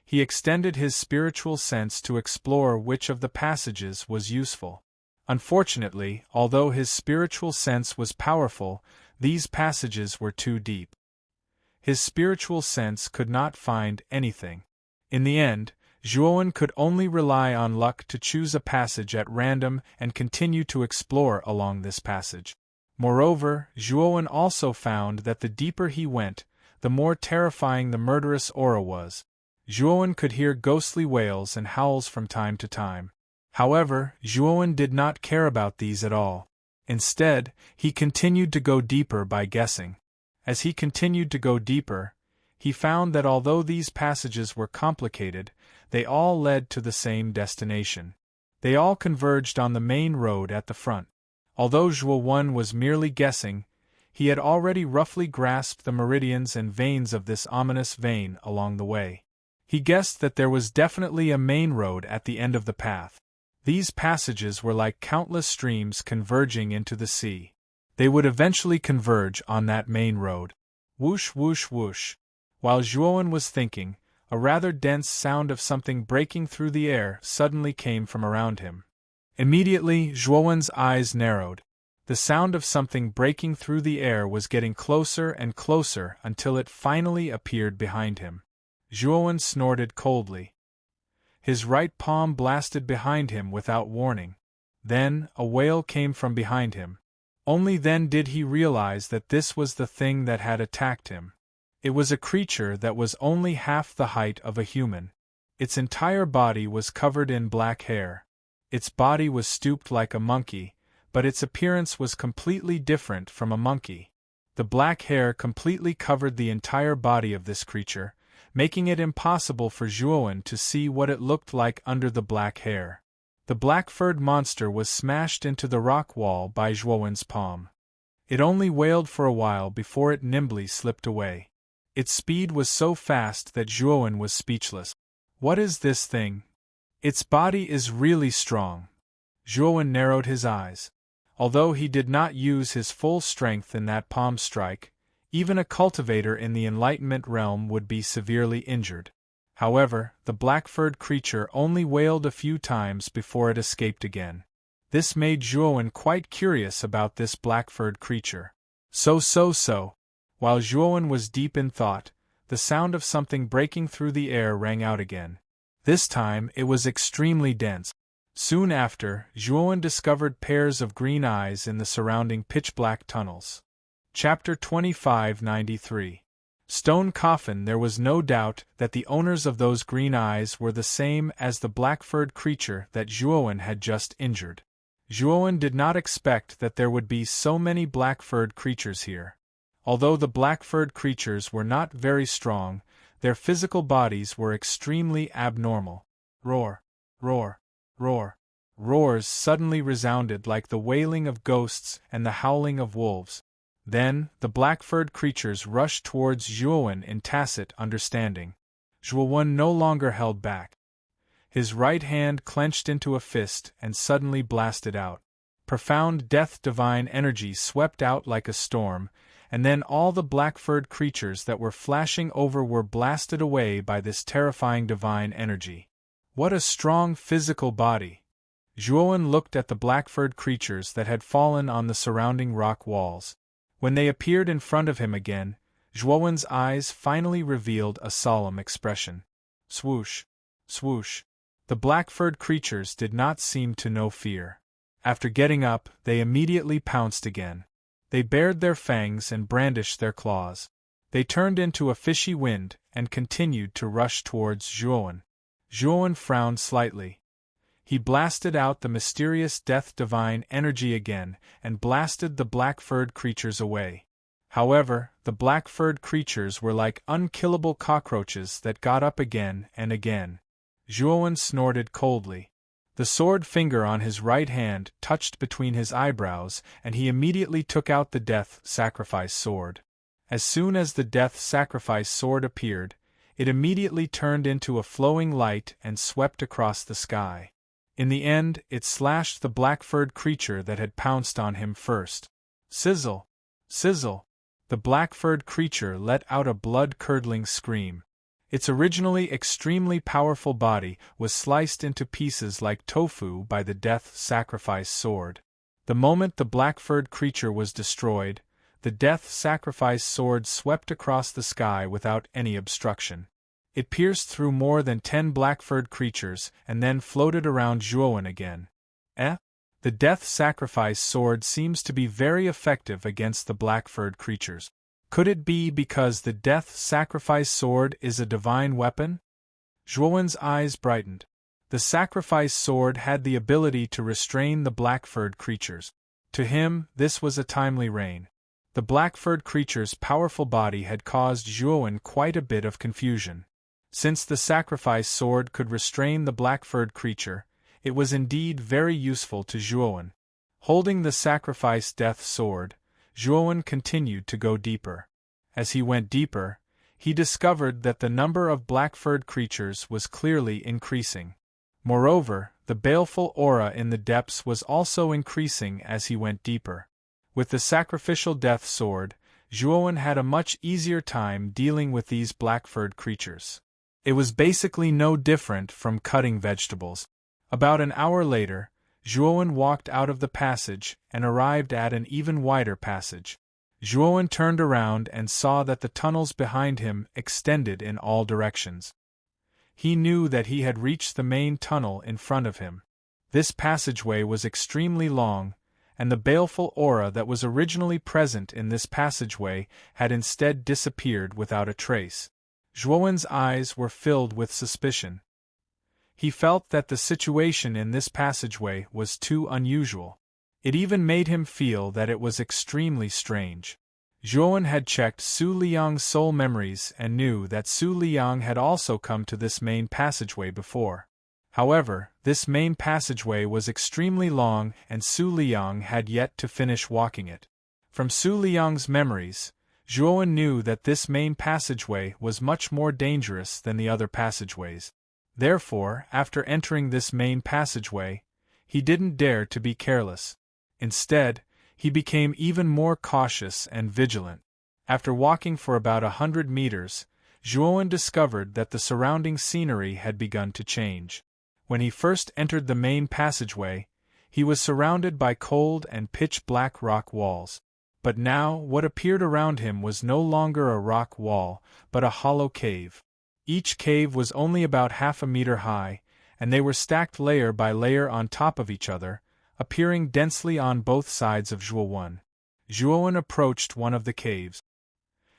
He extended his spiritual sense to explore which of the passages was useful. Unfortunately, although his spiritual sense was powerful, these passages were too deep. His spiritual sense could not find anything. In the end, Zhuowen could only rely on luck to choose a passage at random and continue to explore along this passage. Moreover, Zhuowen also found that the deeper he went, the more terrifying the murderous aura was. Zhuowen could hear ghostly wails and howls from time to time. However, Zhuowen did not care about these at all. Instead, he continued to go deeper by guessing. As he continued to go deeper, he found that although these passages were complicated, they all led to the same destination. They all converged on the main road at the front. Although Zhuowen was merely guessing, he had already roughly grasped the meridians and veins of this ominous vein along the way. He guessed that there was definitely a main road at the end of the path. These passages were like countless streams converging into the sea. They would eventually converge on that main road. Whoosh whoosh whoosh. While Zhuowen was thinking, a rather dense sound of something breaking through the air suddenly came from around him. Immediately, Zhuowen's eyes narrowed. The sound of something breaking through the air was getting closer and closer until it finally appeared behind him. Zhuowen snorted coldly. His right palm blasted behind him without warning. Then, a wail came from behind him. Only then did he realize that this was the thing that had attacked him. It was a creature that was only half the height of a human. Its entire body was covered in black hair. Its body was stooped like a monkey, but its appearance was completely different from a monkey. The black hair completely covered the entire body of this creature, making it impossible for Zhuowen to see what it looked like under the black hair. The black-furred monster was smashed into the rock wall by Zhuowen's palm. It only wailed for a while before it nimbly slipped away. Its speed was so fast that Zhuowen was speechless. What is this thing? Its body is really strong. Zhuowen narrowed his eyes. Although he did not use his full strength in that palm strike, even a cultivator in the Enlightenment realm would be severely injured. However, the black-furred creature only wailed a few times before it escaped again. This made Zhuowen quite curious about this black-furred creature. So. While Zhuowen was deep in thought, the sound of something breaking through the air rang out again. This time it was extremely dense. Soon after, Zhuowen discovered pairs of green eyes in the surrounding pitch-black tunnels. Chapter 2593. Stone Coffin. There was no doubt that the owners of those green eyes were the same as the black-furred creature that Zhuowen had just injured. Zhuowen did not expect that there would be so many black-furred creatures here. Although the black-furred creatures were not very strong, their physical bodies were extremely abnormal. Roar, roar, roar. Roars suddenly resounded like the wailing of ghosts and the howling of wolves. Then, the black-furred creatures rushed towards Zhuowen in tacit understanding. Zhuowen no longer held back. His right hand clenched into a fist and suddenly blasted out. Profound death divine energy swept out like a storm, and then all the black-furred creatures that were flashing over were blasted away by this terrifying divine energy. What a strong physical body! Zhuowen looked at the black-furred creatures that had fallen on the surrounding rock walls. When they appeared in front of him again, Zhuowen's eyes finally revealed a solemn expression. Swoosh, swoosh. The black-furred creatures did not seem to know fear. After getting up, they immediately pounced again. They bared their fangs and brandished their claws. They turned into a fishy wind and continued to rush towards Zhuowen. Zhuowen frowned slightly. He blasted out the mysterious death divine energy again and blasted the black-furred creatures away. However, the black-furred creatures were like unkillable cockroaches that got up again and again. Zhuowen snorted coldly. The sword finger on his right hand touched between his eyebrows, and he immediately took out the death sacrifice sword. As soon as the death sacrifice sword appeared, it immediately turned into a flowing light and swept across the sky. In the end, it slashed the black-furred creature that had pounced on him first. Sizzle! Sizzle! The black-furred creature let out a blood-curdling scream. Its originally extremely powerful body was sliced into pieces like tofu by the death sacrifice sword. The moment the black-furred creature was destroyed, the death sacrifice sword swept across the sky without any obstruction. It pierced through more than 10 black-furred creatures and then floated around Zhuowen again. The death sacrifice sword seems to be very effective against the black-furred creatures. Could it be because the death sacrifice sword is a divine weapon? Zhuowen's eyes brightened. The sacrifice sword had the ability to restrain the black-furred creatures. To him, this was a timely rain. The black-furred creature's powerful body had caused Zhuowen quite a bit of confusion. Since the sacrifice sword could restrain the black-furred creature, it was indeed very useful to Zhuowen. Holding the sacrifice death sword, Zhuowen continued to go deeper. As he went deeper, he discovered that the number of black-furred creatures was clearly increasing. Moreover, the baleful aura in the depths was also increasing as he went deeper. With the sacrificial death sword, Zhuowen had a much easier time dealing with these black-furred creatures. It was basically no different from cutting vegetables. About an hour later, Zhuowen walked out of the passage and arrived at an even wider passage. Zhuowen turned around and saw that the tunnels behind him extended in all directions. He knew that he had reached the main tunnel in front of him. This passageway was extremely long, and the baleful aura that was originally present in this passageway had instead disappeared without a trace. Zhuowen's eyes were filled with suspicion. He felt that the situation in this passageway was too unusual. It even made him feel that it was extremely strange. Zhuowen had checked Su Liang's soul memories and knew that Su Liang had also come to this main passageway before. However, this main passageway was extremely long and Su Liang had yet to finish walking it. From Su Liang's memories, Zhuowen knew that this main passageway was much more dangerous than the other passageways. Therefore, after entering this main passageway, he didn't dare to be careless. Instead, he became even more cautious and vigilant. After walking for about 100 meters, Zhuowen discovered that the surrounding scenery had begun to change. When he first entered the main passageway, he was surrounded by cold and pitch-black rock walls. But now what appeared around him was no longer a rock wall, but a hollow cave. Each cave was only about half a meter high, and they were stacked layer by layer on top of each other, appearing densely on both sides of Zhuowen. Zhuowen approached one of the caves.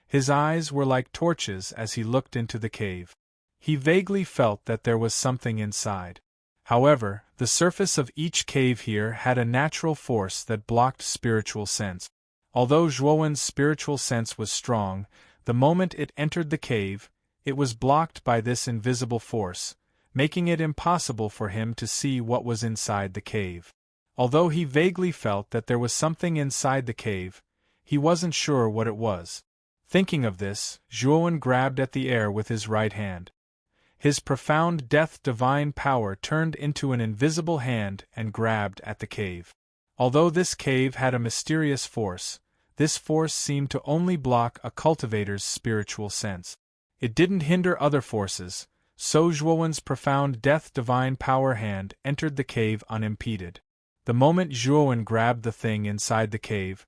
His eyes were like torches as he looked into the cave. He vaguely felt that there was something inside. However, the surface of each cave here had a natural force that blocked spiritual sense. Although Zhuowen's spiritual sense was strong, the moment it entered the cave, it was blocked by this invisible force, making it impossible for him to see what was inside the cave. Although he vaguely felt that there was something inside the cave, he wasn't sure what it was. Thinking of this, Zhuowen grabbed at the air with his right hand. His profound death divine power turned into an invisible hand and grabbed at the cave. Although this cave had a mysterious force, this force seemed to only block a cultivator's spiritual sense. It didn't hinder other forces, so Zhuowen's profound death divine power hand entered the cave unimpeded. The moment Zhuowen grabbed the thing inside the cave,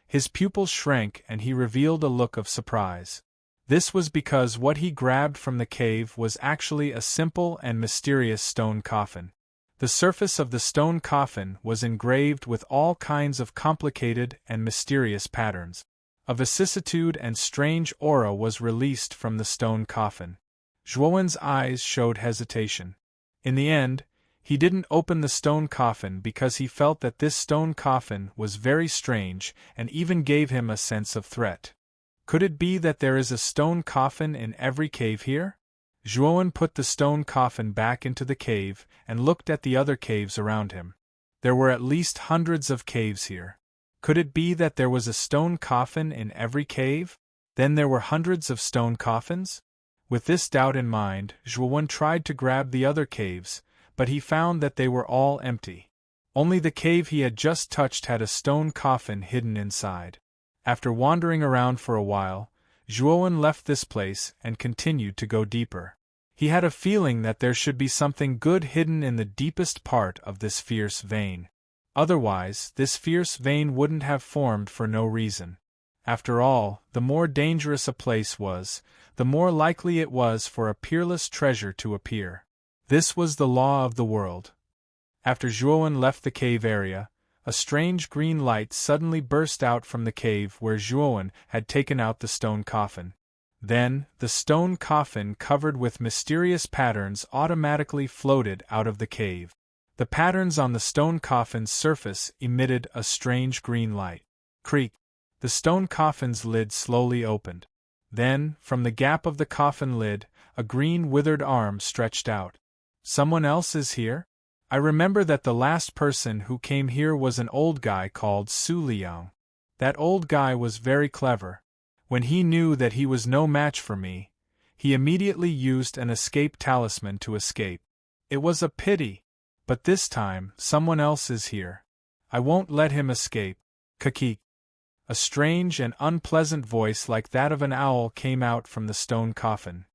his pupils shrank and he revealed a look of surprise. This was because what he grabbed from the cave was actually a simple and mysterious stone coffin. The surface of the stone coffin was engraved with all kinds of complicated and mysterious patterns. A vicissitude and strange aura was released from the stone coffin. Zhuowen's eyes showed hesitation. In the end, he didn't open the stone coffin because he felt that this stone coffin was very strange and even gave him a sense of threat. Could it be that there is a stone coffin in every cave here? Zhuowen put the stone coffin back into the cave and looked at the other caves around him. There were at least hundreds of caves here. Could it be that there was a stone coffin in every cave? Then there were hundreds of stone coffins? With this doubt in mind, Zhuowen tried to grab the other caves, but he found that they were all empty. Only the cave he had just touched had a stone coffin hidden inside. After wandering around for a while, Zhuowen left this place and continued to go deeper. He had a feeling that there should be something good hidden in the deepest part of this fierce vein. Otherwise, this fierce vein wouldn't have formed for no reason. After all, the more dangerous a place was, the more likely it was for a peerless treasure to appear. This was the law of the world. After Zhuowen left the cave area, a strange green light suddenly burst out from the cave where Zhuowen had taken out the stone coffin. Then, the stone coffin covered with mysterious patterns automatically floated out of the cave. The patterns on the stone coffin's surface emitted a strange green light. Creak! The stone coffin's lid slowly opened. Then, from the gap of the coffin lid, a green withered arm stretched out. Someone else is here? I remember that the last person who came here was an old guy called Su Liang. That old guy was very clever. When he knew that he was no match for me, he immediately used an escape talisman to escape. It was a pity. But this time, someone else is here. I won't let him escape. Kaki. A strange and unpleasant voice like that of an owl came out from the stone coffin.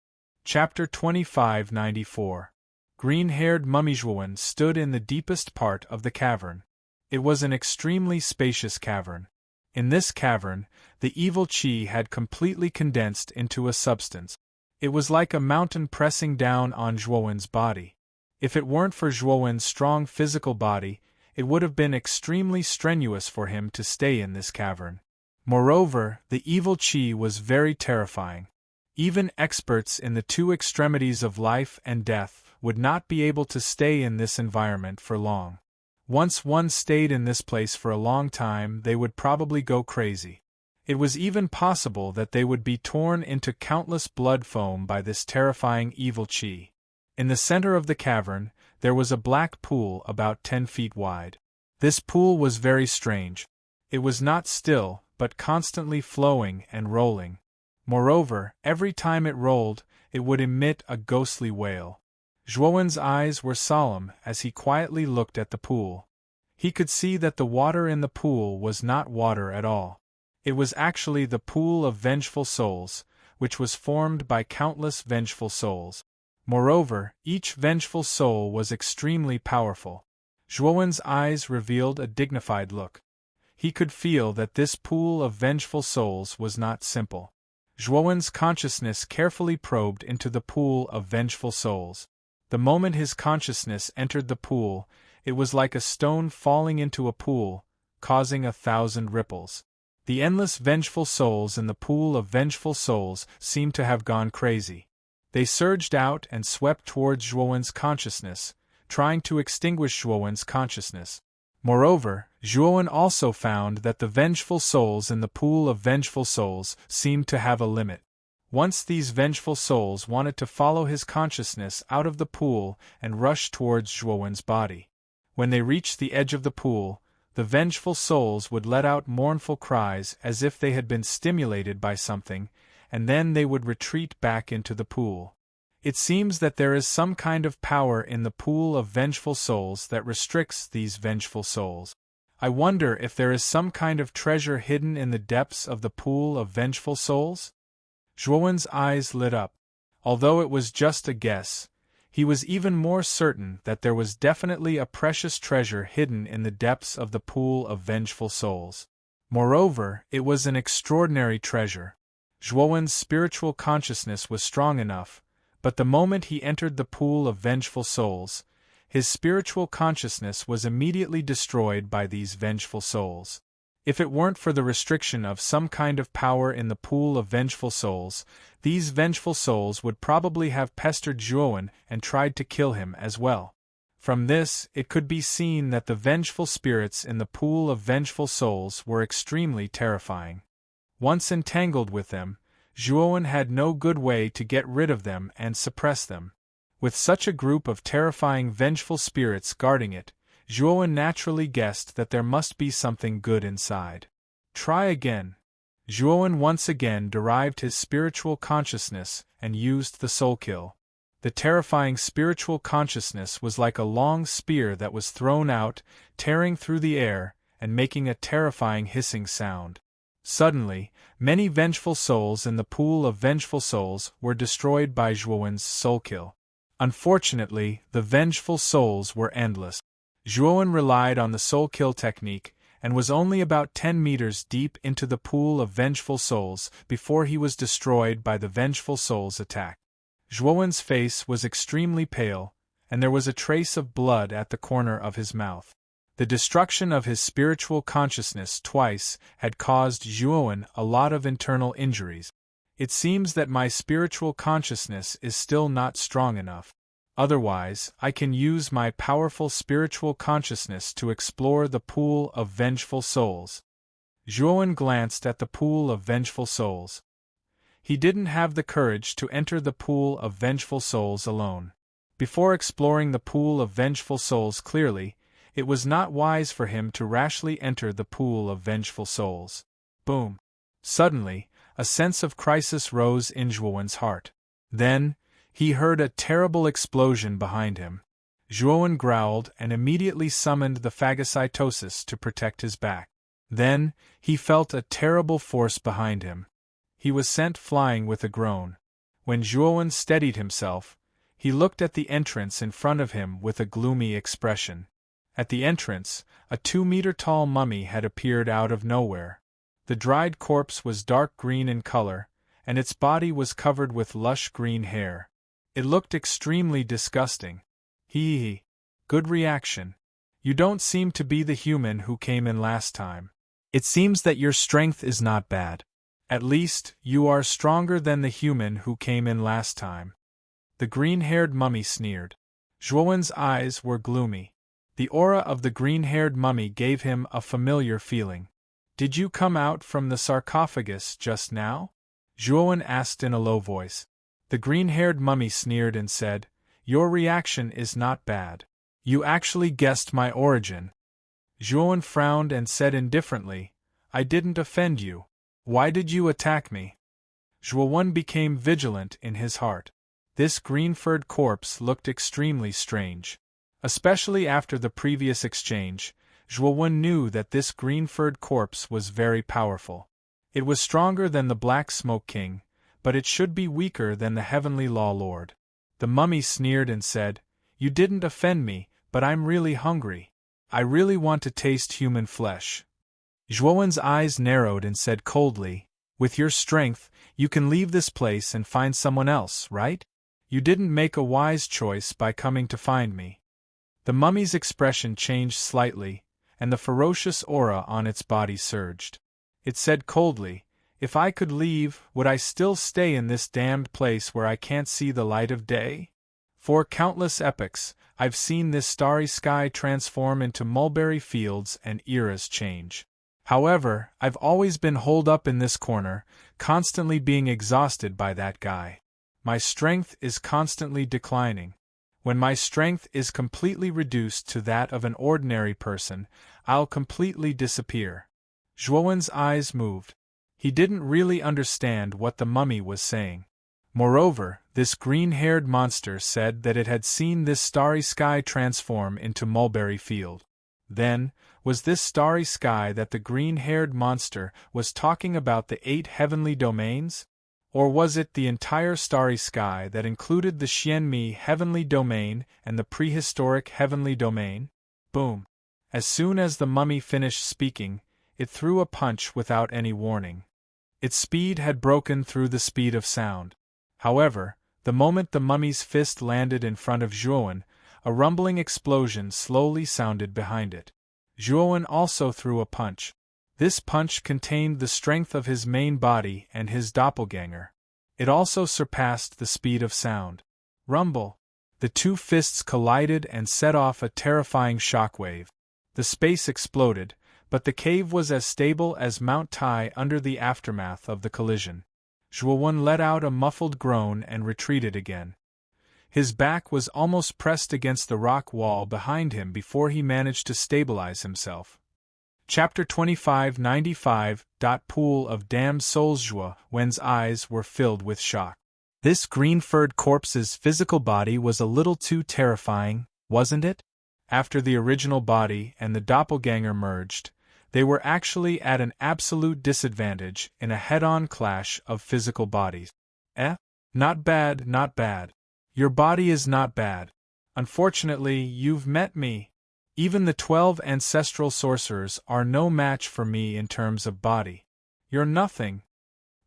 Chapter 2594. Green-haired Mummyzhuowen stood in the deepest part of the cavern. It was an extremely spacious cavern. In this cavern, the evil qi had completely condensed into a substance. It was like a mountain pressing down on Zhuowen's body. If it weren't for Zhuowen's strong physical body, it would have been extremely strenuous for him to stay in this cavern. Moreover, the evil qi was very terrifying. Even experts in the two extremities of life and death would not be able to stay in this environment for long. Once one stayed in this place for a long time, they would probably go crazy. It was even possible that they would be torn into countless blood foam by this terrifying evil qi. In the center of the cavern, there was a black pool about 10 feet wide. This pool was very strange. It was not still, but constantly flowing and rolling. Moreover, every time it rolled, it would emit a ghostly wail. Zhuowen's eyes were solemn as he quietly looked at the pool. He could see that the water in the pool was not water at all. It was actually the pool of vengeful souls, which was formed by countless vengeful souls. Moreover, each vengeful soul was extremely powerful. Zhuowen's eyes revealed a dignified look. He could feel that this pool of vengeful souls was not simple. Zhuowen's consciousness carefully probed into the pool of vengeful souls. The moment his consciousness entered the pool, it was like a stone falling into a pool, causing 1,000 ripples. The endless vengeful souls in the pool of vengeful souls seemed to have gone crazy. They surged out and swept towards Zhuowen's consciousness, trying to extinguish Zhuowen's consciousness. Moreover, Zhuowen also found that the vengeful souls in the pool of vengeful souls seemed to have a limit. Once these vengeful souls wanted to follow his consciousness out of the pool and rush towards Zhuowen's body. When they reached the edge of the pool, the vengeful souls would let out mournful cries as if they had been stimulated by something, and then they would retreat back into the pool. It seems that there is some kind of power in the pool of vengeful souls that restricts these vengeful souls. I wonder if there is some kind of treasure hidden in the depths of the pool of vengeful souls? Zhuowen's eyes lit up. Although it was just a guess, he was even more certain that there was definitely a precious treasure hidden in the depths of the pool of vengeful souls. Moreover, it was an extraordinary treasure. Zhuowen's spiritual consciousness was strong enough, but the moment he entered the pool of vengeful souls, his spiritual consciousness was immediately destroyed by these vengeful souls. If it weren't for the restriction of some kind of power in the pool of vengeful souls, these vengeful souls would probably have pestered Zhuowen and tried to kill him as well. From this, it could be seen that the vengeful spirits in the pool of vengeful souls were extremely terrifying. Once entangled with them, Zhuowen had no good way to get rid of them and suppress them. With such a group of terrifying vengeful spirits guarding it, Zhuowen naturally guessed that there must be something good inside. Try again. Zhuowen once again derived his spiritual consciousness and used the soul kill. The terrifying spiritual consciousness was like a long spear that was thrown out, tearing through the air, and making a terrifying hissing sound. Suddenly, many vengeful souls in the pool of vengeful souls were destroyed by Zhuowen's soul kill. Unfortunately, the vengeful souls were endless. Zhuowen relied on the soul kill technique, and was only about 10 meters deep into the pool of vengeful souls before he was destroyed by the vengeful souls' attack. Zhuowen's face was extremely pale, and there was a trace of blood at the corner of his mouth. The destruction of his spiritual consciousness twice had caused Zhuowen a lot of internal injuries. It seems that my spiritual consciousness is still not strong enough. Otherwise, I can use my powerful spiritual consciousness to explore the pool of vengeful souls. Zhuowen glanced at the pool of vengeful souls. He didn't have the courage to enter the pool of vengeful souls alone. Before exploring the pool of vengeful souls clearly, it was not wise for him to rashly enter the pool of vengeful souls. Boom! Suddenly, a sense of crisis rose in Zhuowen's heart. Then, he heard a terrible explosion behind him. Zhuowen growled and immediately summoned the phagocytosis to protect his back. Then, he felt a terrible force behind him. He was sent flying with a groan. When Zhuowen steadied himself, he looked at the entrance in front of him with a gloomy expression. At the entrance, a 2-meter-tall mummy had appeared out of nowhere. The dried corpse was dark green in color, and its body was covered with lush green hair. It looked extremely disgusting. Hee. Good reaction. You don't seem to be the human who came in last time. It seems that your strength is not bad. At least, you are stronger than the human who came in last time. The green-haired mummy sneered. Zhuowen's eyes were gloomy. The aura of the green-haired mummy gave him a familiar feeling. Did you come out from the sarcophagus just now? Zhuowen asked in a low voice. The green-haired mummy sneered and said, Your reaction is not bad. You actually guessed my origin. Zhuowen frowned and said indifferently, I didn't offend you. Why did you attack me? Zhuowen became vigilant in his heart. This green-furred corpse looked extremely strange. Especially after the previous exchange, Zhuowen knew that this green-furred corpse was very powerful. It was stronger than the Black Smoke King, but it should be weaker than the Heavenly Law Lord. The mummy sneered and said, You didn't offend me, but I'm really hungry. I really want to taste human flesh. Zhuowen's eyes narrowed and said coldly, With your strength, you can leave this place and find someone else, right? You didn't make a wise choice by coming to find me. The mummy's expression changed slightly, and the ferocious aura on its body surged. It said coldly, If I could leave, would I still stay in this damned place where I can't see the light of day? For countless epochs, I've seen this starry sky transform into mulberry fields and eras change. However, I've always been holed up in this corner, constantly being exhausted by that guy. My strength is constantly declining. When my strength is completely reduced to that of an ordinary person, I'll completely disappear. Zhuowen's eyes moved. He didn't really understand what the mummy was saying. Moreover, this green-haired monster said that it had seen this starry sky transform into mulberry field. Then, was this starry sky that the green-haired monster was talking about the 8 heavenly domains? Or was it the entire starry sky that included the Xianmi heavenly domain and the prehistoric heavenly domain? Boom! As soon as the mummy finished speaking, it threw a punch without any warning. Its speed had broken through the speed of sound. However, the moment the mummy's fist landed in front of Zhuowen, a rumbling explosion slowly sounded behind it. Zhuowen also threw a punch. This punch contained the strength of his main body and his doppelganger. It also surpassed the speed of sound. Rumble! The two fists collided and set off a terrifying shockwave. The space exploded, but the cave was as stable as Mount Tai under the aftermath of the collision. Zhuowen let out a muffled groan and retreated again. His back was almost pressed against the rock wall behind him before he managed to stabilize himself. Chapter 2595. Pool of Damned Souls. Zhuowen's eyes were filled with shock. This green-furred corpse's physical body was a little too terrifying, wasn't it? After the original body and the doppelganger merged, they were actually at an absolute disadvantage in a head-on clash of physical bodies. Not bad, not bad. Your body is not bad. Unfortunately, you've met me. Even the 12 ancestral sorcerers are no match for me in terms of body. You're nothing.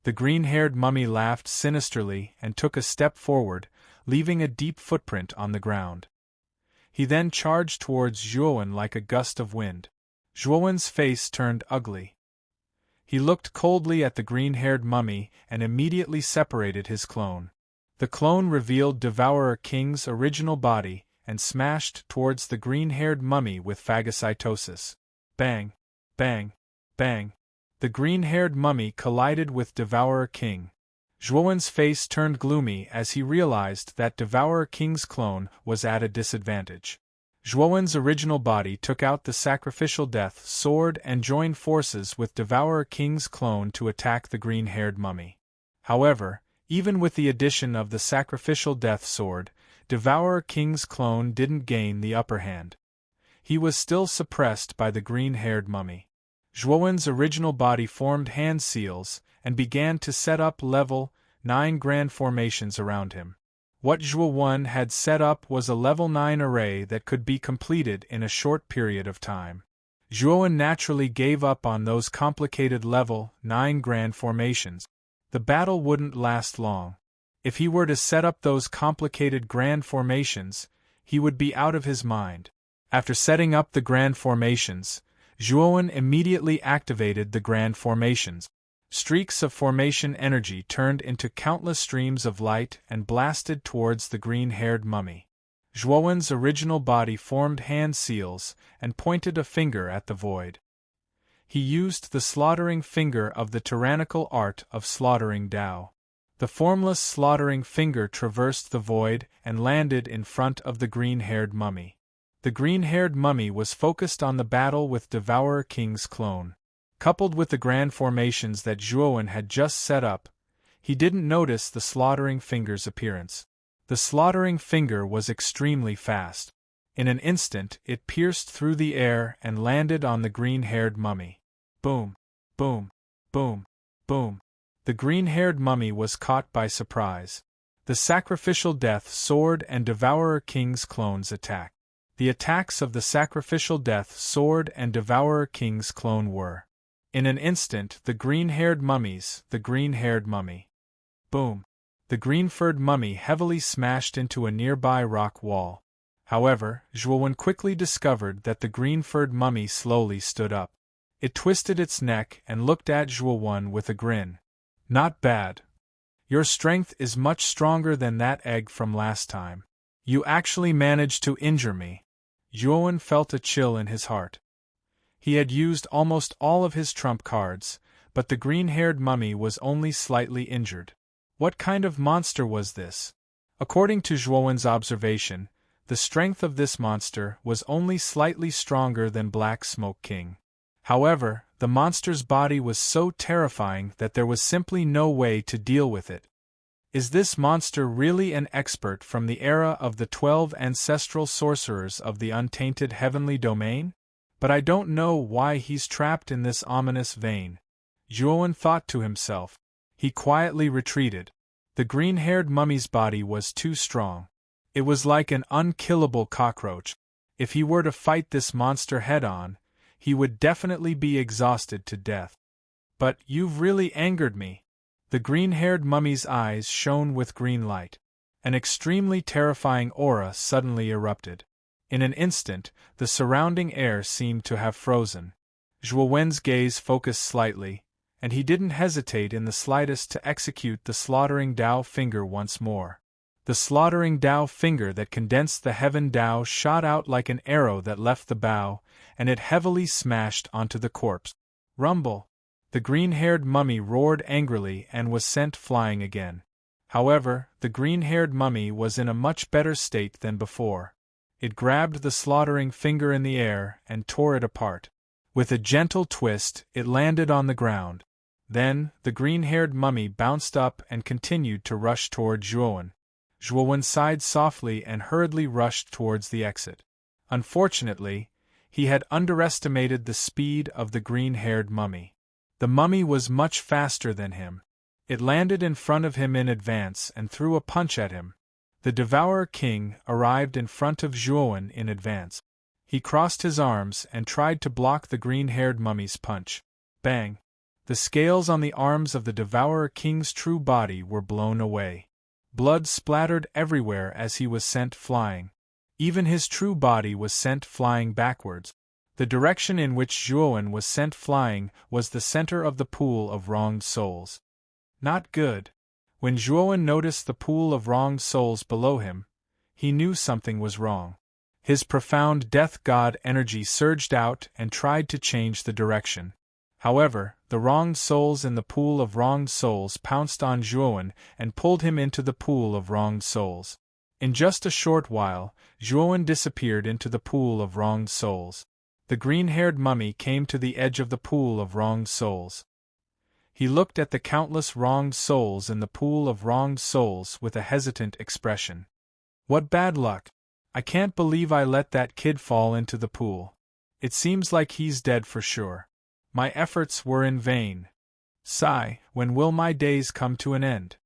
The green-haired mummy laughed sinisterly and took a step forward, leaving a deep footprint on the ground. He then charged towards Zhuowen like a gust of wind. Zhuowen's face turned ugly. He looked coldly at the green-haired mummy and immediately separated his clone. The clone revealed Devourer King's original body and smashed towards the green-haired mummy with phagocytosis. Bang! Bang! Bang! The green-haired mummy collided with Devourer King. Zhuowen's face turned gloomy as he realized that Devourer King's clone was at a disadvantage. Zhuowen's original body took out the sacrificial death sword and joined forces with Devourer King's clone to attack the green-haired mummy. However, even with the addition of the sacrificial death sword, Devourer King's clone didn't gain the upper hand. He was still suppressed by the green-haired mummy. Zhuowen's original body formed hand seals and began to set up level 9 grand formations around him. What Zhuowen had set up was a level 9 array that could be completed in a short period of time. Zhuowen naturally gave up on those complicated level 9 grand formations. The battle wouldn't last long. If he were to set up those complicated grand formations, he would be out of his mind. After setting up the grand formations, Zhuowen immediately activated the grand formations. Streaks of formation energy turned into countless streams of light and blasted towards the green-haired mummy. Zhuowen's original body formed hand seals and pointed a finger at the void. He used the slaughtering finger of the tyrannical art of slaughtering Tao. The formless slaughtering finger traversed the void and landed in front of the green-haired mummy. The green-haired mummy was focused on the battle with Devourer King's clone. Coupled with the grand formations that Zhuowen had just set up, he didn't notice the slaughtering finger's appearance. The slaughtering finger was extremely fast. In an instant it pierced through the air and landed on the green-haired mummy. Boom! Boom! Boom! Boom! The green-haired mummy was caught by surprise. The sacrificial death sword and Devourer King's clones attacked. The attacks of the sacrificial death sword and Devourer King's clone were. In an instant the green-haired mummy. Boom! The green-furred mummy heavily smashed into a nearby rock wall. However, Zhuowen quickly discovered that the green-furred mummy slowly stood up. It twisted its neck and looked at Zhuowen with a grin. Not bad. Your strength is much stronger than that egg from last time. You actually managed to injure me. Zhuowen felt a chill in his heart. He had used almost all of his trump cards, but the green-haired mummy was only slightly injured. What kind of monster was this? According to Zhuowen's observation, the strength of this monster was only slightly stronger than Black Smoke King. However, the monster's body was so terrifying that there was simply no way to deal with it. Is this monster really an expert from the era of the 12 ancestral sorcerers of the untainted heavenly domain? But I don't know why he's trapped in this ominous vein. Zhuowen thought to himself. He quietly retreated. The green-haired mummy's body was too strong. It was like an unkillable cockroach. If he were to fight this monster head-on, he would definitely be exhausted to death. But you've really angered me. The green-haired mummy's eyes shone with green light. An extremely terrifying aura suddenly erupted. In an instant, the surrounding air seemed to have frozen. Zhuowen's gaze focused slightly, and he didn't hesitate in the slightest to execute the slaughtering Dao finger once more. The slaughtering Dao finger that condensed the heaven Dao shot out like an arrow that left the bow, and it heavily smashed onto the corpse. Rumble! The green-haired mummy roared angrily and was sent flying again. However, the green-haired mummy was in a much better state than before. It grabbed the slaughtering finger in the air and tore it apart. With a gentle twist, it landed on the ground. Then, the green-haired mummy bounced up and continued to rush toward Zhuowen. Zhuowen sighed softly and hurriedly rushed towards the exit. Unfortunately, he had underestimated the speed of the green-haired mummy. The mummy was much faster than him. It landed in front of him in advance and threw a punch at him. The Devourer King arrived in front of Zhuowen in advance. He crossed his arms and tried to block the green-haired mummy's punch. Bang! The scales on the arms of the Devourer King's true body were blown away. Blood splattered everywhere as he was sent flying. Even his true body was sent flying backwards. The direction in which Zhuowen was sent flying was the center of the pool of wronged souls. Not good. When Zhuowen noticed the pool of wronged souls below him, he knew something was wrong. His profound death god energy surged out and tried to change the direction. However, the wronged souls in the pool of wronged souls pounced on Zhuowen and pulled him into the pool of wronged souls. In just a short while, Zhuowen disappeared into the pool of wronged souls. The green-haired mummy came to the edge of the pool of wronged souls. He looked at the countless wronged souls in the pool of wronged souls with a hesitant expression. What bad luck! I can't believe I let that kid fall into the pool. It seems like he's dead for sure. My efforts were in vain. Sigh, when will my days come to an end?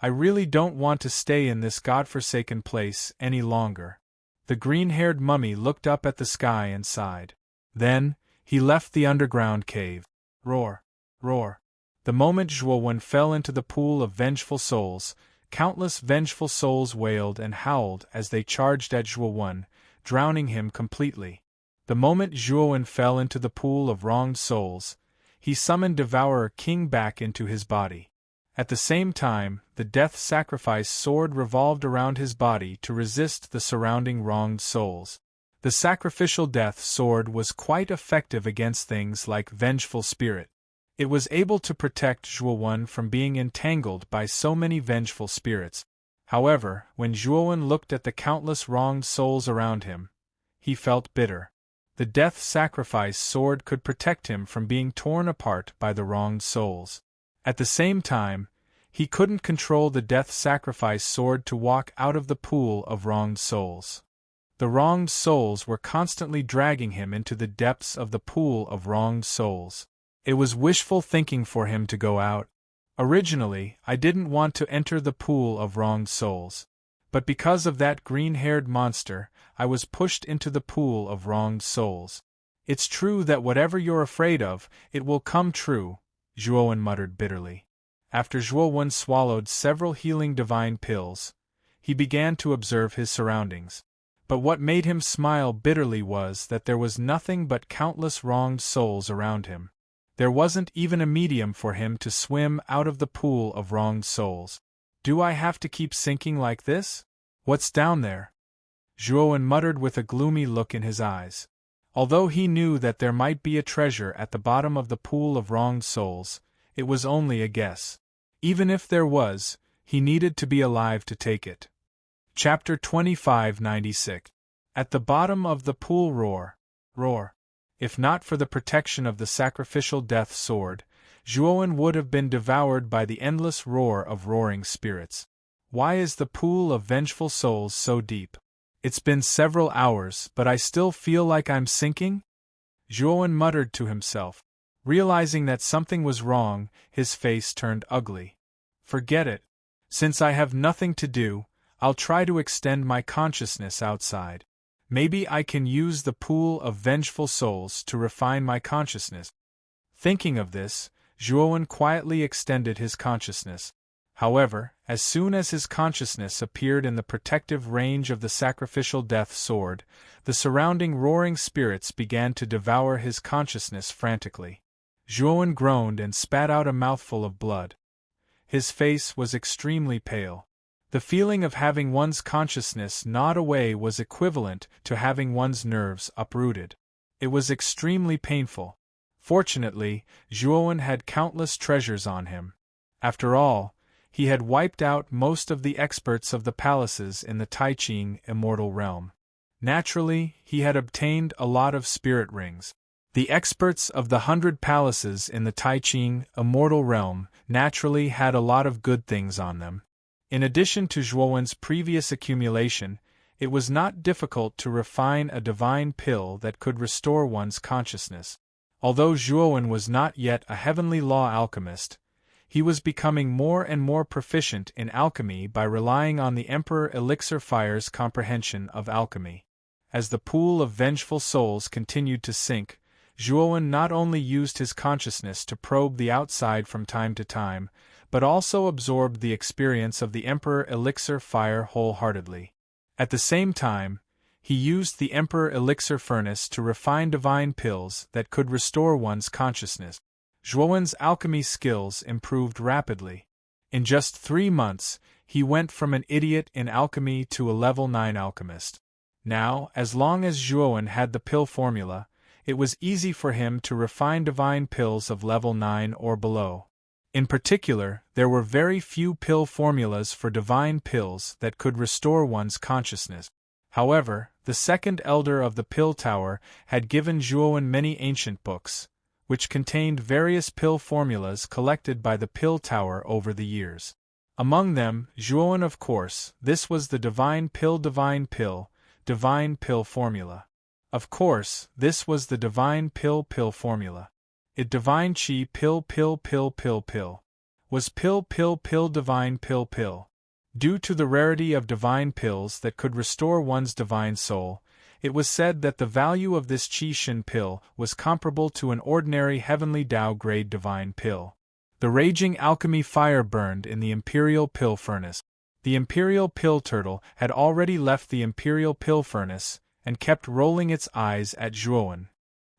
I really don't want to stay in this godforsaken place any longer. The green-haired mummy looked up at the sky and sighed. Then, he left the underground cave. Roar! Roar! The moment Zhuowen fell into the pool of vengeful souls, countless vengeful souls wailed and howled as they charged at Zhuowen, drowning him completely. The moment Zhuowen fell into the pool of wronged souls, he summoned Devourer King back into his body. At the same time, the death sacrifice sword revolved around his body to resist the surrounding wronged souls. The sacrificial death sword was quite effective against things like vengeful spirit. It was able to protect Zhuowen from being entangled by so many vengeful spirits. However, when Zhuowen looked at the countless wronged souls around him, he felt bitter. The death sacrifice sword could protect him from being torn apart by the wronged souls. At the same time, he couldn't control the death sacrifice sword to walk out of the pool of wronged souls. The wronged souls were constantly dragging him into the depths of the pool of wronged souls. It was wishful thinking for him to go out. Originally, I didn't want to enter the pool of wronged souls. But because of that green-haired monster, I was pushed into the pool of wronged souls. It's true that whatever you're afraid of, it will come true, Zhuowen muttered bitterly. After Zhuowen swallowed several healing divine pills, he began to observe his surroundings. But what made him smile bitterly was that there was nothing but countless wronged souls around him. There wasn't even a medium for him to swim out of the pool of wronged souls. Do I have to keep sinking like this? What's down there? Zhuowen muttered with a gloomy look in his eyes. Although he knew that there might be a treasure at the bottom of the pool of wronged souls, it was only a guess. Even if there was, he needed to be alive to take it. Chapter 2596. At the bottom of the pool roar, roar. If not for the protection of the sacrificial death sword, Zhuowen would have been devoured by the endless roar of roaring spirits. Why is the pool of vengeful souls so deep? It's been several hours, but I still feel like I'm sinking? Zhuowen muttered to himself. Realizing that something was wrong, his face turned ugly. Forget it. Since I have nothing to do, I'll try to extend my consciousness outside. Maybe I can use the pool of vengeful souls to refine my consciousness. Thinking of this, Zhuowen quietly extended his consciousness. However, as soon as his consciousness appeared in the protective range of the sacrificial death sword, the surrounding roaring spirits began to devour his consciousness frantically. Zhuowen groaned and spat out a mouthful of blood. His face was extremely pale. The feeling of having one's consciousness gnawed away was equivalent to having one's nerves uprooted. It was extremely painful. Fortunately, Zhuowen had countless treasures on him. After all, he had wiped out most of the experts of the palaces in the Taiqing immortal realm. Naturally, he had obtained a lot of spirit rings. The experts of the 100 palaces in the Taiqing immortal realm naturally had a lot of good things on them. In addition to Zhuowen's previous accumulation, it was not difficult to refine a divine pill that could restore one's consciousness. Although Zhuowen was not yet a heavenly law alchemist, he was becoming more and more proficient in alchemy by relying on the Emperor Elixir Fire's comprehension of alchemy. As the pool of vengeful souls continued to sink, Zhuowen not only used his consciousness to probe the outside from time to time, but also absorbed the experience of the Emperor Elixir Fire wholeheartedly. At the same time, he used the Emperor Elixir Furnace to refine divine pills that could restore one's consciousness. Zhuowen's alchemy skills improved rapidly. In just 3 months, he went from an idiot in alchemy to a level 9 alchemist. Now, as long as Zhuowen had the pill formula, it was easy for him to refine divine pills of level 9 or below. In particular, there were very few pill formulas for divine pills that could restore one's consciousness. However, the second elder of the Pill Tower had given Zhuowen many ancient books, which contained various pill formulas collected by the Pill Tower over the years. Among them, Zhuowen of course, this was the divine pill formula. Of course, this was the divine pill formula. It divine chi pill. Was pill divine pill. Due to the rarity of divine pills that could restore one's divine soul, it was said that the value of this Qi Shin pill was comparable to an ordinary heavenly Tao grade divine pill. The raging alchemy fire burned in the imperial pill furnace. The imperial pill turtle had already left the imperial pill furnace and kept rolling its eyes at Zhuowen.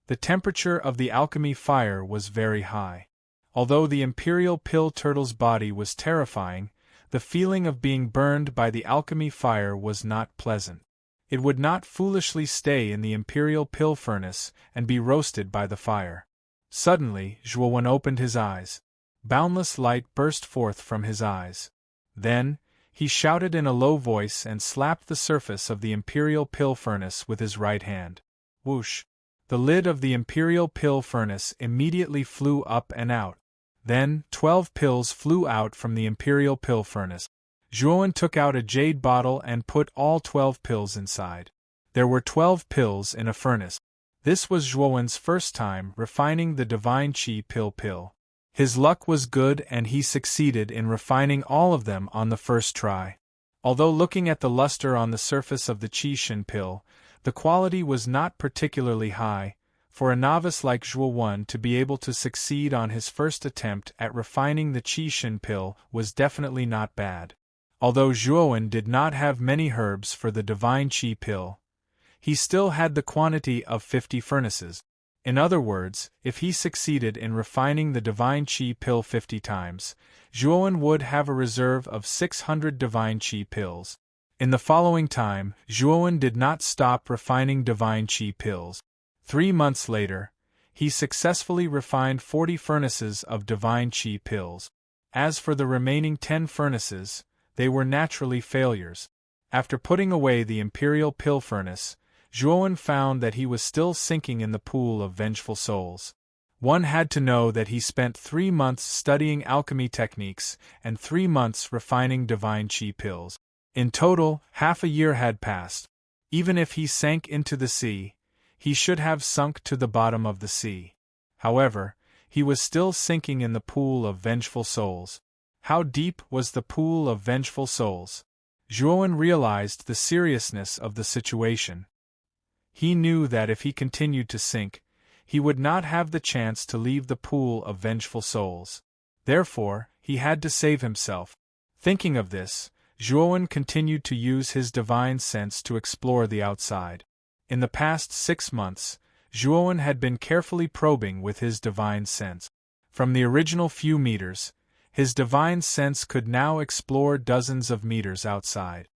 The temperature of the alchemy fire was very high. Although the imperial pill turtle's body was terrifying, the feeling of being burned by the alchemy fire was not pleasant. It would not foolishly stay in the imperial pill furnace and be roasted by the fire. Suddenly, Zhuowen opened his eyes. Boundless light burst forth from his eyes. Then, he shouted in a low voice and slapped the surface of the imperial pill furnace with his right hand. Whoosh! The lid of the imperial pill furnace immediately flew up and out. Then, 12 pills flew out from the imperial pill furnace. Zhuowen took out a jade bottle and put all 12 pills inside. There were 12 pills in a furnace. This was Zhuowen's first time refining the divine Qi pill. His luck was good and he succeeded in refining all of them on the first try. Although looking at the luster on the surface of the Qi Shin pill, the quality was not particularly high. For a novice like Zhuowen to be able to succeed on his first attempt at refining the Qi Shin pill was definitely not bad. Although Zhuowen did not have many herbs for the divine Qi pill, he still had the quantity of 50 furnaces. In other words, if he succeeded in refining the divine Qi pill 50 times, Zhuowen would have a reserve of 600 divine Qi pills. In the following time, Zhuowen did not stop refining divine Qi pills. 3 months later, he successfully refined 40 furnaces of divine Qi pills. As for the remaining 10 furnaces, they were naturally failures. After putting away the imperial pill furnace, Zhuowen found that he was still sinking in the pool of vengeful souls. One had to know that he spent 3 months studying alchemy techniques and 3 months refining divine Qi pills. In total, half a year had passed. Even if he sank into the sea, he should have sunk to the bottom of the sea. However, he was still sinking in the pool of vengeful souls. How deep was the pool of vengeful souls? Zhuowen realized the seriousness of the situation. He knew that if he continued to sink, he would not have the chance to leave the pool of vengeful souls. Therefore, he had to save himself. Thinking of this, Zhuowen continued to use his divine sense to explore the outside. In the past 6 months, Zhuowen had been carefully probing with his divine sense. From the original few meters, his divine sense could now explore dozens of meters outside.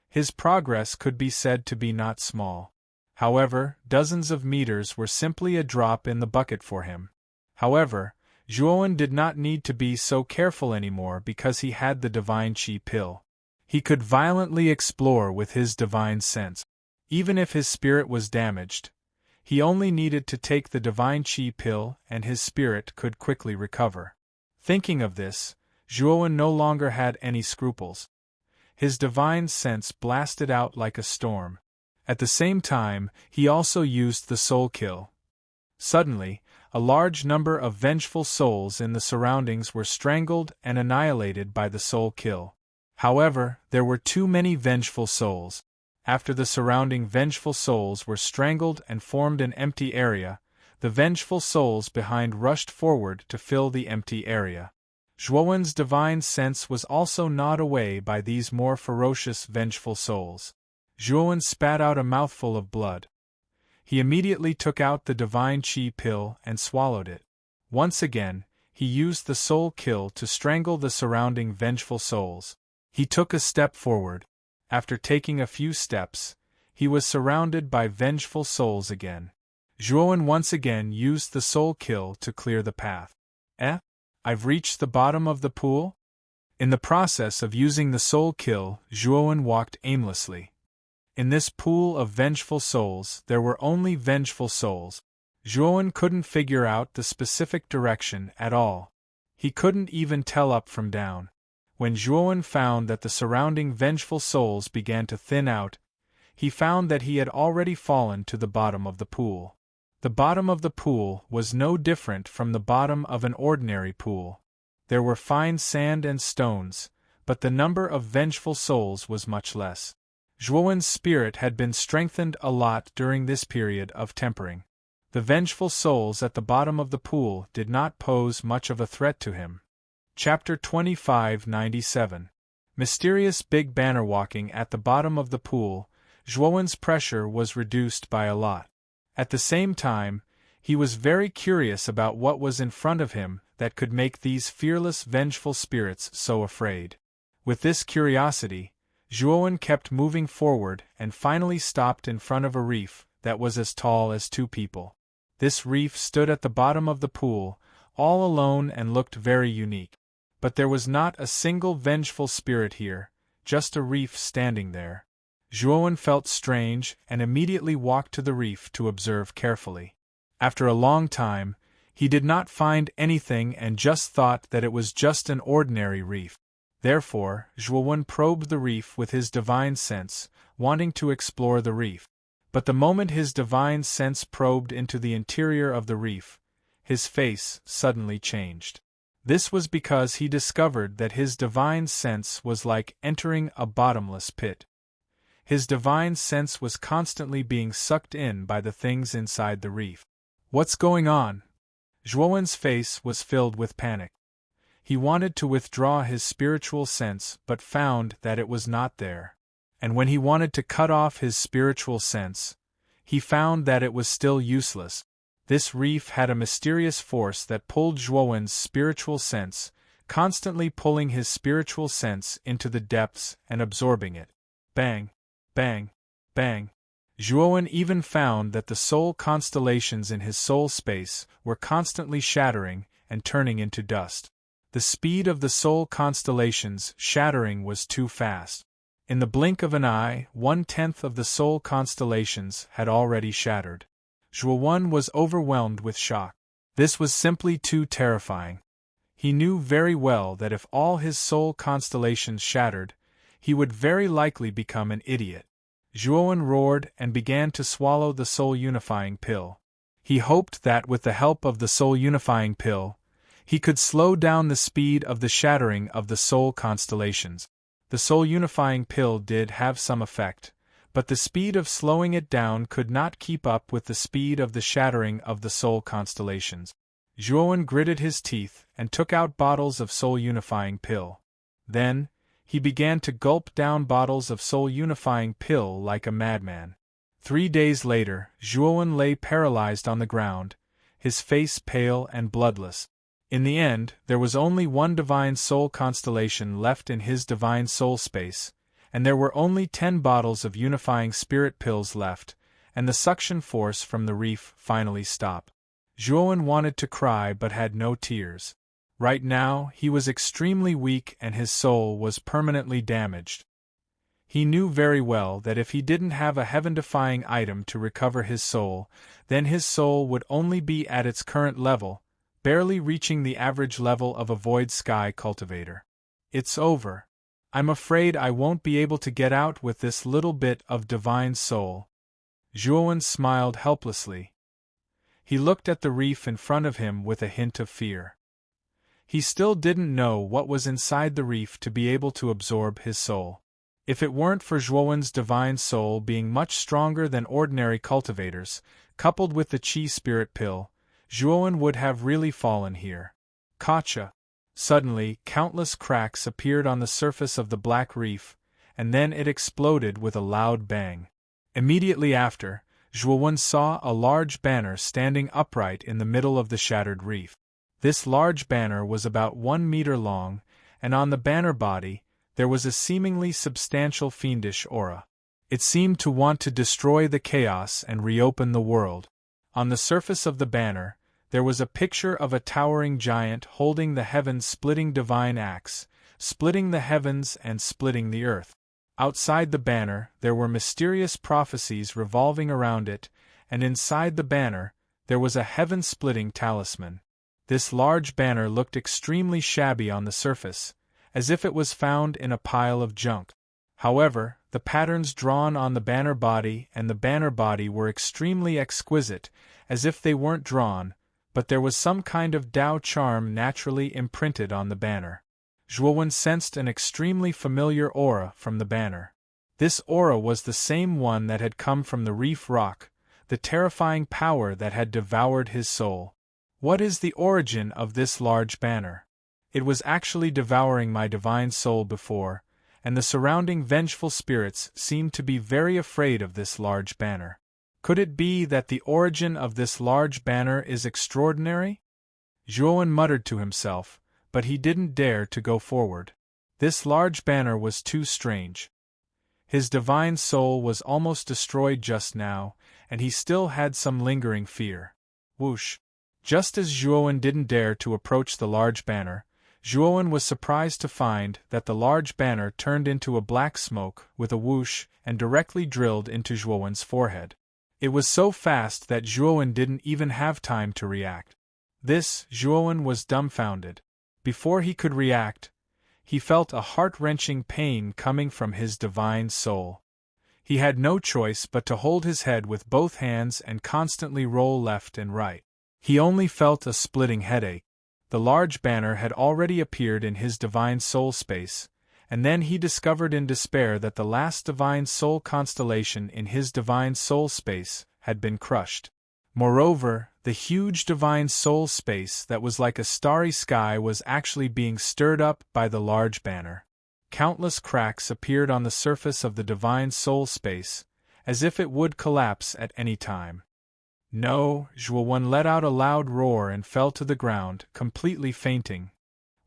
His progress could be said to be not small. However, dozens of meters were simply a drop in the bucket for him. However, Zhuowen did not need to be so careful anymore because he had the divine Qi pill. He could violently explore with his divine sense. Even if his spirit was damaged, he only needed to take the divine Qi pill and his spirit could quickly recover. Thinking of this, Zhuowen no longer had any scruples. His divine sense blasted out like a storm. At the same time, he also used the soul kill. Suddenly, a large number of vengeful souls in the surroundings were strangled and annihilated by the soul kill. However, there were too many vengeful souls. After the surrounding vengeful souls were strangled and formed an empty area, the vengeful souls behind rushed forward to fill the empty area. Zhuowen's divine sense was also gnawed away by these more ferocious vengeful souls. Zhuowen spat out a mouthful of blood. He immediately took out the divine Qi pill and swallowed it. Once again, he used the soul kill to strangle the surrounding vengeful souls. He took a step forward. After taking a few steps, he was surrounded by vengeful souls again. Zhuowen once again used the soul kill to clear the path. I've reached the bottom of the pool? In the process of using the soul kill, Zhuowen walked aimlessly. In this pool of vengeful souls, there were only vengeful souls. Zhuowen couldn't figure out the specific direction at all. He couldn't even tell up from down. When Zhuowen found that the surrounding vengeful souls began to thin out, he found that he had already fallen to the bottom of the pool. The bottom of the pool was no different from the bottom of an ordinary pool. There were fine sand and stones, but the number of vengeful souls was much less. Zhuowen's spirit had been strengthened a lot during this period of tempering. The vengeful souls at the bottom of the pool did not pose much of a threat to him. Chapter 2597. Mysterious Big Banner. Walking at the bottom of the pool, Zhuowen's pressure was reduced by a lot. At the same time, he was very curious about what was in front of him that could make these fearless vengeful spirits so afraid. With this curiosity, Zhuowen kept moving forward and finally stopped in front of a reef that was as tall as two people. This reef stood at the bottom of the pool, all alone, and looked very unique. But there was not a single vengeful spirit here, just a reef standing there. Zhuowen felt strange and immediately walked to the reef to observe carefully. After a long time, he did not find anything and just thought that it was just an ordinary reef. Therefore, Zhuowen probed the reef with his divine sense, wanting to explore the reef. But the moment his divine sense probed into the interior of the reef, his face suddenly changed. This was because he discovered that his divine sense was like entering a bottomless pit. His divine sense was constantly being sucked in by the things inside the reef. What's going on? Zhuowen's face was filled with panic. He wanted to withdraw his spiritual sense but found that it was not there. And when he wanted to cut off his spiritual sense, he found that it was still useless. This reef had a mysterious force that pulled Zhuowen's spiritual sense, constantly pulling his spiritual sense into the depths and absorbing it. Bang! Bang! Bang! Zhuowen even found that the soul constellations in his soul space were constantly shattering and turning into dust. The speed of the soul constellations shattering was too fast. In the blink of an eye, 1/10 of the soul constellations had already shattered. Zhuowen was overwhelmed with shock. This was simply too terrifying. He knew very well that if all his soul constellations shattered, he would very likely become an idiot. Zhuowen roared and began to swallow the soul-unifying pill. He hoped that with the help of the soul-unifying pill, he could slow down the speed of the shattering of the soul constellations. The soul-unifying pill did have some effect, but the speed of slowing it down could not keep up with the speed of the shattering of the soul constellations. Zhuowen gritted his teeth and took out bottles of soul-unifying pill. Then, he began to gulp down bottles of soul-unifying pill like a madman. 3 days later, Zhuowen lay paralyzed on the ground, his face pale and bloodless. In the end, there was only one divine soul constellation left in his divine soul space, and there were only 10 bottles of unifying spirit pills left, and the suction force from the reef finally stopped. Zhuowen wanted to cry but had no tears. Right now, he was extremely weak and his soul was permanently damaged. He knew very well that if he didn't have a heaven-defying item to recover his soul, then his soul would only be at its current level, barely reaching the average level of a void sky cultivator. It's over. I'm afraid I won't be able to get out with this little bit of divine soul. Zhuowen smiled helplessly. He looked at the reef in front of him with a hint of fear. He still didn't know what was inside the reef to be able to absorb his soul. If it weren't for Zhuowen's divine soul being much stronger than ordinary cultivators, coupled with the Qi spirit pill, Zhuowen would have really fallen here. Gotcha! Suddenly, countless cracks appeared on the surface of the black reef, and then it exploded with a loud bang. Immediately after, Zhuowen saw a large banner standing upright in the middle of the shattered reef. This large banner was about 1 meter long, and on the banner body, there was a seemingly substantial fiendish aura. It seemed to want to destroy the chaos and reopen the world. On the surface of the banner, there was a picture of a towering giant holding the heaven-splitting divine axe, splitting the heavens and splitting the earth. Outside the banner, there were mysterious prophecies revolving around it, and inside the banner, there was a heaven-splitting talisman. This large banner looked extremely shabby on the surface, as if it was found in a pile of junk. However, the patterns drawn on the banner body and the banner body were extremely exquisite, as if they weren't drawn, but there was some kind of Tao charm naturally imprinted on the banner. Zhuowen sensed an extremely familiar aura from the banner. This aura was the same one that had come from the reef rock, the terrifying power that had devoured his soul. What is the origin of this large banner? It was actually devouring my divine soul before, and the surrounding vengeful spirits seemed to be very afraid of this large banner. Could it be that the origin of this large banner is extraordinary? Zhuowen muttered to himself, but he didn't dare to go forward. This large banner was too strange. His divine soul was almost destroyed just now, and he still had some lingering fear. Whoosh! Just as Zhuowen didn't dare to approach the large banner, Zhuowen was surprised to find that the large banner turned into a black smoke with a whoosh and directly drilled into Zhuowen's forehead. It was so fast that Zhuowen didn't even have time to react. Zhuowen was dumbfounded. Before he could react, he felt a heart-wrenching pain coming from his divine soul. He had no choice but to hold his head with both hands and constantly roll left and right. He only felt a splitting headache. The large banner had already appeared in his divine soul space, and then he discovered in despair that the last divine soul constellation in his divine soul space had been crushed. Moreover, the huge divine soul space that was like a starry sky was actually being stirred up by the large banner. Countless cracks appeared on the surface of the divine soul space, as if it would collapse at any time. No, Zhuowen let out a loud roar and fell to the ground, completely fainting.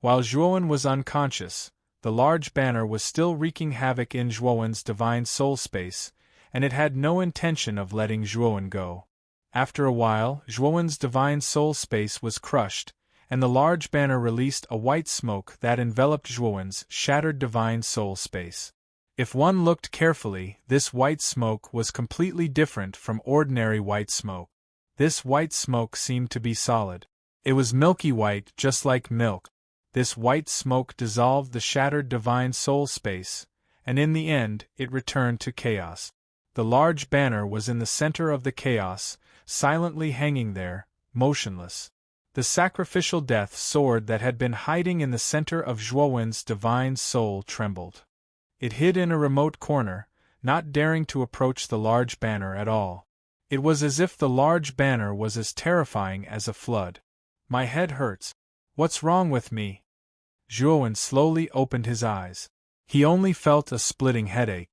While Zhuowen was unconscious, the large banner was still wreaking havoc in Zhuowen's divine soul space, and it had no intention of letting Zhuowen go. After a while, Zhuowen's divine soul space was crushed, and the large banner released a white smoke that enveloped Zhuowen's shattered divine soul space. If one looked carefully, this white smoke was completely different from ordinary white smoke. This white smoke seemed to be solid. It was milky white, just like milk. This white smoke dissolved the shattered divine soul space, and in the end, it returned to chaos. The large banner was in the center of the chaos, silently hanging there, motionless. The sacrificial death sword that had been hiding in the center of Zhuowen's divine soul trembled. It hid in a remote corner, not daring to approach the large banner at all. It was as if the large banner was as terrifying as a flood. My head hurts. What's wrong with me? Zhuowen slowly opened his eyes. He only felt a splitting headache.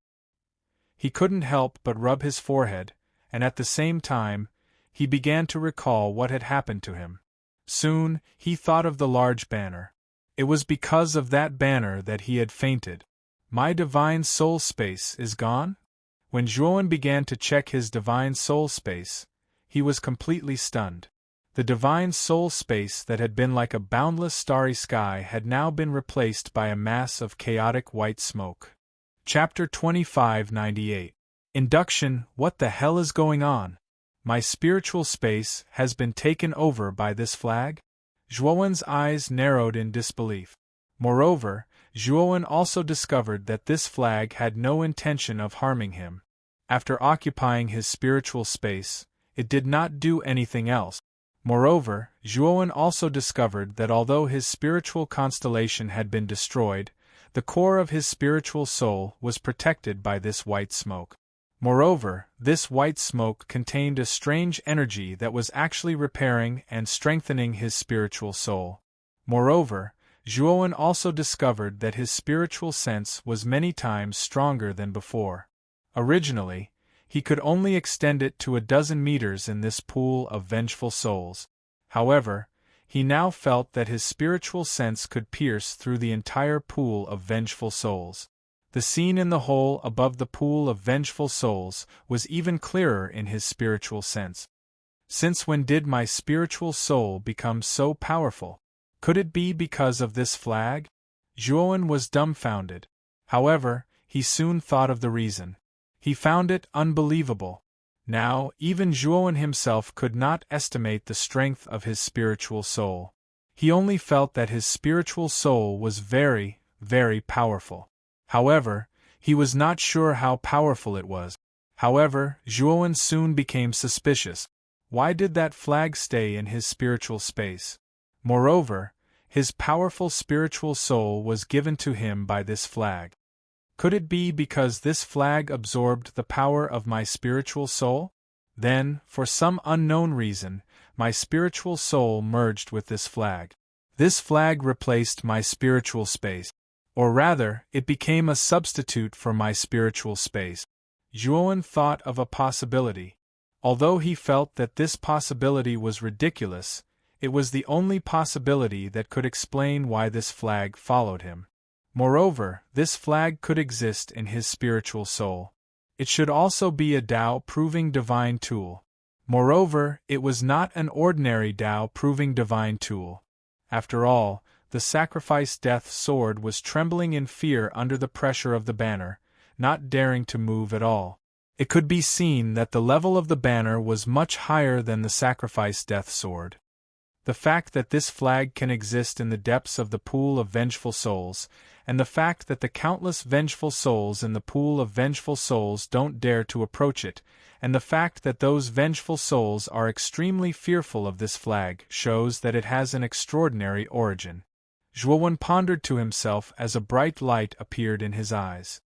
He couldn't help but rub his forehead, and at the same time, he began to recall what had happened to him. Soon, he thought of the large banner. It was because of that banner that he had fainted. My divine soul space is gone? When Zhuowen began to check his divine soul space, he was completely stunned. The divine soul space that had been like a boundless starry sky had now been replaced by a mass of chaotic white smoke. Chapter 2598. Induction. What the hell is going on? My spiritual space has been taken over by this flag? Zhuowen's eyes narrowed in disbelief. Moreover, Zhuowen also discovered that this flag had no intention of harming him. After occupying his spiritual space, it did not do anything else. Moreover, Zhuowen also discovered that although his spiritual constellation had been destroyed, the core of his spiritual soul was protected by this white smoke. Moreover, this white smoke contained a strange energy that was actually repairing and strengthening his spiritual soul. Moreover, Zhuowen also discovered that his spiritual sense was many times stronger than before. Originally, he could only extend it to 12 meters in this pool of vengeful souls. However, he now felt that his spiritual sense could pierce through the entire pool of vengeful souls. The scene in the hole above the pool of vengeful souls was even clearer in his spiritual sense. Since when did my spiritual soul become so powerful? Could it be because of this flag? Zhuowen was dumbfounded. However, he soon thought of the reason. He found it unbelievable. Now, even Zhuowen himself could not estimate the strength of his spiritual soul. He only felt that his spiritual soul was very, very powerful. However, he was not sure how powerful it was. However, Zhuowen soon became suspicious. Why did that flag stay in his spiritual space? Moreover, his powerful spiritual soul was given to him by this flag. Could it be because this flag absorbed the power of my spiritual soul? Then, for some unknown reason, my spiritual soul merged with this flag. This flag replaced my spiritual space. Or rather, it became a substitute for my spiritual space. Zhuowen thought of a possibility. Although he felt that this possibility was ridiculous, it was the only possibility that could explain why this flag followed him. Moreover, this flag could exist in his spiritual soul. It should also be a Tao-proving divine tool. Moreover, it was not an ordinary Tao-proving divine tool. After all, the sacrifice death sword was trembling in fear under the pressure of the banner, not daring to move at all. It could be seen that the level of the banner was much higher than the sacrifice death sword. The fact that this flag can exist in the depths of the pool of vengeful souls, and the fact that the countless vengeful souls in the pool of vengeful souls don't dare to approach it, and the fact that those vengeful souls are extremely fearful of this flag shows that it has an extraordinary origin. Zhuowen pondered to himself as a bright light appeared in his eyes.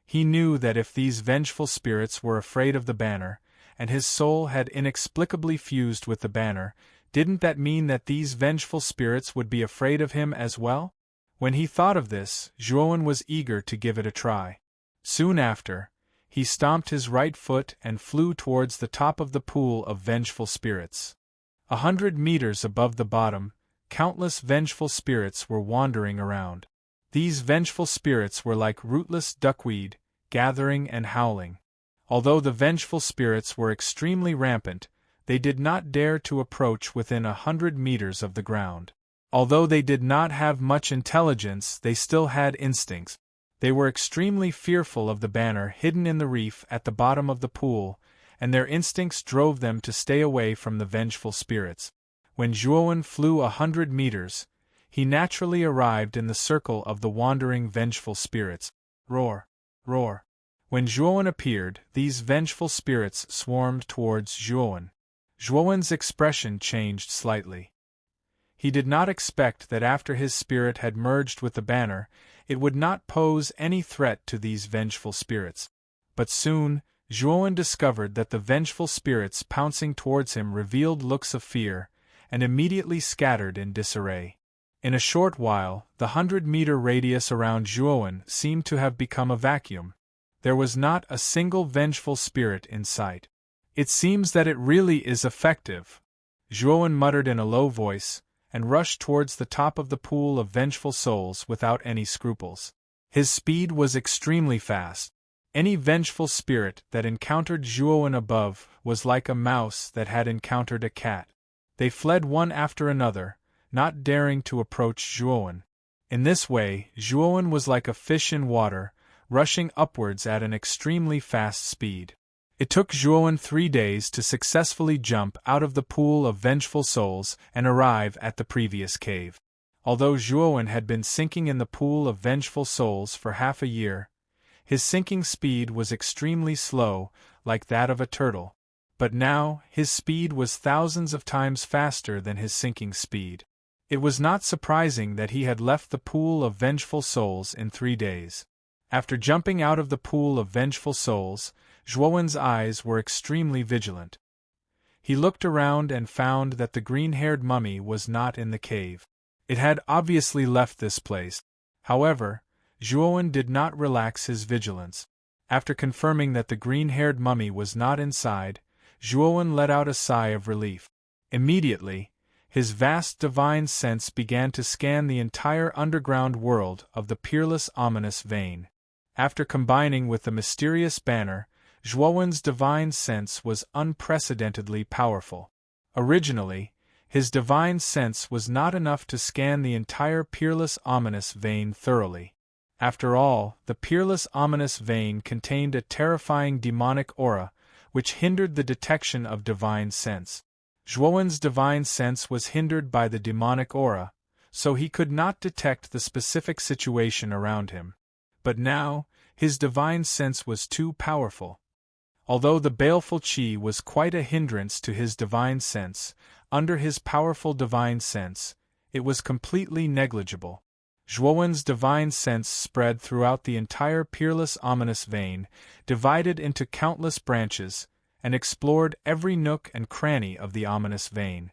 He knew that if these vengeful spirits were afraid of the banner, and his soul had inexplicably fused with the banner, didn't that mean that these vengeful spirits would be afraid of him as well? When he thought of this, Zhuowen was eager to give it a try. Soon after, he stomped his right foot and flew towards the top of the pool of vengeful spirits. 100 meters above the bottom, countless vengeful spirits were wandering around. These vengeful spirits were like rootless duckweed, gathering and howling. Although the vengeful spirits were extremely rampant, they did not dare to approach within 100 meters of the ground. Although they did not have much intelligence, they still had instincts. They were extremely fearful of the banner hidden in the reef at the bottom of the pool, and their instincts drove them to stay away from the vengeful spirits. When Zhuowen flew 100 meters, he naturally arrived in the circle of the wandering vengeful spirits. Roar! Roar! When Zhuowen appeared, these vengeful spirits swarmed towards Zhuowen. Zhuowen's expression changed slightly. He did not expect that after his spirit had merged with the banner, it would not pose any threat to these vengeful spirits. But soon, Zhuowen discovered that the vengeful spirits pouncing towards him revealed looks of fear, and immediately scattered in disarray. In a short while, the 100-meter radius around Zhuowen seemed to have become a vacuum. There was not a single vengeful spirit in sight. "It seems that it really is effective," Zhuowen muttered in a low voice, and rushed towards the top of the pool of vengeful souls without any scruples. His speed was extremely fast. Any vengeful spirit that encountered Zhuowen above was like a mouse that had encountered a cat. They fled one after another, not daring to approach Zhuowen. In this way, Zhuowen was like a fish in water, rushing upwards at an extremely fast speed. It took Zhuowen 3 days to successfully jump out of the pool of vengeful souls and arrive at the previous cave. Although Zhuowen had been sinking in the pool of vengeful souls for half a year, his sinking speed was extremely slow, like that of a turtle. But now, his speed was thousands of times faster than his sinking speed. It was not surprising that he had left the pool of vengeful souls in 3 days. After jumping out of the pool of vengeful souls, Zhuowen's eyes were extremely vigilant. He looked around and found that the green-haired mummy was not in the cave. It had obviously left this place. However, Zhuowen did not relax his vigilance. After confirming that the green-haired mummy was not inside, Zhuowen let out a sigh of relief. Immediately, his vast divine sense began to scan the entire underground world of the peerless ominous vein. After combining with the mysterious banner, Zhuowen's divine sense was unprecedentedly powerful. Originally, his divine sense was not enough to scan the entire peerless ominous vein thoroughly. After all, the peerless ominous vein contained a terrifying demonic aura, which hindered the detection of divine sense. Zhuowen's divine sense was hindered by the demonic aura, so he could not detect the specific situation around him. But now, his divine sense was too powerful. Although the baleful Qi was quite a hindrance to his divine sense, under his powerful divine sense, it was completely negligible. Zhuowen's divine sense spread throughout the entire peerless ominous vein, divided into countless branches, and explored every nook and cranny of the ominous vein.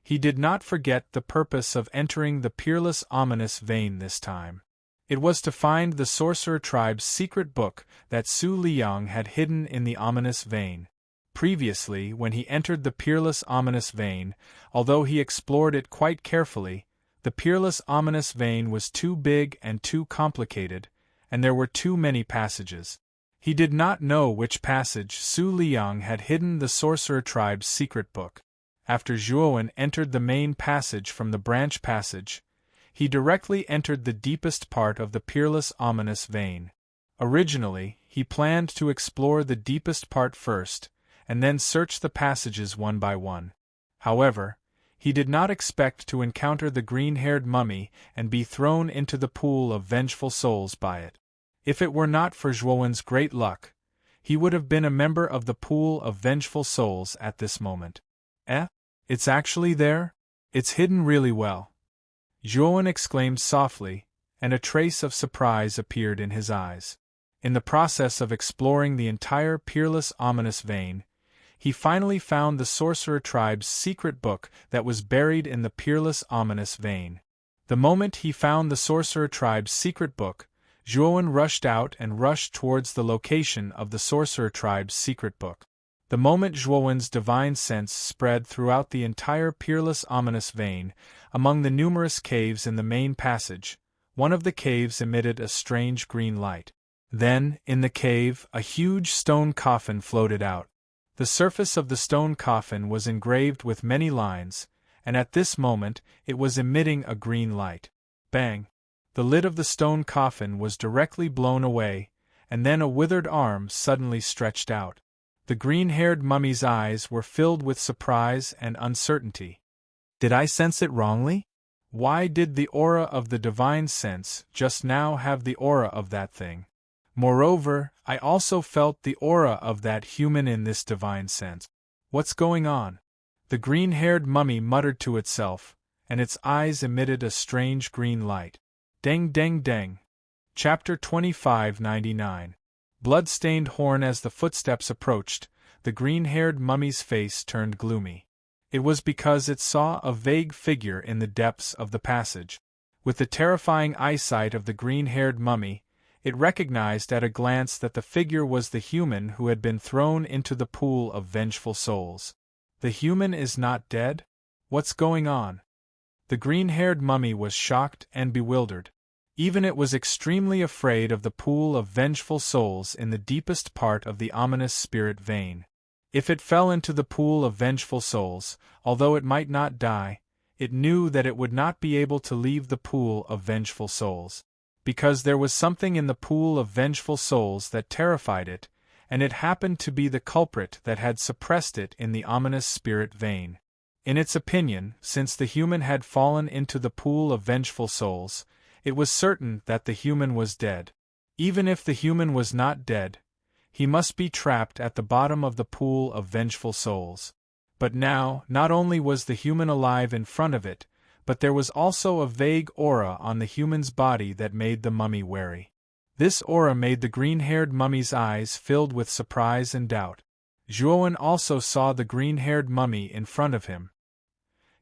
He did not forget the purpose of entering the peerless ominous vein this time. It was to find the sorcerer tribe's secret book that Su Liang had hidden in the ominous vein. Previously, when he entered the peerless ominous vein, although he explored it quite carefully, the peerless ominous vein was too big and too complicated, and there were too many passages. He did not know which passage Su Liang had hidden the sorcerer tribe's secret book. After Zhuowen entered the main passage from the branch passage, he directly entered the deepest part of the peerless ominous vein. Originally, he planned to explore the deepest part first, and then search the passages one by one. However, he did not expect to encounter the green-haired mummy and be thrown into the pool of vengeful souls by it. If it were not for Zhuowen's great luck, he would have been a member of the pool of vengeful souls at this moment. It's actually there? It's hidden really well. Zhuowen exclaimed softly, and a trace of surprise appeared in his eyes. In the process of exploring the entire peerless ominous vein, he finally found the sorcerer tribe's secret book that was buried in the peerless ominous vein. The moment he found the sorcerer tribe's secret book, Zhuowen rushed out and rushed towards the location of the sorcerer tribe's secret book. The moment Zhuowen's divine sense spread throughout the entire peerless ominous vein, among the numerous caves in the main passage, one of the caves emitted a strange green light. Then, in the cave, a huge stone coffin floated out. The surface of the stone coffin was engraved with many lines, and at this moment it was emitting a green light. Bang! The lid of the stone coffin was directly blown away, and then a withered arm suddenly stretched out. The green-haired mummy's eyes were filled with surprise and uncertainty. Did I sense it wrongly? Why did the aura of the divine sense just now have the aura of that thing? Moreover, I also felt the aura of that human in this divine sense. What's going on? The green-haired mummy muttered to itself, and its eyes emitted a strange green light. Deng deng deng. Chapter 2599. Blood-stained horn. As the footsteps approached, the green-haired mummy's face turned gloomy. It was because it saw a vague figure in the depths of the passage. With the terrifying eyesight of the green-haired mummy, it recognized at a glance that the figure was the human who had been thrown into the pool of vengeful souls. The human is not dead? What's going on? The green-haired mummy was shocked and bewildered. Even it was extremely afraid of the pool of vengeful souls in the deepest part of the ominous spirit vein. If it fell into the pool of vengeful souls, although it might not die, it knew that it would not be able to leave the pool of vengeful souls. Because there was something in the pool of vengeful souls that terrified it, and it happened to be the culprit that had suppressed it in the ominous spirit vein. In its opinion, since the human had fallen into the pool of vengeful souls, it was certain that the human was dead. Even if the human was not dead, he must be trapped at the bottom of the pool of vengeful souls. But now, not only was the human alive in front of it, but there was also a vague aura on the human's body that made the mummy wary. This aura made the green-haired mummy's eyes filled with surprise and doubt. Zhuowen also saw the green-haired mummy in front of him.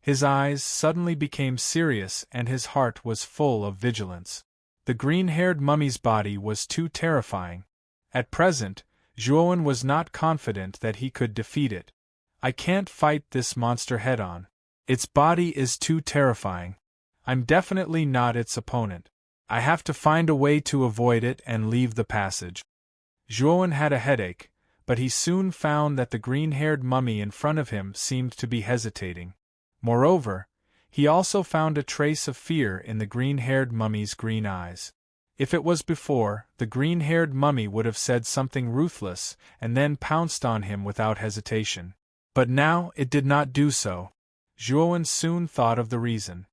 His eyes suddenly became serious and his heart was full of vigilance. The green-haired mummy's body was too terrifying. At present, Zhuowen was not confident that he could defeat it. I can't fight this monster head-on. Its body is too terrifying. I'm definitely not its opponent. I have to find a way to avoid it and leave the passage. Zhuowen had a headache, but he soon found that the green-haired mummy in front of him seemed to be hesitating. Moreover, he also found a trace of fear in the green-haired mummy's green eyes. If it was before, the green-haired mummy would have said something ruthless and then pounced on him without hesitation. But now it did not do so. Zhuowen soon thought of the reason.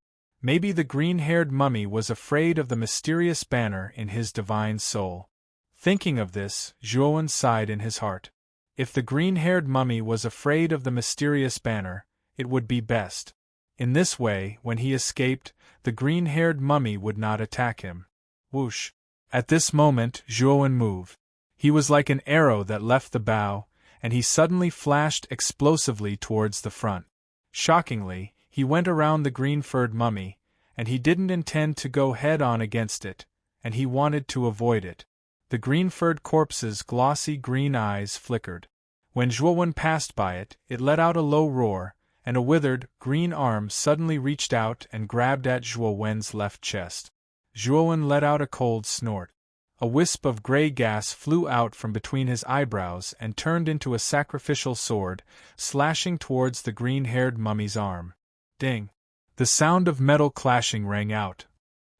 Maybe the green-haired mummy was afraid of the mysterious banner in his divine soul. Thinking of this, Zhuowen sighed in his heart. If the green-haired mummy was afraid of the mysterious banner, it would be best. In this way, when he escaped, the green-haired mummy would not attack him. Whoosh! At this moment, Zhuowen moved. He was like an arrow that left the bow, and he suddenly flashed explosively towards the front. Shockingly, he went around the green-furred mummy, and he didn't intend to go head-on against it, and he wanted to avoid it. The green-furred corpse's glossy green eyes flickered. When Zhuowen passed by it, it let out a low roar, and a withered, green arm suddenly reached out and grabbed at Zhuowen's left chest. Zhuowen let out a cold snort. A wisp of gray gas flew out from between his eyebrows and turned into a sacrificial sword, slashing towards the green-haired mummy's arm. Ding! The sound of metal clashing rang out.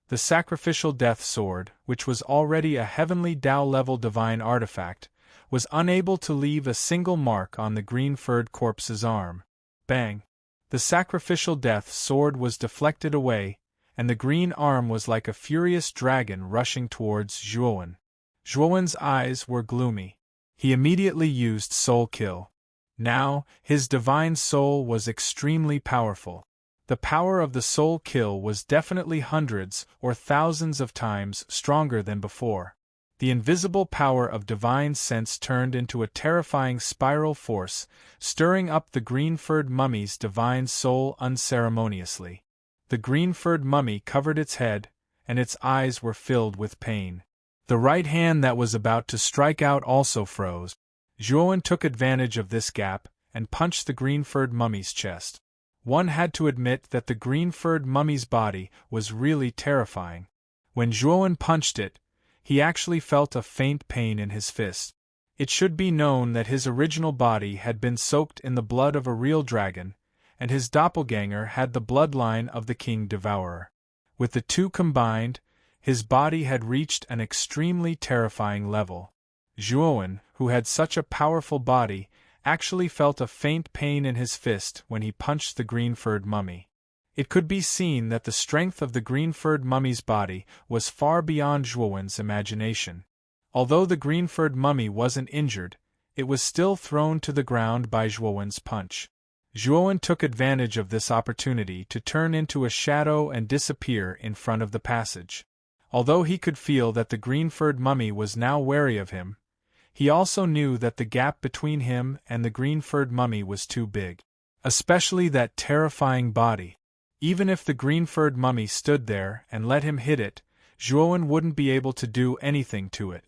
The sacrificial death sword, which was already a heavenly Tao-level divine artifact, was unable to leave a single mark on the green-furred corpse's arm. Bang! The sacrificial death sword was deflected away, and the green arm was like a furious dragon rushing towards Zhuowen. Zhuowen's eyes were gloomy. He immediately used Soul Kill. Now, his divine soul was extremely powerful. The power of the Soul Kill was definitely hundreds or thousands of times stronger than before. The invisible power of divine sense turned into a terrifying spiral force, stirring up the green-furred mummy's divine soul unceremoniously. The green-furred mummy covered its head, and its eyes were filled with pain. The right hand that was about to strike out also froze. Zhuowen took advantage of this gap and punched the green-furred mummy's chest. One had to admit that the green-furred mummy's body was really terrifying. When Zhuowen punched it, he actually felt a faint pain in his fist. It should be known that his original body had been soaked in the blood of a real dragon, and his doppelganger had the bloodline of the King Devourer. With the two combined, his body had reached an extremely terrifying level. Zhuowen, who had such a powerful body, actually felt a faint pain in his fist when he punched the green-furred mummy. It could be seen that the strength of the green-furred mummy's body was far beyond Zhuowen's imagination. Although the green-furred mummy wasn't injured, it was still thrown to the ground by Zhuowen's punch. Zhuowen took advantage of this opportunity to turn into a shadow and disappear in front of the passage. Although he could feel that the green-furred mummy was now wary of him, he also knew that the gap between him and the green-furred mummy was too big. Especially that terrifying body. Even if the green-furred mummy stood there and let him hit it, Zhuowen wouldn't be able to do anything to it.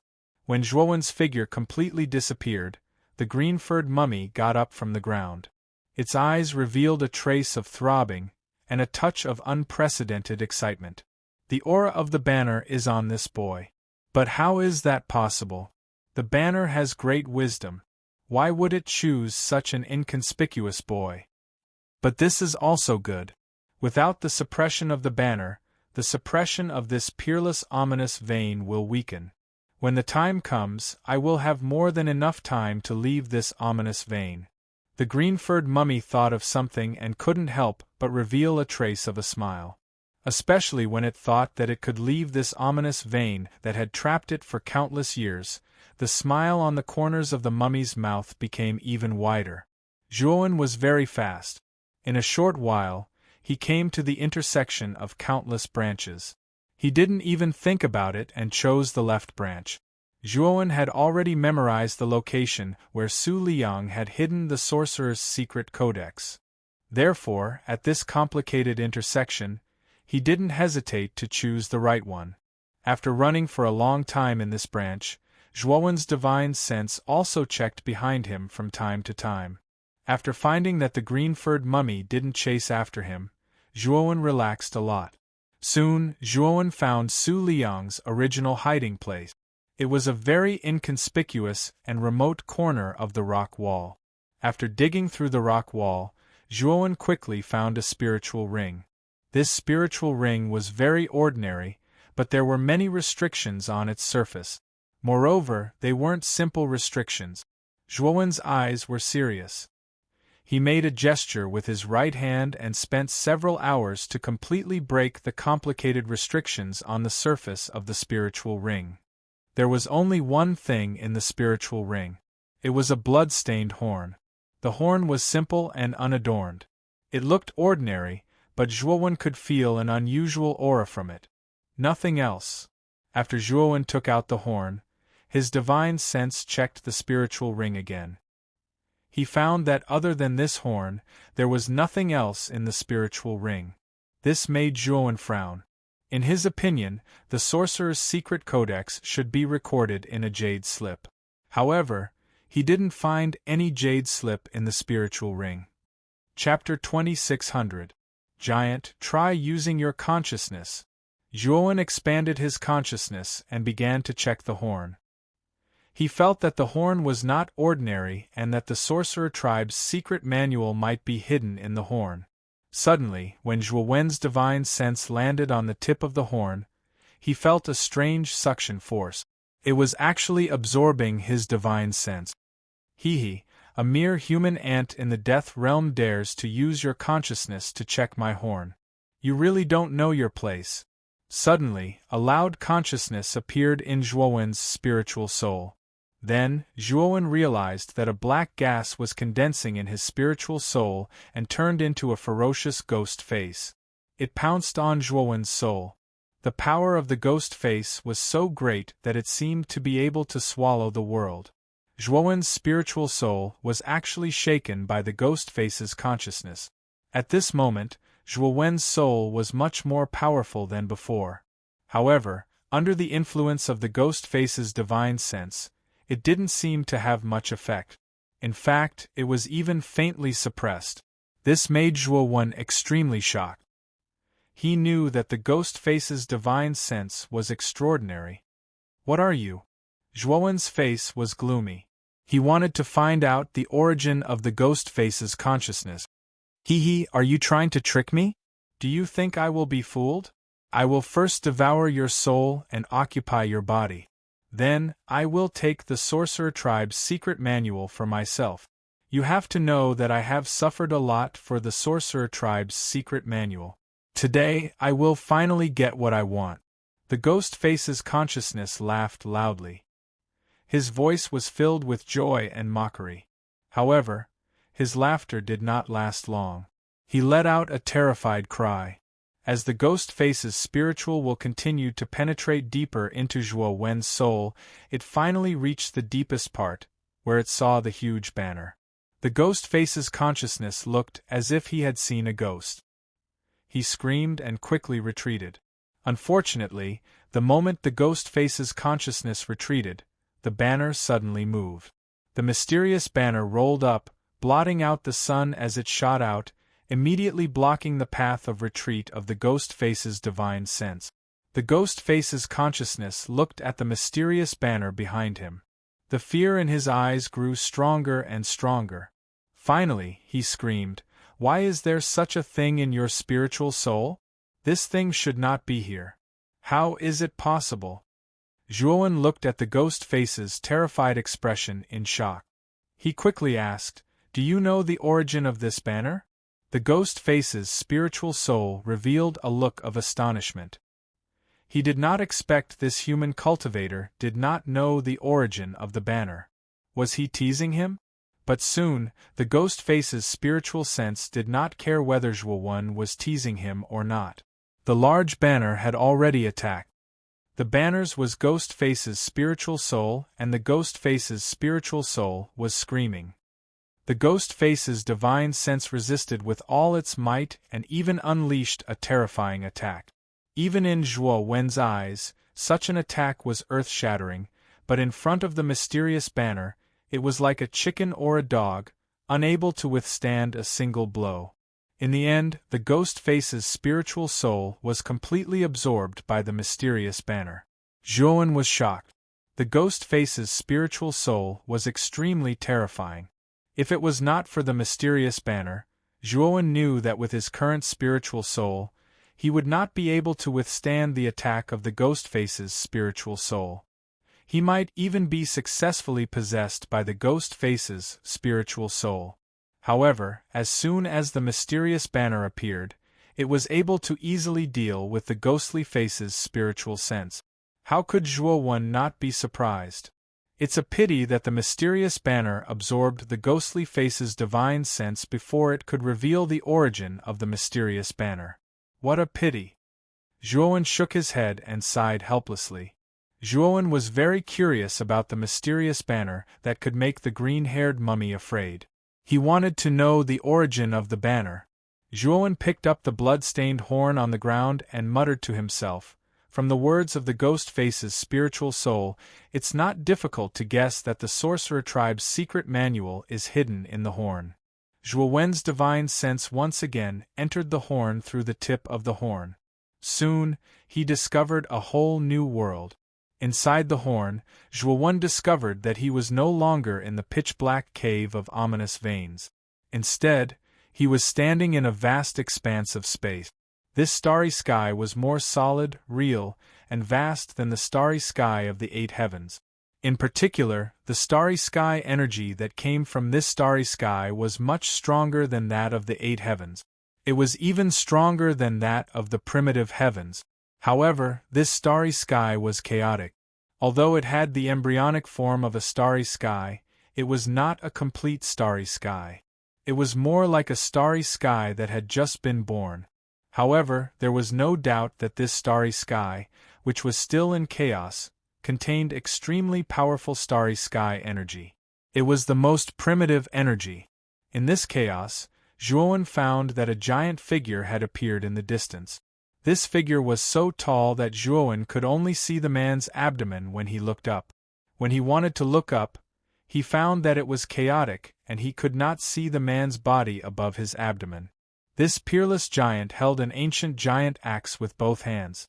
When Zhuowen's figure completely disappeared, the green-furred mummy got up from the ground. Its eyes revealed a trace of throbbing, and a touch of unprecedented excitement. The aura of the banner is on this boy. But how is that possible? The banner has great wisdom. Why would it choose such an inconspicuous boy? But this is also good. Without the suppression of the banner, the suppression of this peerless ominous vein will weaken. When the time comes, I will have more than enough time to leave this ominous vein. The green-furred mummy thought of something and couldn't help but reveal a trace of a smile. Especially when it thought that it could leave this ominous vein that had trapped it for countless years, the smile on the corners of the mummy's mouth became even wider. Zhuowen was very fast. In a short while, he came to the intersection of countless branches. He didn't even think about it and chose the left branch. Zhuowen had already memorized the location where Su Liang had hidden the sorcerer's secret codex. Therefore, at this complicated intersection, he didn't hesitate to choose the right one. After running for a long time in this branch, Zhuowen's divine sense also checked behind him from time to time. After finding that the green-furred mummy didn't chase after him, Zhuowen relaxed a lot. Soon, Zhuowen found Su Liang's original hiding place. It was a very inconspicuous and remote corner of the rock wall. After digging through the rock wall, Zhuowen quickly found a spiritual ring. This spiritual ring was very ordinary, but there were many restrictions on its surface. Moreover, they weren't simple restrictions. Zhuowen's eyes were serious. He made a gesture with his right hand and spent several hours to completely break the complicated restrictions on the surface of the spiritual ring. There was only one thing in the spiritual ring. It was a blood-stained horn. The horn was simple and unadorned. It looked ordinary, but Zhuowen could feel an unusual aura from it. Nothing else. After Zhuowen took out the horn, his divine sense checked the spiritual ring again. He found that other than this horn, there was nothing else in the spiritual ring. This made Zhuowen frown. In his opinion, the sorcerer's secret codex should be recorded in a jade slip. However, he didn't find any jade slip in the spiritual ring. Chapter 2600. Giant, try using your consciousness. Zhuowen expanded his consciousness and began to check the horn. He felt that the horn was not ordinary and that the sorcerer tribe's secret manual might be hidden in the horn. Suddenly, when Zhuowen's divine sense landed on the tip of the horn, he felt a strange suction force. It was actually absorbing his divine sense. He, a mere human ant in the death realm, dares to use your consciousness to check my horn. You really don't know your place. Suddenly, a loud consciousness appeared in Zhuowen's spiritual soul. Then, Zhuowen realized that a black gas was condensing in his spiritual soul and turned into a ferocious ghost face. It pounced on Zhuowen's soul. The power of the ghost face was so great that it seemed to be able to swallow the world. Zhuowen's spiritual soul was actually shaken by the ghost face's consciousness. At this moment, Zhuowen's soul was much more powerful than before. However, under the influence of the ghost face's divine sense, it didn't seem to have much effect. In fact, it was even faintly suppressed. This made Zhuowen extremely shocked. He knew that the ghost face's divine sense was extraordinary. What are you? Zhuowen's face was gloomy. He wanted to find out the origin of the ghost face's consciousness. Are you trying to trick me? Do you think I will be fooled? I will first devour your soul and occupy your body. Then, I will take the sorcerer tribe's secret manual for myself. You have to know that I have suffered a lot for the sorcerer tribe's secret manual. Today, I will finally get what I want. The ghost face's consciousness laughed loudly. His voice was filled with joy and mockery. However, his laughter did not last long. He let out a terrified cry. As the ghost face's spiritual will continued to penetrate deeper into Zhuowen's soul, it finally reached the deepest part, where it saw the huge banner. The ghost face's consciousness looked as if he had seen a ghost. He screamed and quickly retreated. Unfortunately, the moment the ghost face's consciousness retreated, the banner suddenly moved. The mysterious banner rolled up, blotting out the sun as it shot out, immediately blocking the path of retreat of the ghost face's divine sense. The ghost face's consciousness looked at the mysterious banner behind him. The fear in his eyes grew stronger and stronger. Finally, he screamed, "Why is there such a thing in your spiritual soul? This thing should not be here. How is it possible?" Zhuowen looked at the ghost face's terrified expression in shock. He quickly asked, "Do you know the origin of this banner?" The ghost face's spiritual soul revealed a look of astonishment. He did not expect this human cultivator did not know the origin of the banner. Was he teasing him? But soon, the ghost face's spiritual sense did not care whether Zhuowen was teasing him or not. The large banner had already attacked. The banner's was ghost face's spiritual soul, and the ghost face's spiritual soul was screaming. The ghost face's divine sense resisted with all its might and even unleashed a terrifying attack. Even in Zhuowen's eyes, such an attack was earth-shattering, but in front of the mysterious banner, it was like a chicken or a dog, unable to withstand a single blow. In the end, the ghost face's spiritual soul was completely absorbed by the mysterious banner. Zhuowen was shocked. The ghost face's spiritual soul was extremely terrifying. If it was not for the mysterious banner, Zhuowen knew that with his current spiritual soul, he would not be able to withstand the attack of the ghost face's spiritual soul. He might even be successfully possessed by the ghost face's spiritual soul. However, as soon as the mysterious banner appeared, it was able to easily deal with the ghostly face's spiritual sense. How could Zhuo not be surprised? It's a pity that the mysterious banner absorbed the ghostly face's divine sense before it could reveal the origin of the mysterious banner. What a pity! Zhuo shook his head and sighed helplessly. Zhuo was very curious about the mysterious banner that could make the green-haired mummy afraid. He wanted to know the origin of the banner. Zhuo picked up the blood-stained horn on the ground and muttered to himself, "From the words of the ghost face's spiritual soul, it's not difficult to guess that the sorcerer tribe's secret manual is hidden in the horn." Zhuowen's divine sense once again entered the horn through the tip of the horn. Soon, he discovered a whole new world. Inside the horn, Zhuo discovered that he was no longer in the pitch-black cave of ominous veins. Instead, he was standing in a vast expanse of space. This starry sky was more solid, real, and vast than the starry sky of the eight heavens. In particular, the starry sky energy that came from this starry sky was much stronger than that of the eight heavens. It was even stronger than that of the primitive heavens. However, this starry sky was chaotic. Although it had the embryonic form of a starry sky, it was not a complete starry sky. It was more like a starry sky that had just been born. However, there was no doubt that this starry sky, which was still in chaos, contained extremely powerful starry sky energy. It was the most primitive energy. In this chaos, Zhuo found that a giant figure had appeared in the distance. This figure was so tall that Zhuo could only see the man's abdomen when he looked up. When he wanted to look up, he found that it was chaotic and he could not see the man's body above his abdomen. This peerless giant held an ancient giant axe with both hands.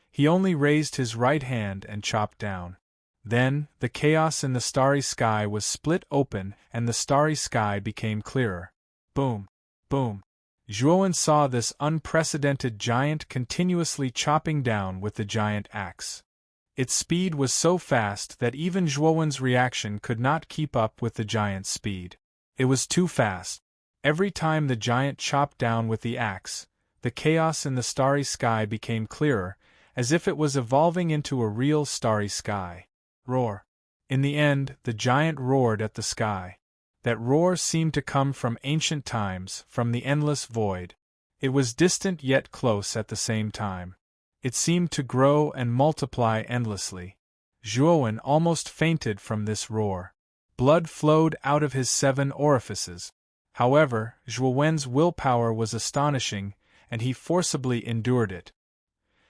He only raised his right hand and chopped down. Then, the chaos in the starry sky was split open and the starry sky became clearer. Boom! Boom! Zhuo saw this unprecedented giant continuously chopping down with the giant axe. Its speed was so fast that even Zhuo's reaction could not keep up with the giant's speed. It was too fast. Every time the giant chopped down with the axe, the chaos in the starry sky became clearer, as if it was evolving into a real starry sky. Roar! In the end, the giant roared at the sky. That roar seemed to come from ancient times, from the endless void. It was distant yet close at the same time. It seemed to grow and multiply endlessly. Zhuo almost fainted from this roar. Blood flowed out of his 7 orifices. However, Zhuo's willpower was astonishing, and he forcibly endured it.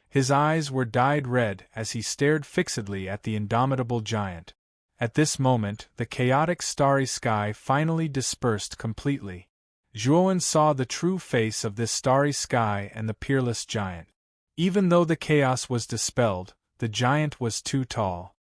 His eyes were dyed red as he stared fixedly at the indomitable giant. At this moment, the chaotic starry sky finally dispersed completely. Zhuo saw the true face of this starry sky and the peerless giant. Even though the chaos was dispelled, the giant was too tall.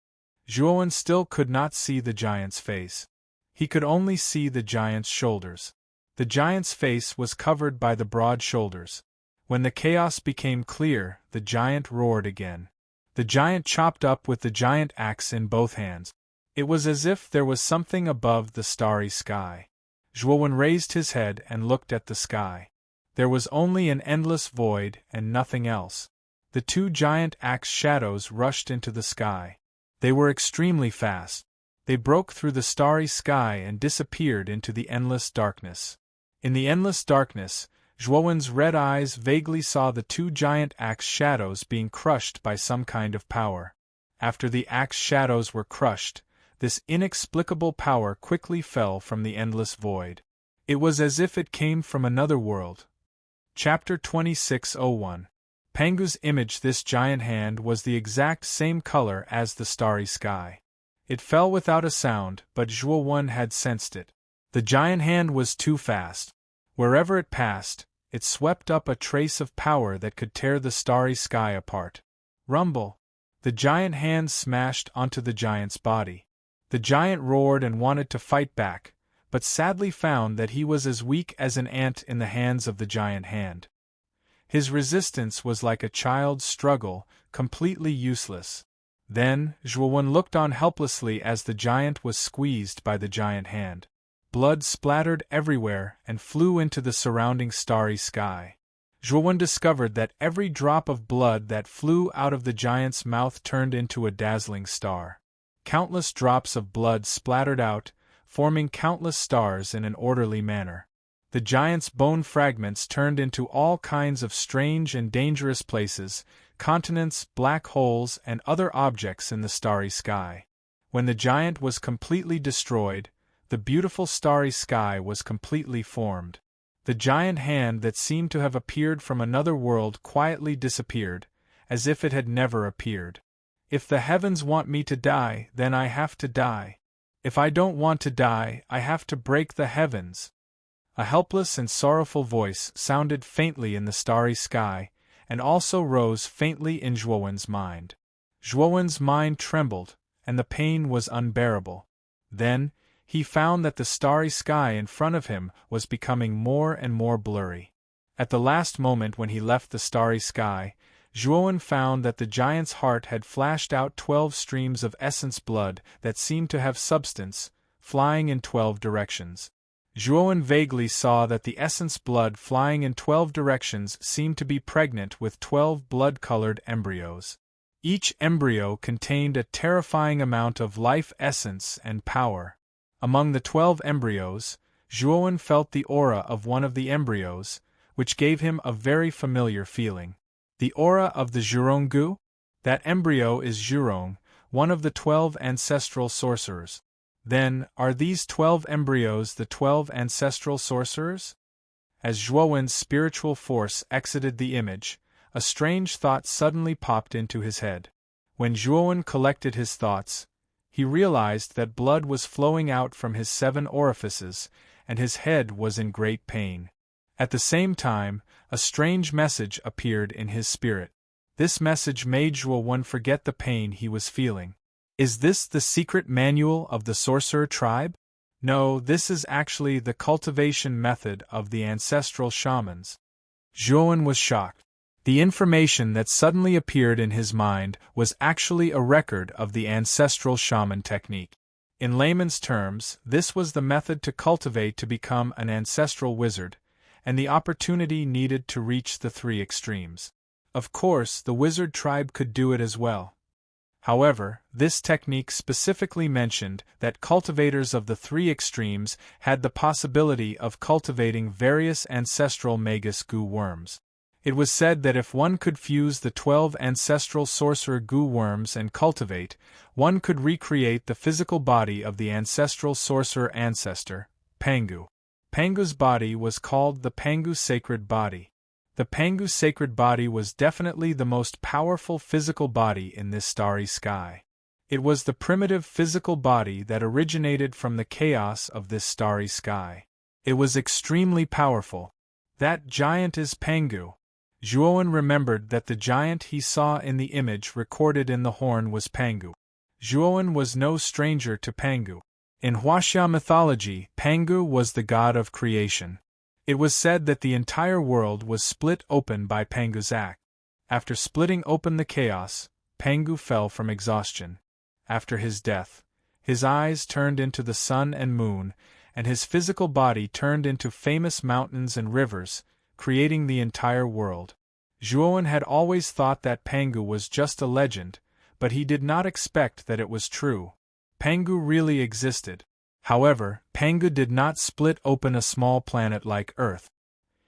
Zhuo still could not see the giant's face. He could only see the giant's shoulders. The giant's face was covered by the broad shoulders. When the chaos became clear, the giant roared again. The giant chopped up with the giant axe in both hands. It was as if there was something above the starry sky. Zhuo raised his head and looked at the sky. There was only an endless void and nothing else. The 2 giant axe shadows rushed into the sky. They were extremely fast. They broke through the starry sky and disappeared into the endless darkness. In the endless darkness, Zhuo's red eyes vaguely saw the 2 giant axe shadows being crushed by some kind of power. After the axe shadows were crushed, this inexplicable power quickly fell from the endless void. It was as if it came from another world. Chapter 2601. Pangu's image. This giant hand was the exact same color as the starry sky. It fell without a sound, but Zhuo had sensed it. The giant hand was too fast. Wherever it passed, it swept up a trace of power that could tear the starry sky apart. Rumble! The giant hand smashed onto the giant's body. The giant roared and wanted to fight back, but sadly found that he was as weak as an ant in the hands of the giant hand. His resistance was like a child's struggle, completely useless. Then, Zhuo looked on helplessly as the giant was squeezed by the giant hand. blood splattered everywhere and flew into the surrounding starry sky. Zhuowen discovered that every drop of blood that flew out of the giant's mouth turned into a dazzling star. Countless drops of blood splattered out, forming countless stars in an orderly manner. The giant's bone fragments turned into all kinds of strange and dangerous places, continents, black holes, and other objects in the starry sky. When the giant was completely destroyed, the beautiful starry sky was completely formed. The giant hand that seemed to have appeared from another world quietly disappeared, as if it had never appeared. If the heavens want me to die, then I have to die. If I don't want to die, I have to break the heavens. A helpless and sorrowful voice sounded faintly in the starry sky, and also rose faintly in Zhuowen's mind. Zhuowen's mind trembled, and the pain was unbearable. Then, he found that the starry sky in front of him was becoming more and more blurry. At the last moment when he left the starry sky, Zhuowen found that the giant's heart had flashed out 12 streams of essence blood that seemed to have substance, flying in 12 directions. Zhuowen vaguely saw that the essence blood flying in 12 directions seemed to be pregnant with 12 blood-colored embryos. Each embryo contained a terrifying amount of life essence and power. Among the 12 embryos, Zhuowen felt the aura of one of the embryos, which gave him a very familiar feeling. The aura of the Zhurong? That embryo is Zhurong, one of the 12 ancestral sorcerers. Then, are these 12 embryos the 12 ancestral sorcerers? As Zhuowen's spiritual force exited the image, a strange thought suddenly popped into his head. When Zhuowen collected his thoughts, he realized that blood was flowing out from his 7 orifices, and his head was in great pain. At the same time, a strange message appeared in his spirit. This message made Zhuowen forget the pain he was feeling. Is this the secret manual of the sorcerer tribe? No, this is actually the cultivation method of the ancestral shamans. Zhuowen was shocked. The information that suddenly appeared in his mind was actually a record of the ancestral shaman technique. In layman's terms, this was the method to cultivate to become an ancestral wizard, and the opportunity needed to reach the 3 extremes. Of course, the wizard tribe could do it as well. However, this technique specifically mentioned that cultivators of the 3 extremes had the possibility of cultivating various ancestral magus goo worms. It was said that if one could fuse the 12 ancestral sorcerer goo worms and cultivate, one could recreate the physical body of the ancestral sorcerer ancestor, Pangu. Pangu's body was called the Pangu Sacred Body. The Pangu Sacred Body was definitely the most powerful physical body in this starry sky. It was the primitive physical body that originated from the chaos of this starry sky. It was extremely powerful. That giant is Pangu. Zhuowen remembered that the giant he saw in the image recorded in the horn was Pangu. Zhuowen was no stranger to Pangu. In Huaxia mythology, Pangu was the god of creation. It was said that the entire world was split open by Pangu's act. After splitting open the chaos, Pangu fell from exhaustion. After his death, his eyes turned into the sun and moon, and his physical body turned into famous mountains and rivers, creating the entire world. Zhuowen had always thought that Pangu was just a legend, but he did not expect that it was true. Pangu really existed. However, Pangu did not split open a small planet like Earth.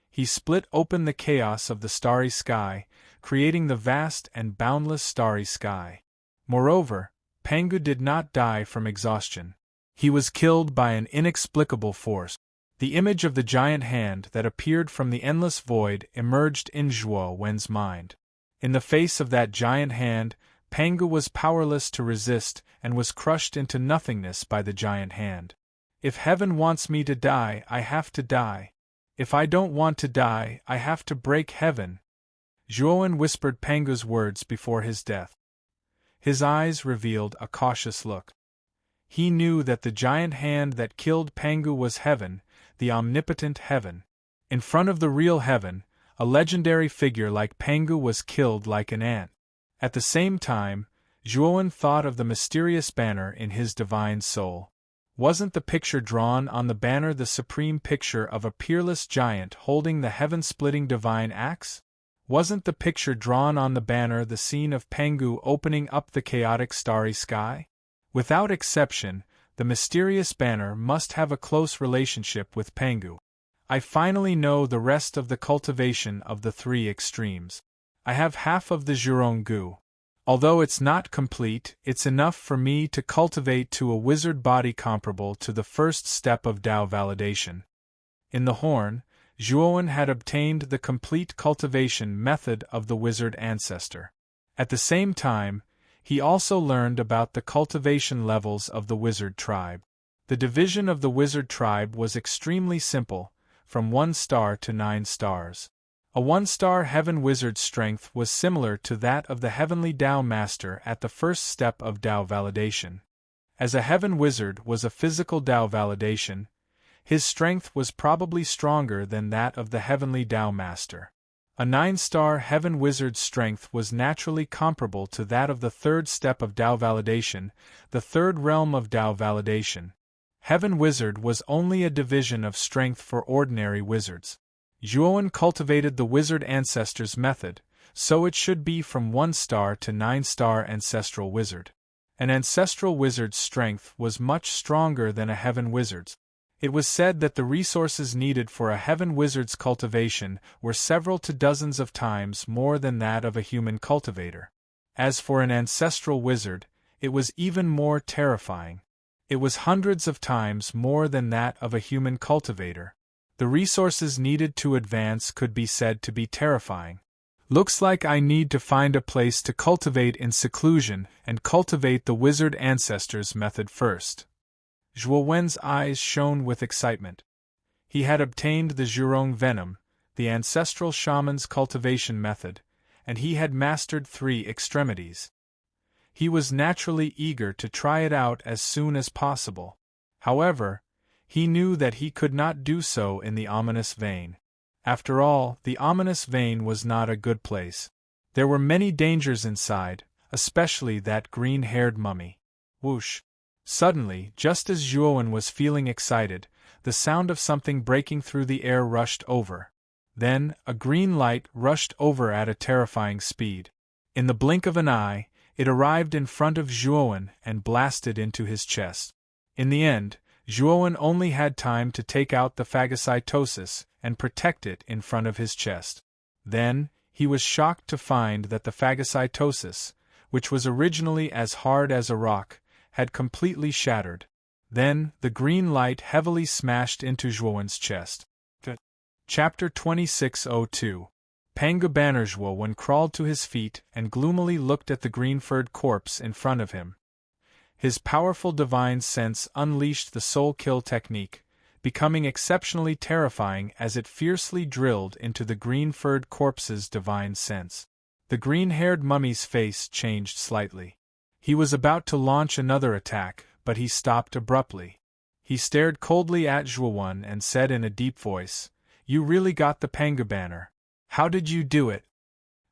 He split open the chaos of the starry sky, creating the vast and boundless starry sky. Moreover, Pangu did not die from exhaustion. He was killed by an inexplicable force. The image of the giant hand that appeared from the endless void emerged in Zhuowen's mind. In the face of that giant hand, Pangu was powerless to resist and was crushed into nothingness by the giant hand. If heaven wants me to die, I have to die. If I don't want to die, I have to break heaven. Zhuowen whispered Pangu's words before his death. His eyes revealed a cautious look. He knew that the giant hand that killed Pangu was heaven, the omnipotent heaven. In front of the real heaven, a legendary figure like Pangu was killed like an ant. At the same time, Zhuowen thought of the mysterious banner in his divine soul. Wasn't the picture drawn on the banner the supreme picture of a peerless giant holding the heaven-splitting divine axe? Wasn't the picture drawn on the banner the scene of Pangu opening up the chaotic starry sky? Without exception, the mysterious banner must have a close relationship with Pangu. I finally know the rest of the cultivation of the three extremes. I have half of the Zhurongu. Although it's not complete, it's enough for me to cultivate to a wizard body comparable to the first step of Tao validation. In the horn, Zhuowen had obtained the complete cultivation method of the wizard ancestor. At the same time, he also learned about the cultivation levels of the wizard tribe. The division of the wizard tribe was extremely simple, from 1 star to 9 stars. A 1-star heaven wizard's strength was similar to that of the heavenly Tao master at the first step of Tao validation. As a heaven wizard was a physical Tao validation, his strength was probably stronger than that of the heavenly Tao master. A 9-star heaven wizard's strength was naturally comparable to that of the third step of Tao validation, the third realm of Tao validation. Heaven wizard was only a division of strength for ordinary wizards. Zhuowen cultivated the wizard ancestor's method, so it should be from 1 star to 9-star ancestral wizard. An ancestral wizard's strength was much stronger than a heaven wizard's. It was said that the resources needed for a heaven wizard's cultivation were several to dozens of times more than that of a human cultivator. As for an ancestral wizard, it was even more terrifying. It was hundreds of times more than that of a human cultivator. The resources needed to advance could be said to be terrifying. Looks like I need to find a place to cultivate in seclusion and cultivate the wizard ancestor's method first. Zhuowen's eyes shone with excitement. He had obtained the Zhurong venom, the ancestral shaman's cultivation method, and he had mastered 3 extremities. He was naturally eager to try it out as soon as possible. However, he knew that he could not do so in the ominous vein. After all, the ominous vein was not a good place. There were many dangers inside, especially that green-haired mummy. Whoosh! Suddenly, just as Zhuowen was feeling excited, the sound of something breaking through the air rushed over. Then, a green light rushed over at a terrifying speed. In the blink of an eye, it arrived in front of Zhuowen and blasted into his chest. In the end, Zhuowen only had time to take out the phagocytosis and protect it in front of his chest. Then, he was shocked to find that the phagocytosis, which was originally as hard as a rock, had completely shattered. Then, the green light heavily smashed into Zhuowen's chest. Chapter 2602. Pangu Banner. Zhuowen crawled to his feet and gloomily looked at the green-furred corpse in front of him. His powerful divine sense unleashed the soul kill technique, becoming exceptionally terrifying as it fiercely drilled into the green-furred corpse's divine sense. The green-haired mummy's face changed slightly. He was about to launch another attack, but he stopped abruptly. He stared coldly at Zhuowen and said in a deep voice, "You really got the Pangu Banner. How did you do it?"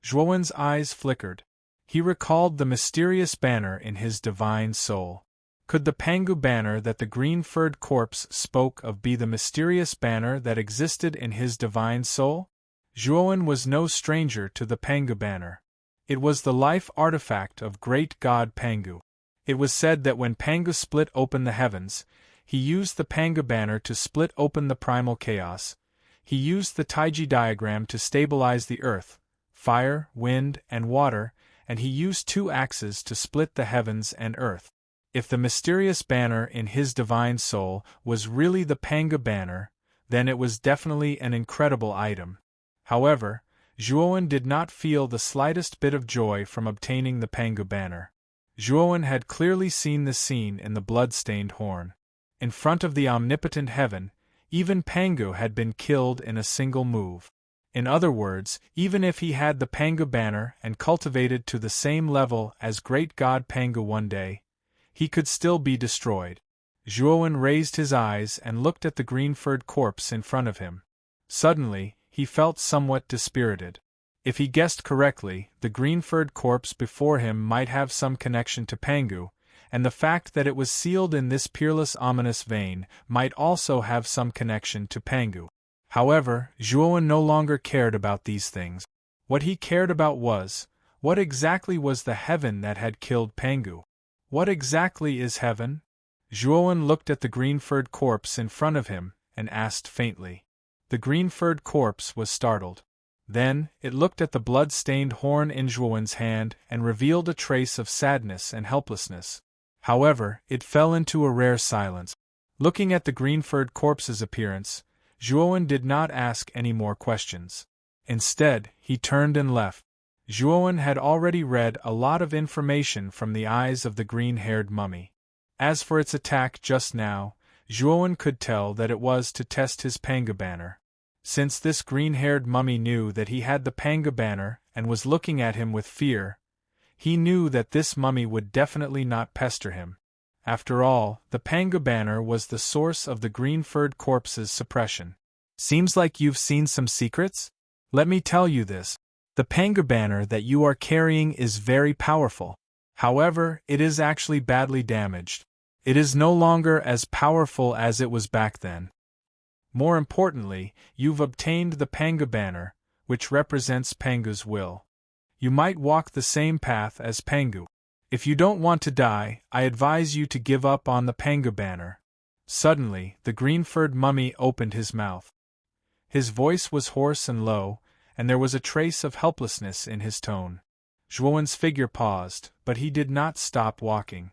Zhuowen's eyes flickered. He recalled the mysterious banner in his divine soul. Could the Pangu Banner that the green-furred corpse spoke of be the mysterious banner that existed in his divine soul? Zhuowen was no stranger to the Pangu Banner. It was the life artifact of great god Pangu. It was said that when Pangu split open the heavens, he used the Pangu Banner to split open the primal chaos. He used the Taiji diagram to stabilize the earth, fire, wind, and water, and he used 2 axes to split the heavens and earth. If the mysterious banner in his divine soul was really the Pangu Banner, then it was definitely an incredible item. However, Zhuowen did not feel the slightest bit of joy from obtaining the Pangu Banner. Zhuowen had clearly seen the scene in the blood-stained horn. In front of the omnipotent heaven, even Pangu had been killed in a single move. In other words, even if he had the Pangu Banner and cultivated to the same level as great god Pangu one day, he could still be destroyed. Zhuowen raised his eyes and looked at the green-furred corpse in front of him. Suddenly, he felt somewhat dispirited. If he guessed correctly, the green-furred corpse before him might have some connection to Pangu, and the fact that it was sealed in this peerless ominous vein might also have some connection to Pangu. However, Zhuowen no longer cared about these things. What he cared about was, what exactly was the heaven that had killed Pangu? What exactly is heaven? Zhuowen looked at the green-furred corpse in front of him and asked faintly. The green-furred corpse was startled. Then, it looked at the blood-stained horn in Zhuowen's hand and revealed a trace of sadness and helplessness. However, it fell into a rare silence. Looking at the green-furred corpse's appearance, Zhuowen did not ask any more questions. Instead, he turned and left. Zhuowen had already read a lot of information from the eyes of the green-haired mummy. As for its attack just now, Zhuowen could tell that it was to test his Panga banner. Since this green-haired mummy knew that he had the Panga banner and was looking at him with fear, he knew that this mummy would definitely not pester him. After all, the Panga banner was the source of the green-furred corpse's suppression. Seems like you've seen some secrets? Let me tell you this. The Panga banner that you are carrying is very powerful. However, it is actually badly damaged. It is no longer as powerful as it was back then. More importantly, you've obtained the Panga banner, which represents Pangu's will. You might walk the same path as Pangu. If you don't want to die, I advise you to give up on the Panga banner. Suddenly, the green-furred mummy opened his mouth. His voice was hoarse and low, and there was a trace of helplessness in his tone. Zhuowen's figure paused, but he did not stop walking.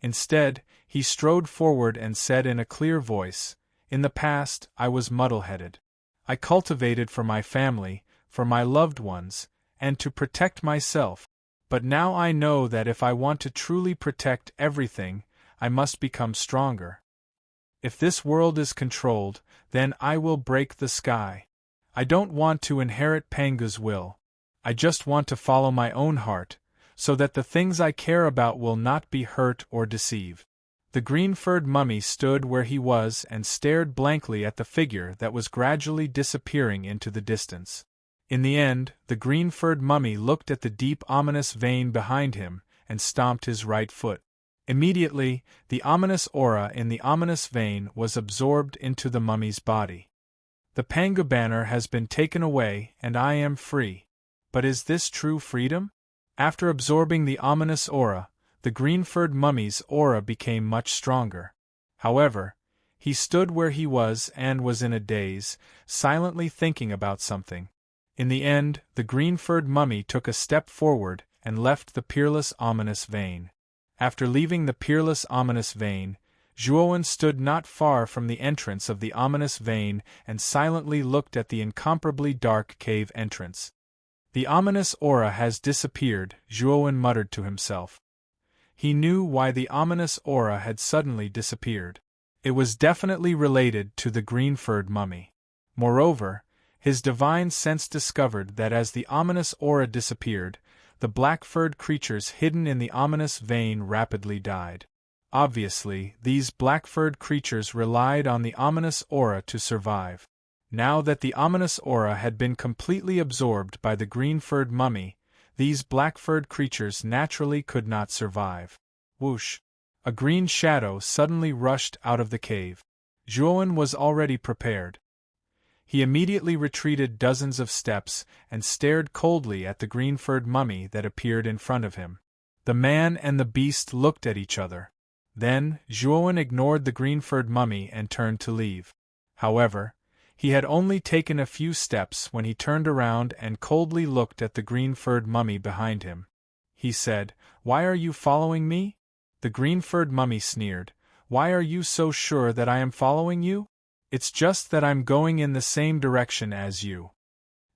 Instead, he strode forward and said in a clear voice, "In the past, I was muddle-headed. I cultivated for my family, for my loved ones, and to protect myself. But now I know that if I want to truly protect everything, I must become stronger. If this world is controlled, then I will break the sky. I don't want to inherit Pangu's will. I just want to follow my own heart, so that the things I care about will not be hurt or deceive." The green-furred mummy stood where he was and stared blankly at the figure that was gradually disappearing into the distance. In the end, the green-furred mummy looked at the deep ominous vein behind him and stomped his right foot. Immediately, the ominous aura in the ominous vein was absorbed into the mummy's body. The Panga banner has been taken away and I am free. But is this true freedom? After absorbing the ominous aura, the green-furred mummy's aura became much stronger. However, he stood where he was and was in a daze, silently thinking about something. In the end, the green-furred mummy took a step forward and left the peerless ominous vein. After leaving the peerless ominous vein, Zhuowen stood not far from the entrance of the ominous vein and silently looked at the incomparably dark cave entrance. "The ominous aura has disappeared," Zhuowen muttered to himself. He knew why the ominous aura had suddenly disappeared. It was definitely related to the green-furred mummy. Moreover, his divine sense discovered that as the ominous aura disappeared, the black-furred creatures hidden in the ominous vein rapidly died. Obviously, these black-furred creatures relied on the ominous aura to survive. Now that the ominous aura had been completely absorbed by the green-furred mummy, these black-furred creatures naturally could not survive. Whoosh! A green shadow suddenly rushed out of the cave. Zhuowen was already prepared. He immediately retreated dozens of steps and stared coldly at the green-furred mummy that appeared in front of him. The man and the beast looked at each other. Then, Zhuowen ignored the green-furred mummy and turned to leave. However, he had only taken a few steps when he turned around and coldly looked at the green-furred mummy behind him. He said, "Why are you following me?" The green-furred mummy sneered, "Why are you so sure that I am following you? It's just that I'm going in the same direction as you."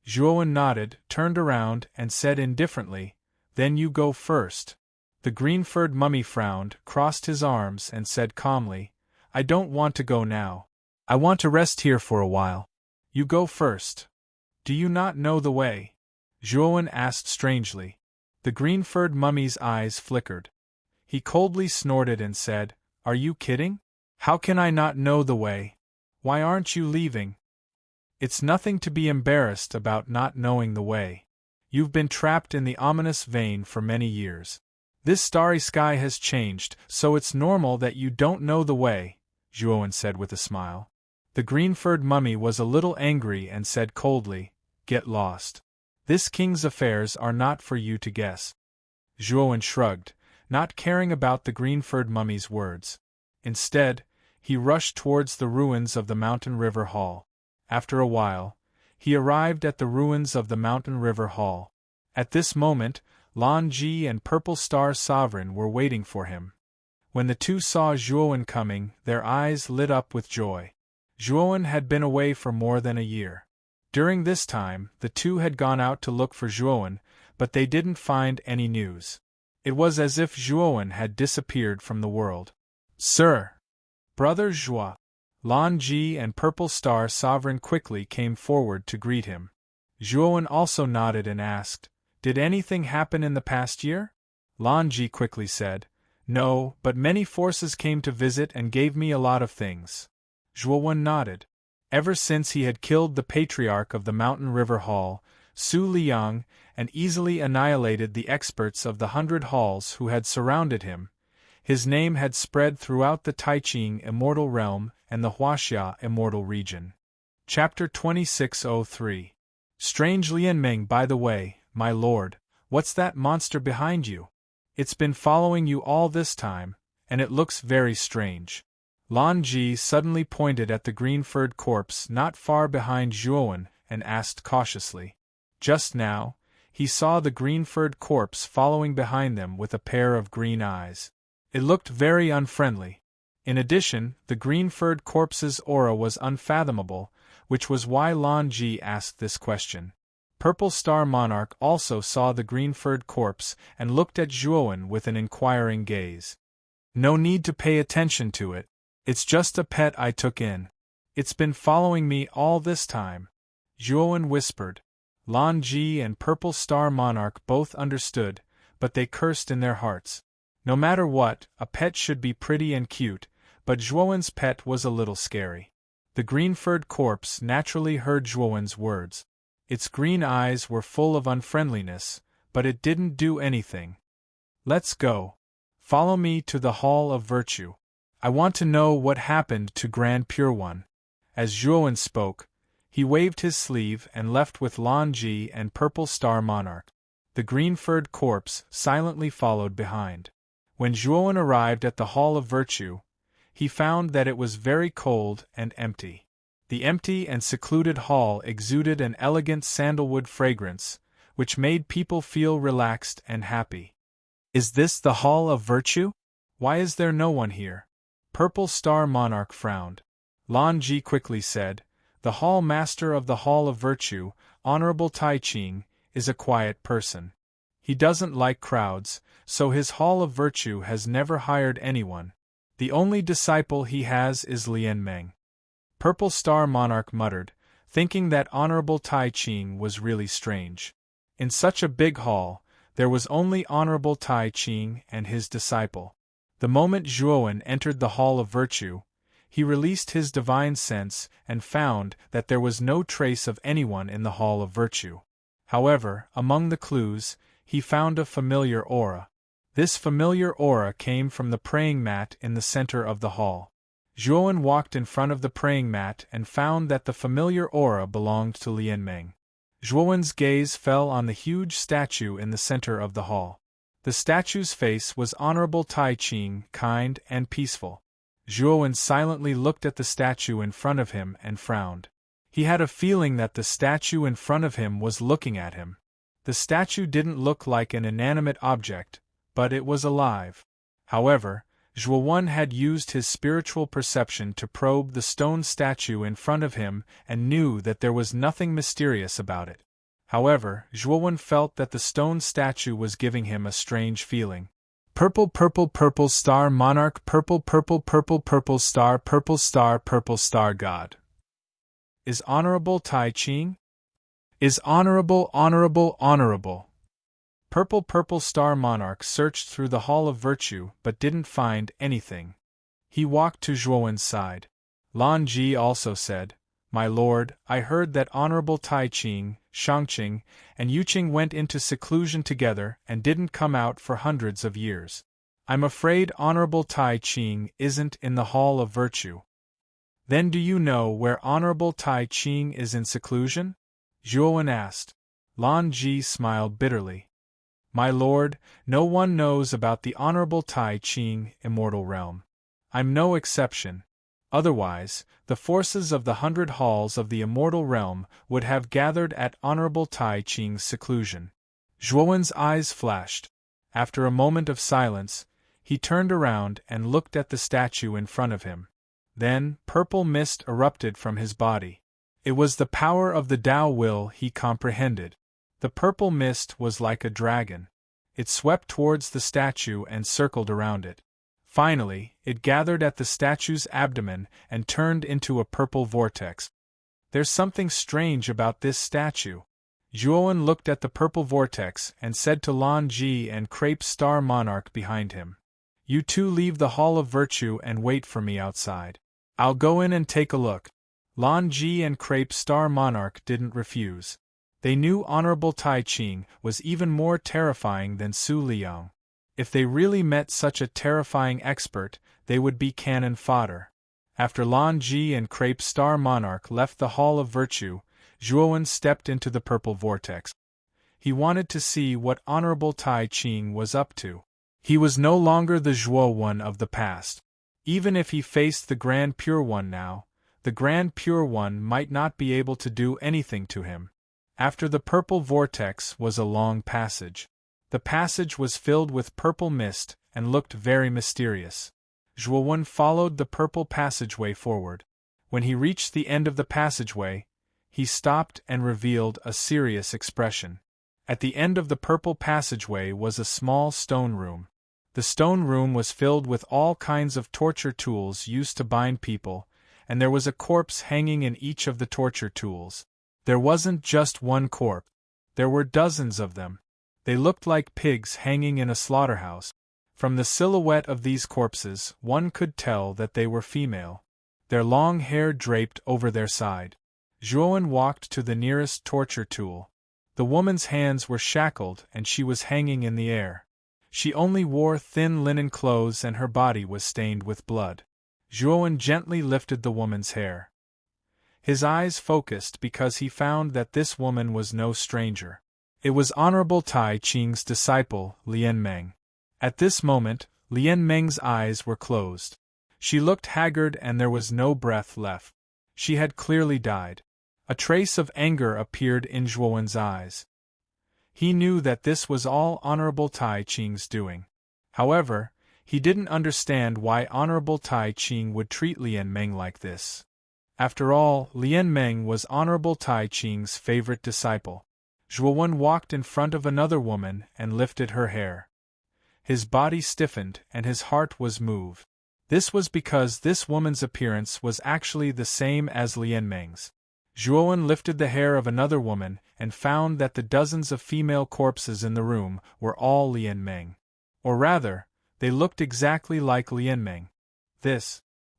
Zhuowen nodded, turned around, and said indifferently, "Then you go first." The green-furred mummy frowned, crossed his arms, and said calmly, "I don't want to go now. I want to rest here for a while. You go first." "Do you not know the way?" Zhuowen asked strangely. The green-furred mummy's eyes flickered. He coldly snorted and said, "Are you kidding? How can I not know the way? Why aren't you leaving? It's nothing to be embarrassed about not knowing the way. You've been trapped in the ominous vein for many years. This starry sky has changed, so it's normal that you don't know the way, Zhuowen said with a smile. The green-furred mummy was a little angry and said coldly, "Get lost. This king's affairs are not for you to guess." Zhuowen shrugged, not caring about the green-furred mummy's words. Instead, he rushed towards the ruins of the Mountain River Hall. After a while, he arrived at the ruins of the Mountain River Hall. At this moment, Lan Ji and Purple Star Sovereign were waiting for him. When the two saw Zhuowen coming, their eyes lit up with joy. Zhuowen had been away for more than a year. During this time, the two had gone out to look for Zhuowen, but they didn't find any news. It was as if Zhuowen had disappeared from the world. "Sir! Brother Zhuo!" Lan Ji and Purple Star Sovereign quickly came forward to greet him. Zhuowen also nodded and asked, "Did anything happen in the past year?" Lan Ji quickly said, "No, but many forces came to visit and gave me a lot of things." Zhuowen nodded. Ever since he had killed the patriarch of the Mountain River Hall, Su Liang, and easily annihilated the experts of the 100 halls who had surrounded him, his name had spread throughout the Taiqing Immortal Realm and the Huaxia Immortal Region. Chapter 2603. Strange Lianmeng. By the way, my lord, what's that monster behind you? It's been following you all this time, and it looks very strange. Lan Ji suddenly pointed at the green-furred corpse not far behind Zhuowen and asked cautiously. Just now, he saw the green-furred corpse following behind them with a pair of green eyes. It looked very unfriendly. In addition, the green-furred corpse's aura was unfathomable, which was why Lan Ji asked this question. Purple Star Monarch also saw the green-furred corpse and looked at Zhuowen with an inquiring gaze. "No need to pay attention to it. It's just a pet I took in. It's been following me all this time," Zhuowen whispered. Lan Ji and Purple Star Monarch both understood, but they cursed in their hearts. No matter what, a pet should be pretty and cute, but Zhuowen's pet was a little scary. The green-furred corpse naturally heard Zhuowen's words. Its green eyes were full of unfriendliness, but it didn't do anything. "Let's go. Follow me to the Hall of Virtue. I want to know what happened to Grand Pure One." As Zhuowen spoke, he waved his sleeve and left with Lan Ji and Purple Star Monarch. The green-furred corpse silently followed behind. When Zhuowen arrived at the Hall of Virtue, he found that it was very cold and empty. The empty and secluded hall exuded an elegant sandalwood fragrance, which made people feel relaxed and happy. "Is this the Hall of Virtue? Why is there no one here?" Purple Star Monarch frowned. Lan Ji quickly said, "The Hall Master of the Hall of Virtue, Honorable Taiqing, is a quiet person. He doesn't like crowds, so his Hall of Virtue has never hired anyone. The only disciple he has is Lianmeng." Purple Star Monarch muttered, thinking that Honorable Taiqing was really strange. In such a big hall, there was only Honorable Taiqing and his disciple. The moment Zhuowen entered the Hall of Virtue, he released his divine sense and found that there was no trace of anyone in the Hall of Virtue. However, among the clues, he found a familiar aura. This familiar aura came from the praying mat in the center of the hall. Zhuowen walked in front of the praying mat and found that the familiar aura belonged to Lianmeng. Zhuowen's gaze fell on the huge statue in the center of the hall. The statue's face was Honorable Taiqing, kind and peaceful. Zhuowen silently looked at the statue in front of him and frowned. He had a feeling that the statue in front of him was looking at him. The statue didn't look like an inanimate object, but it was alive. However, Zhuowen had used his spiritual perception to probe the stone statue in front of him and knew that there was nothing mysterious about it. However, Zhuowen felt that the stone statue was giving him a strange feeling. Purple Purple Star Monarch, Purple Star God. Is Honorable Taiqing? Is honorable. Purple Star Monarch searched through the Hall of Virtue but didn't find anything. He walked to Zhuowen's side. Lan Ji also said, My lord, I heard that Honorable Tai Ching, Shangqing, and Yuqing went into seclusion together and didn't come out for hundreds of years. I'm afraid Honorable Tai Ching isn't in the Hall of Virtue. Then do you know where Honorable Tai Ching is in seclusion? Zhuowen asked. Lan Ji smiled bitterly. My lord, no one knows about the Honorable Tai Ching immortal realm. I'm no exception. Otherwise, the forces of the 100 halls of the immortal realm would have gathered at Honorable Tai Ching's seclusion. Zhuowen's eyes flashed. After a moment of silence, he turned around and looked at the statue in front of him. Then, purple mist erupted from his body. It was the power of the Tao will he comprehended. The purple mist was like a dragon. It swept towards the statue and circled around it. Finally, it gathered at the statue's abdomen and turned into a purple vortex. There's something strange about this statue. Zhuowen looked at the purple vortex and said to Lan Ji and Crepe Star Monarch behind him. You two leave the Hall of Virtue and wait for me outside. I'll go in and take a look. Lan Ji and Crepe Star Monarch didn't refuse. They knew Honorable Tai Ching was even more terrifying than Su Liang. If they really met such a terrifying expert, they would be cannon fodder. After Lan Ji and Crepe Star Monarch left the Hall of Virtue, Zhuowen stepped into the purple vortex. He wanted to see what Honorable Tai Ching was up to. He was no longer the Zhuo One of the past. Even if he faced the Grand Pure One now, the Grand Pure One might not be able to do anything to him. After the purple vortex was a long passage. The passage was filled with purple mist and looked very mysterious. Zhuowen followed the purple passageway forward. When he reached the end of the passageway, he stopped and revealed a serious expression. At the end of the purple passageway was a small stone room. The stone room was filled with all kinds of torture tools used to bind people, and there was a corpse hanging in each of the torture tools. There wasn't just one corpse. There were dozens of them. They looked like pigs hanging in a slaughterhouse. From the silhouette of these corpses, one could tell that they were female. Their long hair draped over their side. Zhuowen walked to the nearest torture tool. The woman's hands were shackled and she was hanging in the air. She only wore thin linen clothes and her body was stained with blood. Zhuowen gently lifted the woman's hair. His eyes focused because he found that this woman was no stranger. It was Honorable Tai Ching's disciple, Lian Meng. At this moment, Lian Meng's eyes were closed. She looked haggard and there was no breath left. She had clearly died. A trace of anger appeared in Zhuowen's eyes. He knew that this was all Honorable Tai Ching's doing. However, he didn't understand why Honorable Tai Ching would treat Lian Meng like this. After all, Lian Meng was Honorable Tai Ching's favorite disciple. Zhuowen walked in front of another woman and lifted her hair. His body stiffened and his heart was moved. This was because this woman's appearance was actually the same as Lian Meng's. Zhuowen lifted the hair of another woman and found that the dozens of female corpses in the room were all Lian Meng. Or rather, they looked exactly like Lian Meng.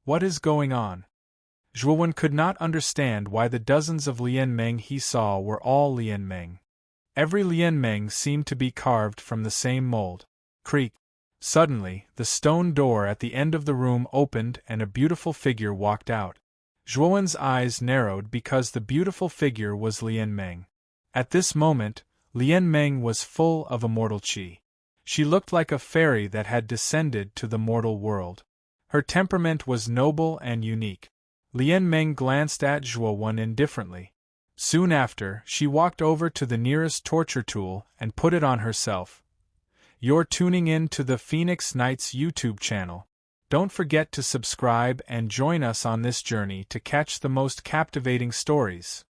What is going on? Zhuowen could not understand why the dozens of Lian Meng he saw were all Lian Meng. Every Lian Meng seemed to be carved from the same mold. Creak. Suddenly, the stone door at the end of the room opened and a beautiful figure walked out. Zhuowen's eyes narrowed because the beautiful figure was Lian Meng. At this moment, Lian Meng was full of immortal qi. She looked like a fairy that had descended to the mortal world. Her temperament was noble and unique. Lian Meng glanced at Zhuowen indifferently. Soon after, she walked over to the nearest torture tool and put it on herself. You're tuning in to the Phoenix Knights YouTube channel. Don't forget to subscribe and join us on this journey to catch the most captivating stories.